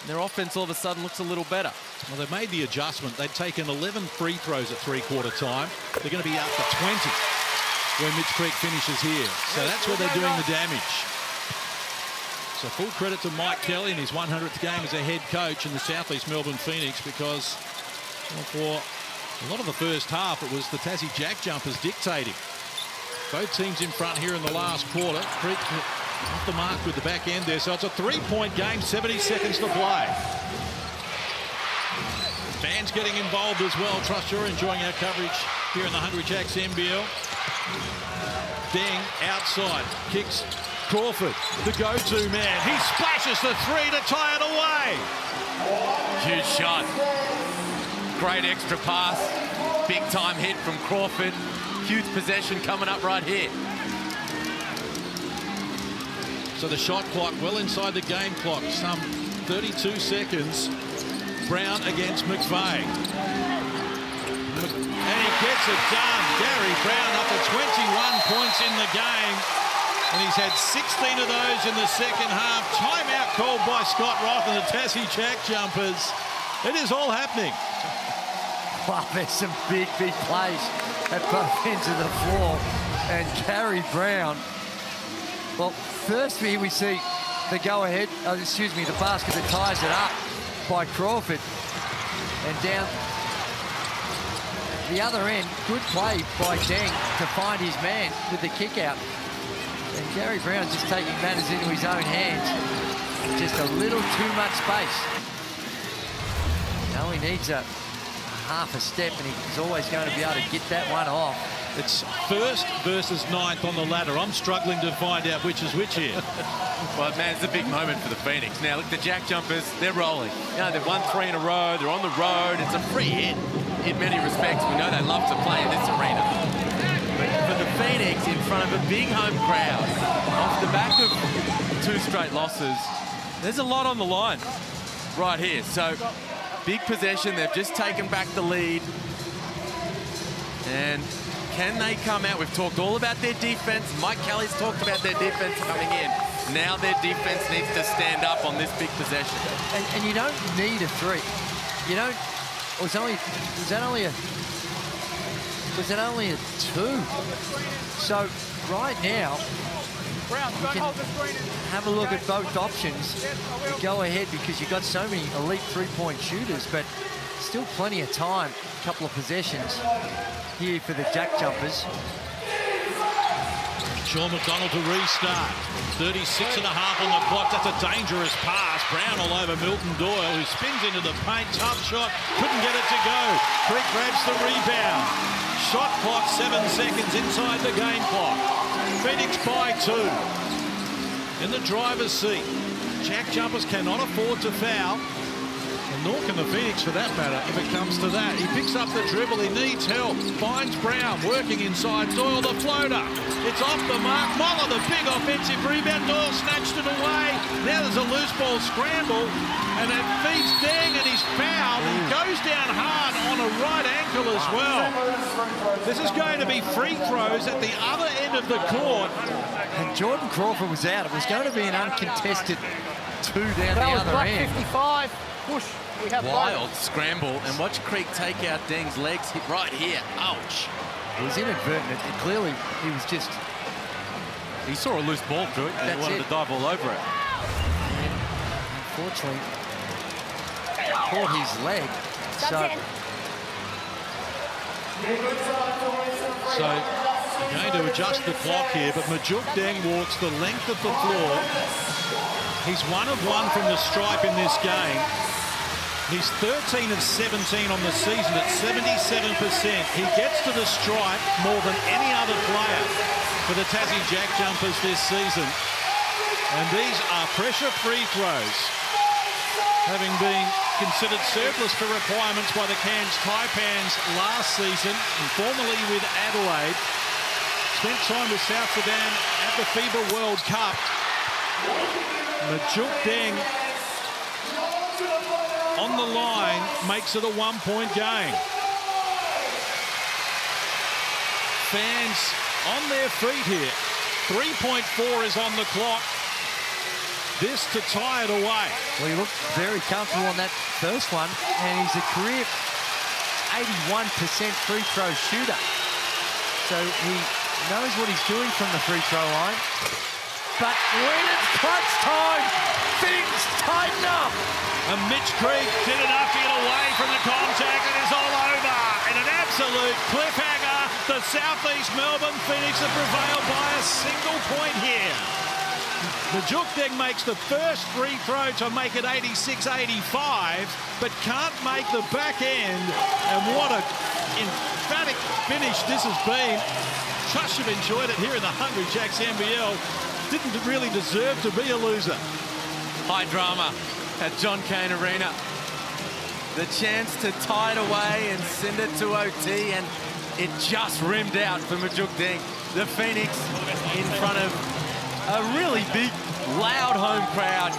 Speaker 16: Their offense all of a sudden looks a little better.
Speaker 10: Well, they've made the adjustment. They've taken 11 free throws at three-quarter time. They're going to be up to 20 when Mitch Creek finishes here. So that's where they're doing the damage. So full credit to Mike Kelly in his 100th game as a head coach in the Southeast Melbourne Phoenix, because for a lot of the first half, it was the Tassie JackJumpers dictating. Both teams in front here in the last quarter. Creek off the mark with the back end there. So it's a 3-point game, 70 seconds to play. Fans getting involved as well. Trust you're enjoying our coverage here in the Hungry Jacks NBL. Deng outside, kicks Crawford, the go-to man. He splashes the 3 to tie it away.
Speaker 16: Huge shot. Great extra pass. big time hit from Crawford. Huge possession coming up right here.
Speaker 10: So the shot clock well inside the game clock, some 32 seconds. Brown against McVeigh. And he gets it done. Gary Brown up to 21 points in the game. And he's had 16 of those in the second half. Timeout called by Scott Roth and the Tazzy JackJumpers. It is all happening.
Speaker 15: Wow, there's some big plays at both ends of the floor. And Gary Brown, well, firstly we see the go-ahead, the basket that ties it up by Crawford. And down the other end, good play by Deng to find his man with the kick out. And Gary Brown just taking matters into his own hands. Just a little too much space. Now he needs a half a step, and he's always going to be able to get that one off.
Speaker 10: It's first versus ninth on the ladder. I'm struggling to find out which is which here.
Speaker 16: Well, man, it's a big moment for the Phoenix. Now, look, the JackJumpers, they're rolling. You know, they've won 3 in a row. They're on the road. It's a free hit in many respects. We know they love to play in this arena. But for the Phoenix, in front of a big home crowd, off the back of 2 straight losses, there's a lot on the line right here. So, big possession. They've just taken back the lead. And can they come out? We've talked all about their defense. Mike Kelly's talked about their defense coming in. Now their defense needs to stand up on this big possession.
Speaker 15: And you don't need a 3. You don't. Was that only a 2? So right now, you can have a look at both options. Go ahead because you've got so many elite 3-point shooters, but still plenty of time. A couple of possessions here for the JackJumpers.
Speaker 10: Sean McDonald to restart. 36 and a half on the clock. That's a dangerous pass. Brown all over Milton Doyle, who spins into the paint. Tough shot. Couldn't get it to go. Creek grabs the rebound. Shot clock 7 seconds inside the game clock. Phoenix by 2. In the driver's seat. JackJumpers cannot afford to foul. And nor can the Phoenix, for that matter, if it comes to that. He picks up the dribble. He needs help. Finds Brown working inside. Doyle, the floater. It's off the mark. Moller, the big offensive rebound. Doyle snatched it away. Now there's a loose ball scramble. And it feeds Deng, and he's fouled. He goes down hard on a right ankle as well. This is going to be free throws at the other end of the court.
Speaker 15: And Jordan Crawford was out. It was going to be an uncontested 2 down the other end.
Speaker 1: 55. Push. We have
Speaker 16: wild scramble, and watch Creek take out Deng's legs hit right here. Ouch.
Speaker 15: It was inadvertent. Clearly, he was just...
Speaker 16: He saw a loose ball, Drew, and he wanted to dive all over it.
Speaker 15: And unfortunately, caught his leg.
Speaker 10: So they're going to adjust the clock here, but Majuk Deng walks the length of the floor. He's 1 of 1 from the stripe in this game. He's 13 of 17 on the season at 77%. He gets to the stripe more than any other player for the Tazzy JackJumpers this season. And these are pressure free throws, having been considered surplus for requirements by the Cairns Taipans last season, and formerly with Adelaide. Spent time with South Sudan at the FIBA World Cup. Majuk Deng on the line makes it a 1-point game. Fans on their feet here. 3.4 is on the clock. This to tie it away.
Speaker 15: Well, he looked very comfortable on that first one, and he's a career 81% free throw shooter. So he knows what he's doing from the free throw line. But when it's clutch time, things tighten up.
Speaker 10: And Mitch Creek did enough to get away from the contact, and it's all over. In an absolute cliffhanger, the Southeast Melbourne Phoenix have prevailed by a single point here. Majuk Deng makes the first free throw to make it 86-85, but can't make the back end. And what an emphatic finish this has been. Trust you've enjoyed it here in the Hungry Jacks NBL. Didn't really deserve to be a loser.
Speaker 16: High drama at John Cain Arena. the chance to tie it away and send it to OT, and it just rimmed out for Majuk Deng. The Phoenix in front of a really big, loud home crowd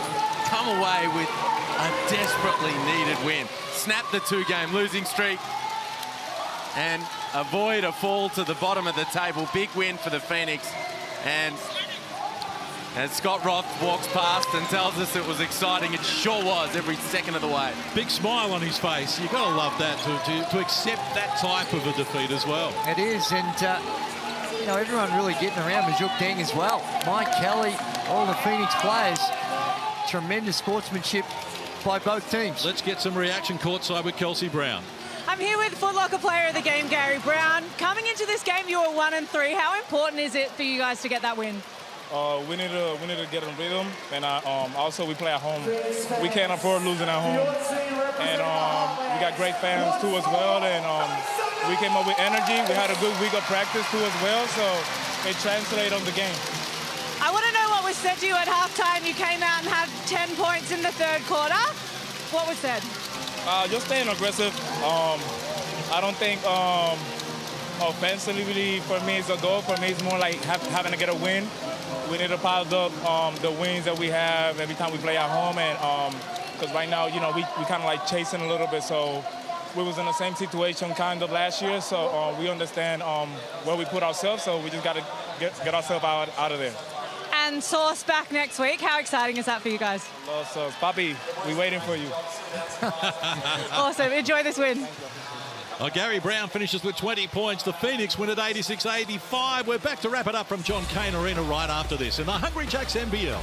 Speaker 16: come away with a desperately needed win. Snap the two-game losing streak and avoid a fall to the bottom of the table. Big win for the Phoenix. And as Scott Roth walks past and tells us it was exciting, it sure was every second of the way.
Speaker 10: Big smile on his face. You've got to love that to accept that type of a defeat as well.
Speaker 15: It is, and you know, everyone really getting around Majuk Deng as well. Mike Kelly, all the Phoenix players. Tremendous sportsmanship by both teams.
Speaker 10: Let's get some reaction courtside with Kelsey Brown.
Speaker 11: I'm here with Foot Locker player of the game, Gary Brown. Coming into this game, you were 1-3. How important is it for you guys to get that win?
Speaker 12: We need to get in rhythm, and also we play at home. We can't afford losing at home, and we got great fans too as well. And we came up with energy. We had a good week of practice too as well, so it translated on the game.
Speaker 11: I want to know what was said to you at halftime. You came out and had 10 points in the third quarter. What was said?
Speaker 12: Just staying aggressive. I don't think offensively for me it's a goal. For me, it's more like having to get a win. We need to pile up the wins that we have every time we play at home, and because right now, you know, we kind of like chasing a little bit. So we was in the same situation kind of last year. So we understand where we put ourselves. So we just got to get ourselves out of there.
Speaker 11: And Sauce back next week. How exciting is that for you guys?
Speaker 12: Love Sauce. Papi, we waiting for you.
Speaker 11: Awesome. Enjoy this win.
Speaker 10: Well, Gary Brown finishes with 20 points. The Phoenix win at 86-85. We're back to wrap it up from John Cain Arena right after this in the Hungry Jacks NBL.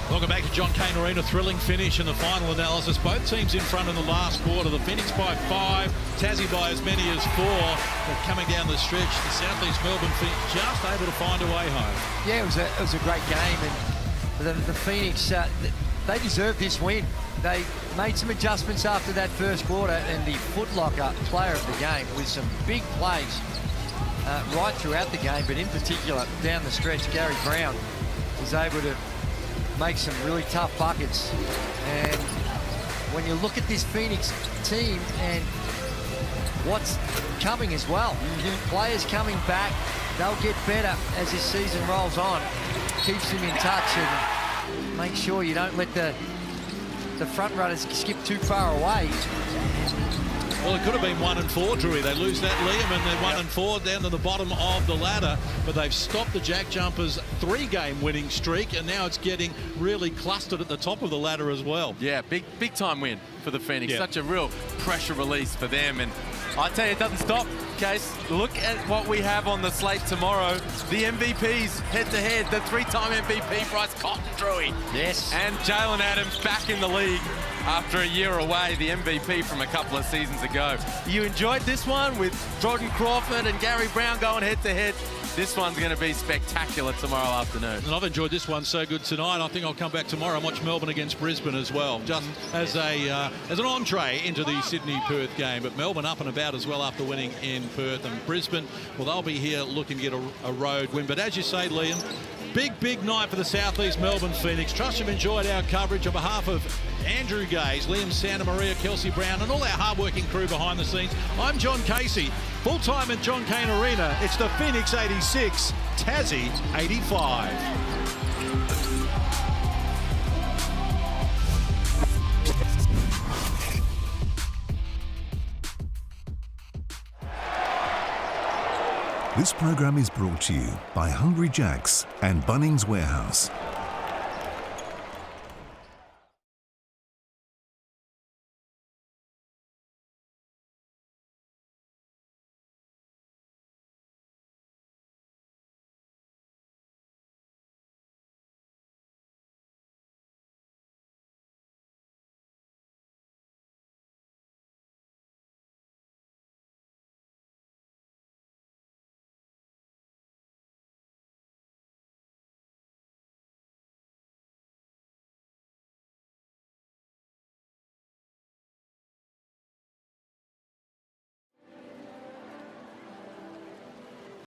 Speaker 10: Welcome back to John Cain Arena. Thrilling finish in the final analysis. Both teams in front in the last quarter. The Phoenix by 5, Tazzy by as many as 4. But coming down the stretch, the Southeast Melbourne Phoenix just able to find a way home.
Speaker 15: Yeah, it was a great game, and the Phoenix they deserve this win. They made some adjustments after that first quarter, and the footlocker player of the game with some big plays right throughout the game, but in particular down the stretch, Gary Brown was able to make some really tough buckets. And when you look at this Phoenix team and what's coming as well, players coming back, they'll get better as this season rolls on. Keeps them in touch and make sure you don't let the front runners skip too far away.
Speaker 10: Well, it could have been 1-4, Drewy. They lose that, Liam, and they're 1-4 down to the bottom of the ladder. But they've stopped the JackJumpers' 3-game winning streak, and now it's getting really clustered at the top of the ladder as well.
Speaker 16: Yeah, big time win for the Phoenix.
Speaker 10: Yeah.
Speaker 16: Such a real pressure release for them. And I tell you, it doesn't stop, Case. Look at what we have on the slate tomorrow. The MVPs head-to-head. The 3-time MVP, Bryce Cotton, Drewy.
Speaker 15: Yes.
Speaker 16: And Jalen Adams back in the league after a year away, the MVP from a couple of seasons ago. You enjoyed this one with Jordan Crawford and Gary Brown going head-to-head. This one's going to be spectacular tomorrow afternoon.
Speaker 10: And I've enjoyed this one so good tonight. I think I'll come back tomorrow and watch Melbourne against Brisbane as well, just as an entree into the Sydney-Perth game. But Melbourne up and about as well after winning in Perth. And Brisbane, well, they'll be here looking to get a road win. But as you say, Liam, big night for the Southeast Melbourne Phoenix. Trust you've enjoyed our coverage. On behalf of Andrew Gaze, Liam Santa Maria, Kelsey Brown, and all our hard-working crew behind the scenes, I'm John Casey. Full-time at John Cain Arena, it's the Phoenix 86, Tazzy 85.
Speaker 2: This program is brought to you by Hungry Jack's and Bunnings Warehouse.